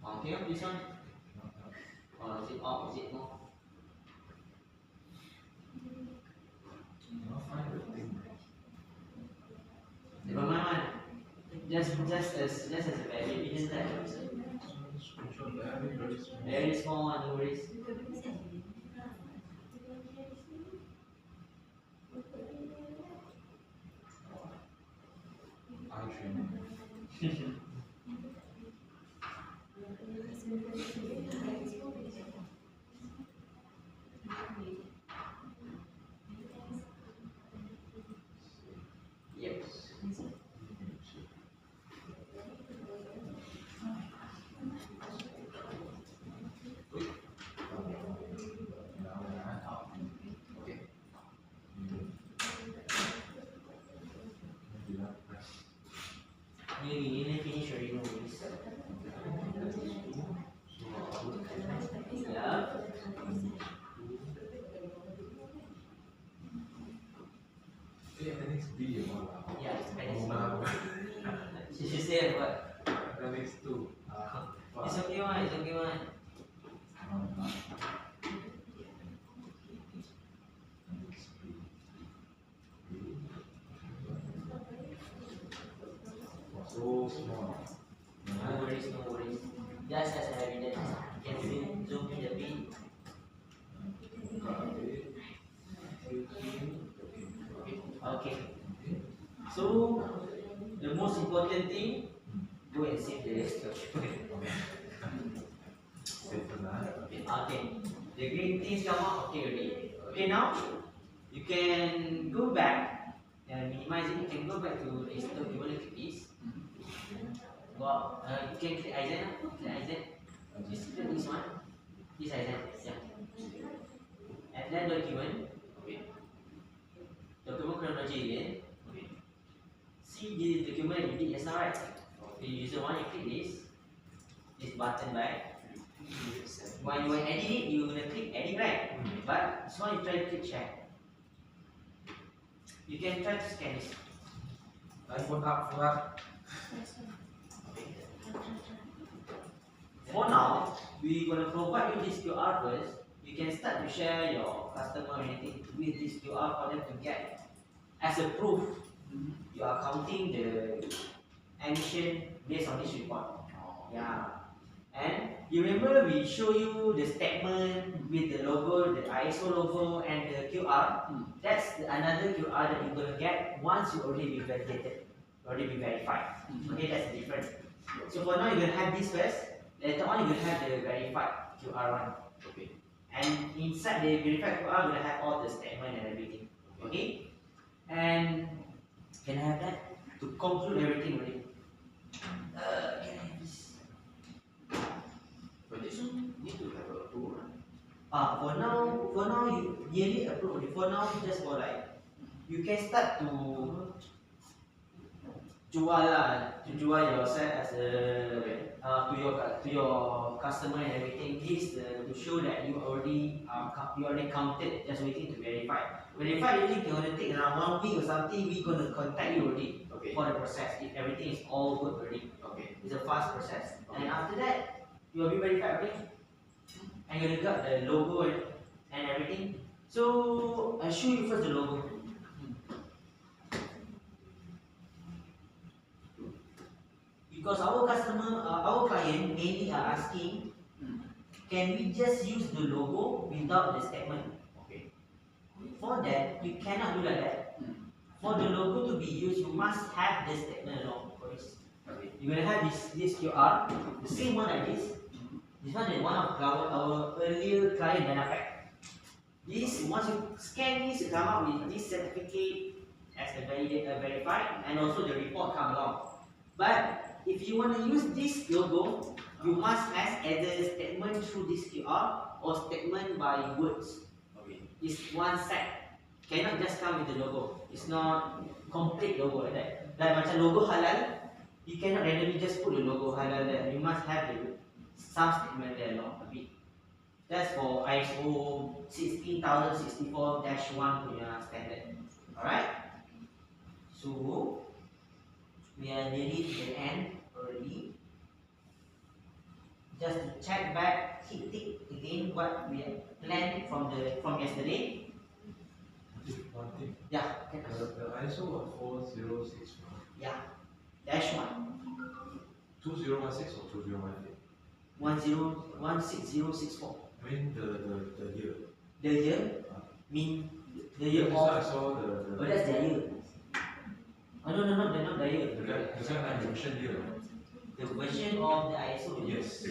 A: Okay, this one. Or is it off? Is it no?
L: Cannot find the thing.
A: Never mind. Just as a value, it is that.
L: Screenshot very small.
A: Very small one, no worries.
L: Eye training.
A: Yep. Okay. Maybe finish
L: appendix 2.
A: It's okay one, it's okay one.
L: So small.
A: No worries, no worries. Just as evidence, you can zoom in a bit. Okay. So the most important thing, go and save the rest of Okay. The green things come out, okay already. Okay, now you can go back and minimize it. You can go back to the stove. You want to click this. You can click Aizen. Click Aizen. Just click this one. This Aizen. Yeah. And then document. Okay. Document chronology again. Okay. See the document you did just now, right? The user one, you click this button, right? When you edit it, you're gonna click edit, right? But this one you try to click check. You can try to scan this.
L: iPhone up.
A: For now, we're gonna provide you this QR first. You can start to share your customer or anything with this QR for them to get as a proof. You are counting the emission based on this report. Yeah. And you remember we show you the statement with the logo, the ISO logo and the QR. That's another QR that you're gonna get once you already be validated, already be verified. Okay, that's the difference. So for now you're gonna have this first. Later on you're gonna have the verified QR one. Okay. And inside the verified QR, you're gonna have all the statement and everything. Okay. And can I have that to conclude everything already? Can I have this?
K: But this one need to have a approval, right?
A: For now you yearly approve. For now, just for like you can start to jual yourself as a to your customer and everything. This to show that you already counted, just waiting to verify. Verify really gonna take around 1 week or something. We gonna contact you already for the process if everything is all good already.
K: Okay.
A: It's a fast process. And after that, you will be verified already. And you got the logo and everything. So I'll show you first the logo. Because our customer, our client mainly are asking, can we just use the logo without the statement?
K: Okay.
A: For that, you cannot do like that. For the logo to be used, you must have the statement along. You're gonna have this QR, the same one like this. This one is one of our earlier client Dynapec. This once you scan this, you come out with this certificate as a verified, and also the report come along. But if you want to use this logo, you must have either statement through this QR or statement by words.
K: Okay.
A: It's one set. Cannot just come with the logo. It's not complete logo like that. Like macam logo halal, you cannot randomly just put the logo halal there. You must have some statement there along a bit. That's for ISO 16064-1 punya standard. Alright? So we are nearly to the end already. Just to check back, tick again what we have planned from yesterday.
L: One thing.
A: Yeah, okay.
L: The ISO was 4064.
A: Yeah, -1.
L: 2016 or 2018?
A: 16064.
L: I mean the year.
A: The year mean the year
L: Because I
A: of.
L: saw the
A: Oh, that's the year. Oh no, they're not the year.
L: the guideline mentioned here.
A: The version of the ISO.
L: Yes.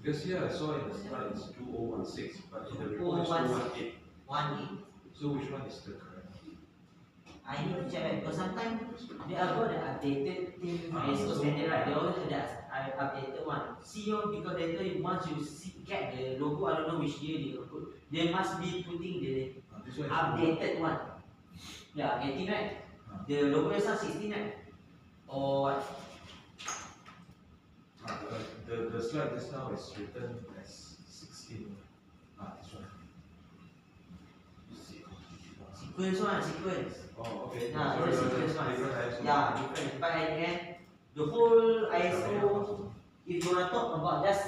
L: Because here I saw in the slide it's 2016, but in the report it's 2018.
A: 18.
L: So which one is the correct?
A: I need to check that because sometimes they are got the updated thing ISO standard, right? They always have the updated one. See because later once you get the logo, I don't know which year they will put. They must be putting the
L: This one is
A: updated one. Yeah, 18 right? The logo is not 16 right? Or what?
L: the slide just now is written as 16. This one.
A: Sequence.
L: Oh, okay.
A: Nah,
L: Sorry,
A: it's a sequence one.
L: different ISO.
A: Yeah, different. But at the end, the whole ISO you wanna talk about just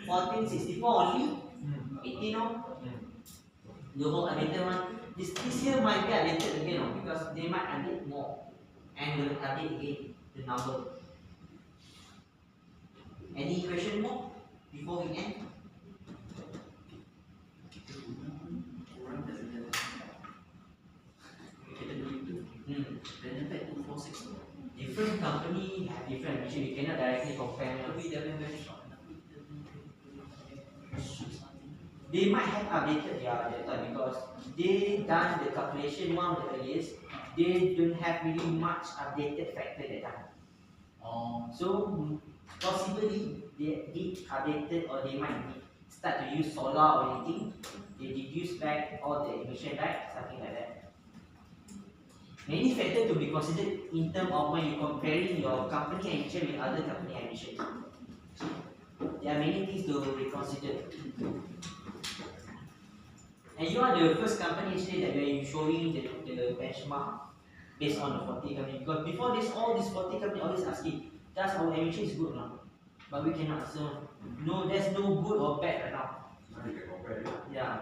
A: 1464 only, 18 no? The whole updated one. This year might be updated again, no? Because they might update more and will update again the number. Any question more before we end? Different company have different emission. You cannot directly compare. They might have updated their data because they done the calculation one of the earliest. They don't have really much updated factor data. So possibly they did updated or they might start to use solar or anything. They reduce back all the emission back, something like that. Many factors to be considered in terms of when you comparing your company emission with other company emission. There are many things to reconsider. And you are the first company actually that you are showing the benchmark based on the 40 company. Because before this, all these 40 company always asking, does our emission is good or not? But we cannot answer. No, there's no good or bad right now. Yeah.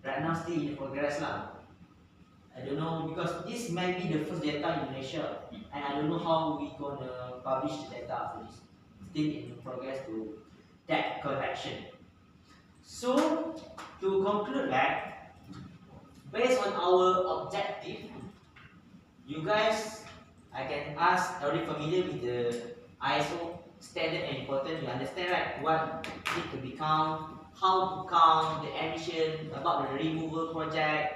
A: Right now still in progress lah. I don't know because this might be the first data in Malaysia, and I don't know how we gonna publish the data after this. Still in progress to that collection. So to conclude that, based on our objective, you guys, I can ask, already familiar with the ISO standard and important. You understand right? What need to be count, how to count the emission, about the removal project.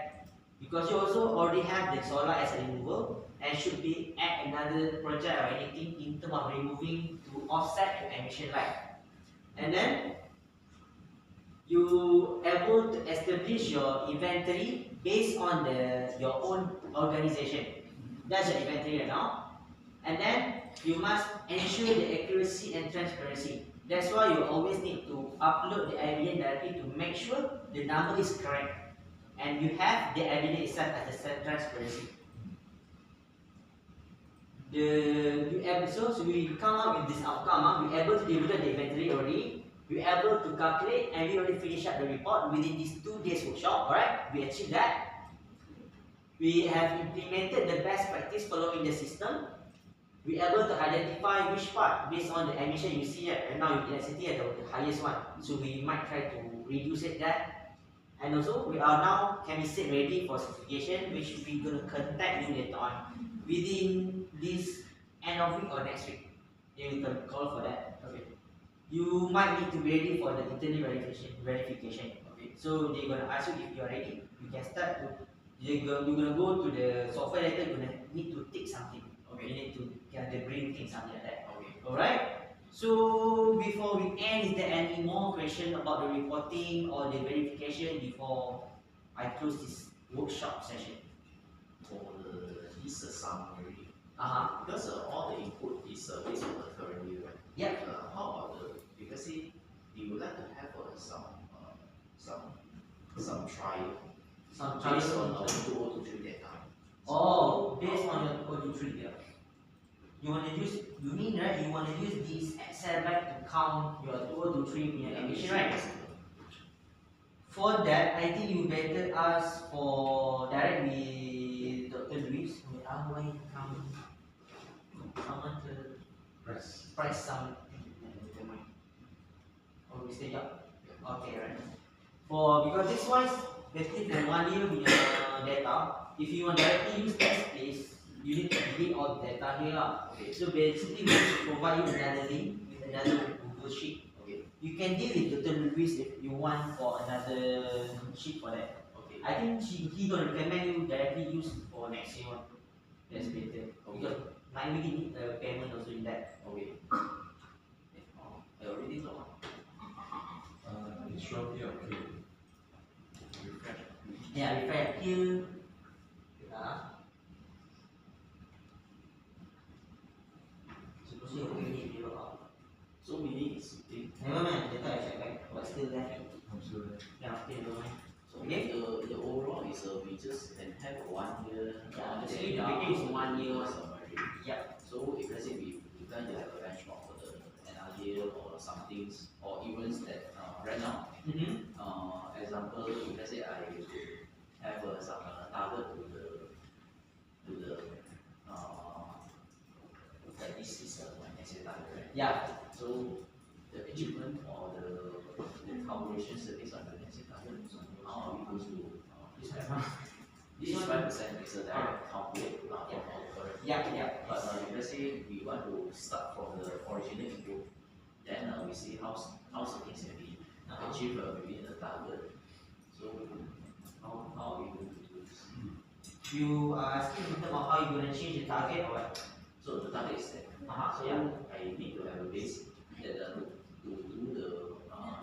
A: Because you also already have the solar as a removal and should be add another project or anything in terms of removing to offset your emission line. And then you able to establish your inventory based on your own organization. That's your inventory right now. And then you must ensure the accuracy and transparency. That's why you always need to upload the evidence directly to make sure the number is correct. And you have the evidence itself as a transparency. So we come up with this outcome. We're able to develop the inventory already. We're able to calculate and we already finish up the report within these 2 days workshop. Alright, we achieved that. We have implemented the best practice following the system. We're able to identify which part based on the emission you see here. And now your density is the highest one. So we might try to reduce it that. And also, we are now can be set ready for certification, which we're going to contact you later on within this end of week or next week. They will call for that. Okay. You might need to be ready for the internal verification. Okay. So they're going to ask you if you are ready. You can start to. You're going to go to the software later. You're going to need to tick something. Okay. You need to get the green thing, something like that. Okay. All right. So before we end, is there any more question about the reporting or the verification before I close this workshop session?
K: For this summary,
A: Because
K: all the input is based on the current year, right?
A: Yep.
K: How about because you would like to have some trial based on our 2023 data.
A: Oh, based on your 2023 data. You want to use, you mean right? You want to use this Excel back to count your 2023 in your emission, right? For that, I think you better ask for direct with Dr. Luis. Someone to press some. Oh, Mr. Yap. Okay, right. Because this one is basically for 1 year with your data. If you want directly use this place, you need to delete all the data here. Okay. So basically, we will provide you another link with another Google Sheet. Okay. You can deal with Dr. Luis if you want for another sheet for that. Okay. I think he gonna recommend you directly use for next year one. That's better. Okay. Because might really need the payment also in that. Okay.
K: I already know.
L: It's showing here, okay.
K: Refresh.
A: Yeah, refresh here.
K: So meaning is
A: never mind, data is check back, but still there.
L: I'm still there.
A: Yeah, still never mind.
K: so the overall is we just can have 1 year.
A: Yeah, basically the beginning is 1 year.
K: Summary.
A: Yep.
K: So if let's say we plan to have a benchmark for the another year or some things or events that right now. Example, if let's say I have some target to the that this is my next year target, right?
A: Yeah.
K: So the achievement or the calculation based on the next year target, how are we going to this 5% is a direct calculate from our correct.
A: Yeah.
K: But if let's say we want to start from the original input, then we see how things can be achieved within the target. So how are we going to do this?
A: You are asking in terms of how you're going to change the target or what?
K: So the target is set. So
A: Yeah.
K: I need to have a base that to do the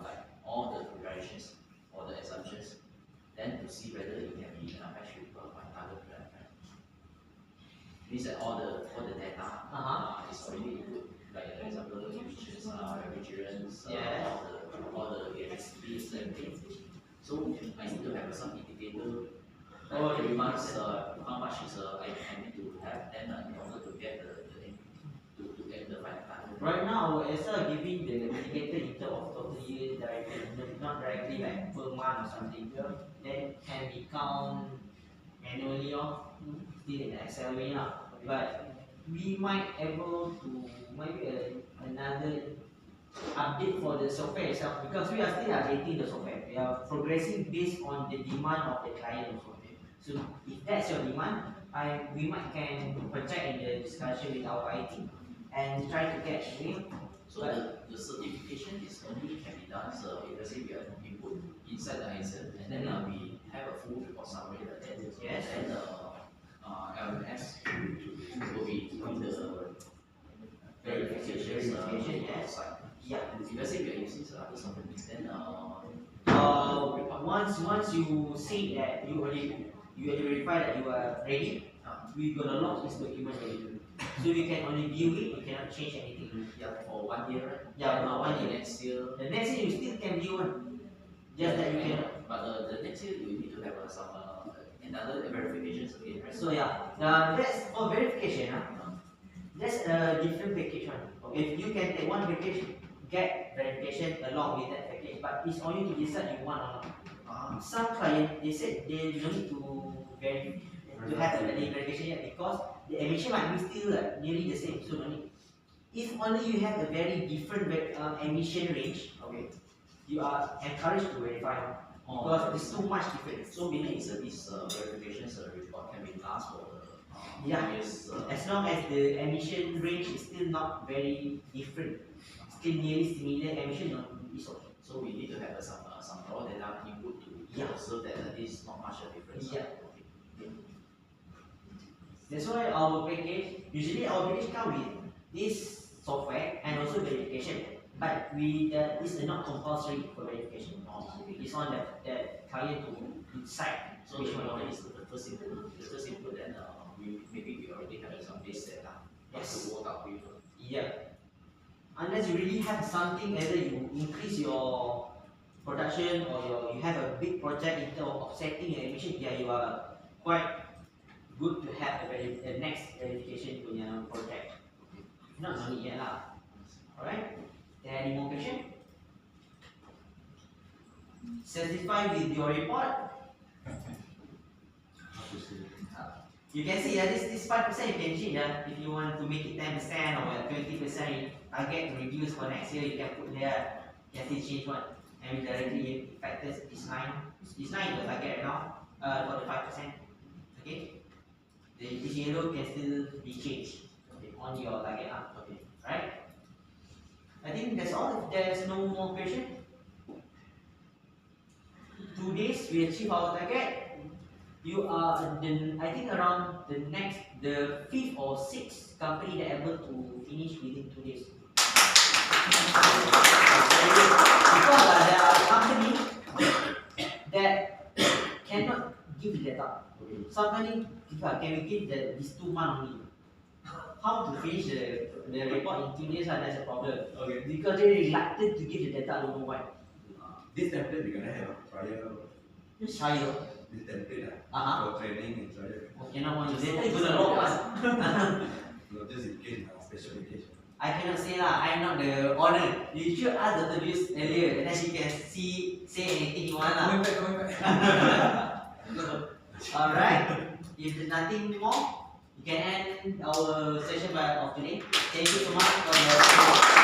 K: like all the comparisons or the assumptions, then to see whether it can be matched with my target plan. Means that all the data is already input. Like example, emissions, refrigerants, all the electricities and everything. So I need to have some indicator. Every month, how much is I need to have, then in order to get the final target.
A: Right now, our SR giving the indicator in terms of total year directly, not directly like per month or something. Then can be count manually or still in the Excel way lah. But we might able to maybe another update for the software itself because we are still updating the software. We are progressing based on the demand of the client also. So if that's your demand, we might can project in the discussion with our IT and try to get
K: So the certification is only can be done if let's say we have input inside the ISO and then we have a full report summary like that.
A: Yes.
K: And then LMS will be doing the verification outside.
A: Yeah.
K: If let's say we are using other companies, then
A: once you say that you already verify that you are ready, we're gonna lock this document ready. So you can only view it, you cannot change anything.
K: Yeah, for 1 year, right?
A: Yeah, no, 1 year.
K: Next year.
A: The next year you still can view one. Just that you cannot.
K: But the next year you need to have some another verifications again, right?
A: So yeah, that's for verification. That's a different package one. If you can take one package, get verification along with that package, but it's only to decide you want or not. Some client they said they don't need to have a verification yet because the emission might be still nearly the same. So no need. If only you have a very different emission range, okay, you are encouraged to verify because it's too much difference.
K: So meaning this verifications report can be asked for
A: years. As long as the emission range is still not very different, still nearly similar emission, it's okay.
K: So we need to have some raw data input to observe that there is not much a difference.
A: Yeah. That's why our package, usually our package come with this software and also verification. But this is not compulsory for verification. It's on the client to decide.
K: So which one is the first input? The first input, then maybe we already have some base data.
A: Yes.
K: To work out with.
A: Yeah. Unless you really have something, either you increase your production or you have a big project in terms of offsetting your emission, you are quite good to have a next verification punya project. Not only yet lah. Alright? There any more question? Satisfied with your report? You can see this 5% you can change if you want to make it 10% or 20% target to reduce for next year, you can put there, you can still change one. And with directly factors is 9. It's 9 the target right now for the 5%. Okay? This yellow can still be changed on your target. Okay. Right? I think that's all. If there's no more question. 2 days we achieve our target. You are I think around the 5th or 6th company that able to finish within 2 days. Because there are companies that cannot give the data. Some company can we give these 2 months only. How to finish the report in 2 days? That's a problem.
F: Okay.
A: Because they reluctant to give the data. I don't know why.
F: This template we're gonna have a trial.
A: Trial.
F: This template
A: Uh-huh.
F: for training and trial.
A: Okay, now one later you gonna log one.
F: No, just in case special case.
A: I cannot say lah. I'm not the owner. You should ask Dr. Lewis earlier, and then she can say anything you want lah.
L: Going back.
A: Alright. If there's nothing more, you can end our session of today. Thank you so much for your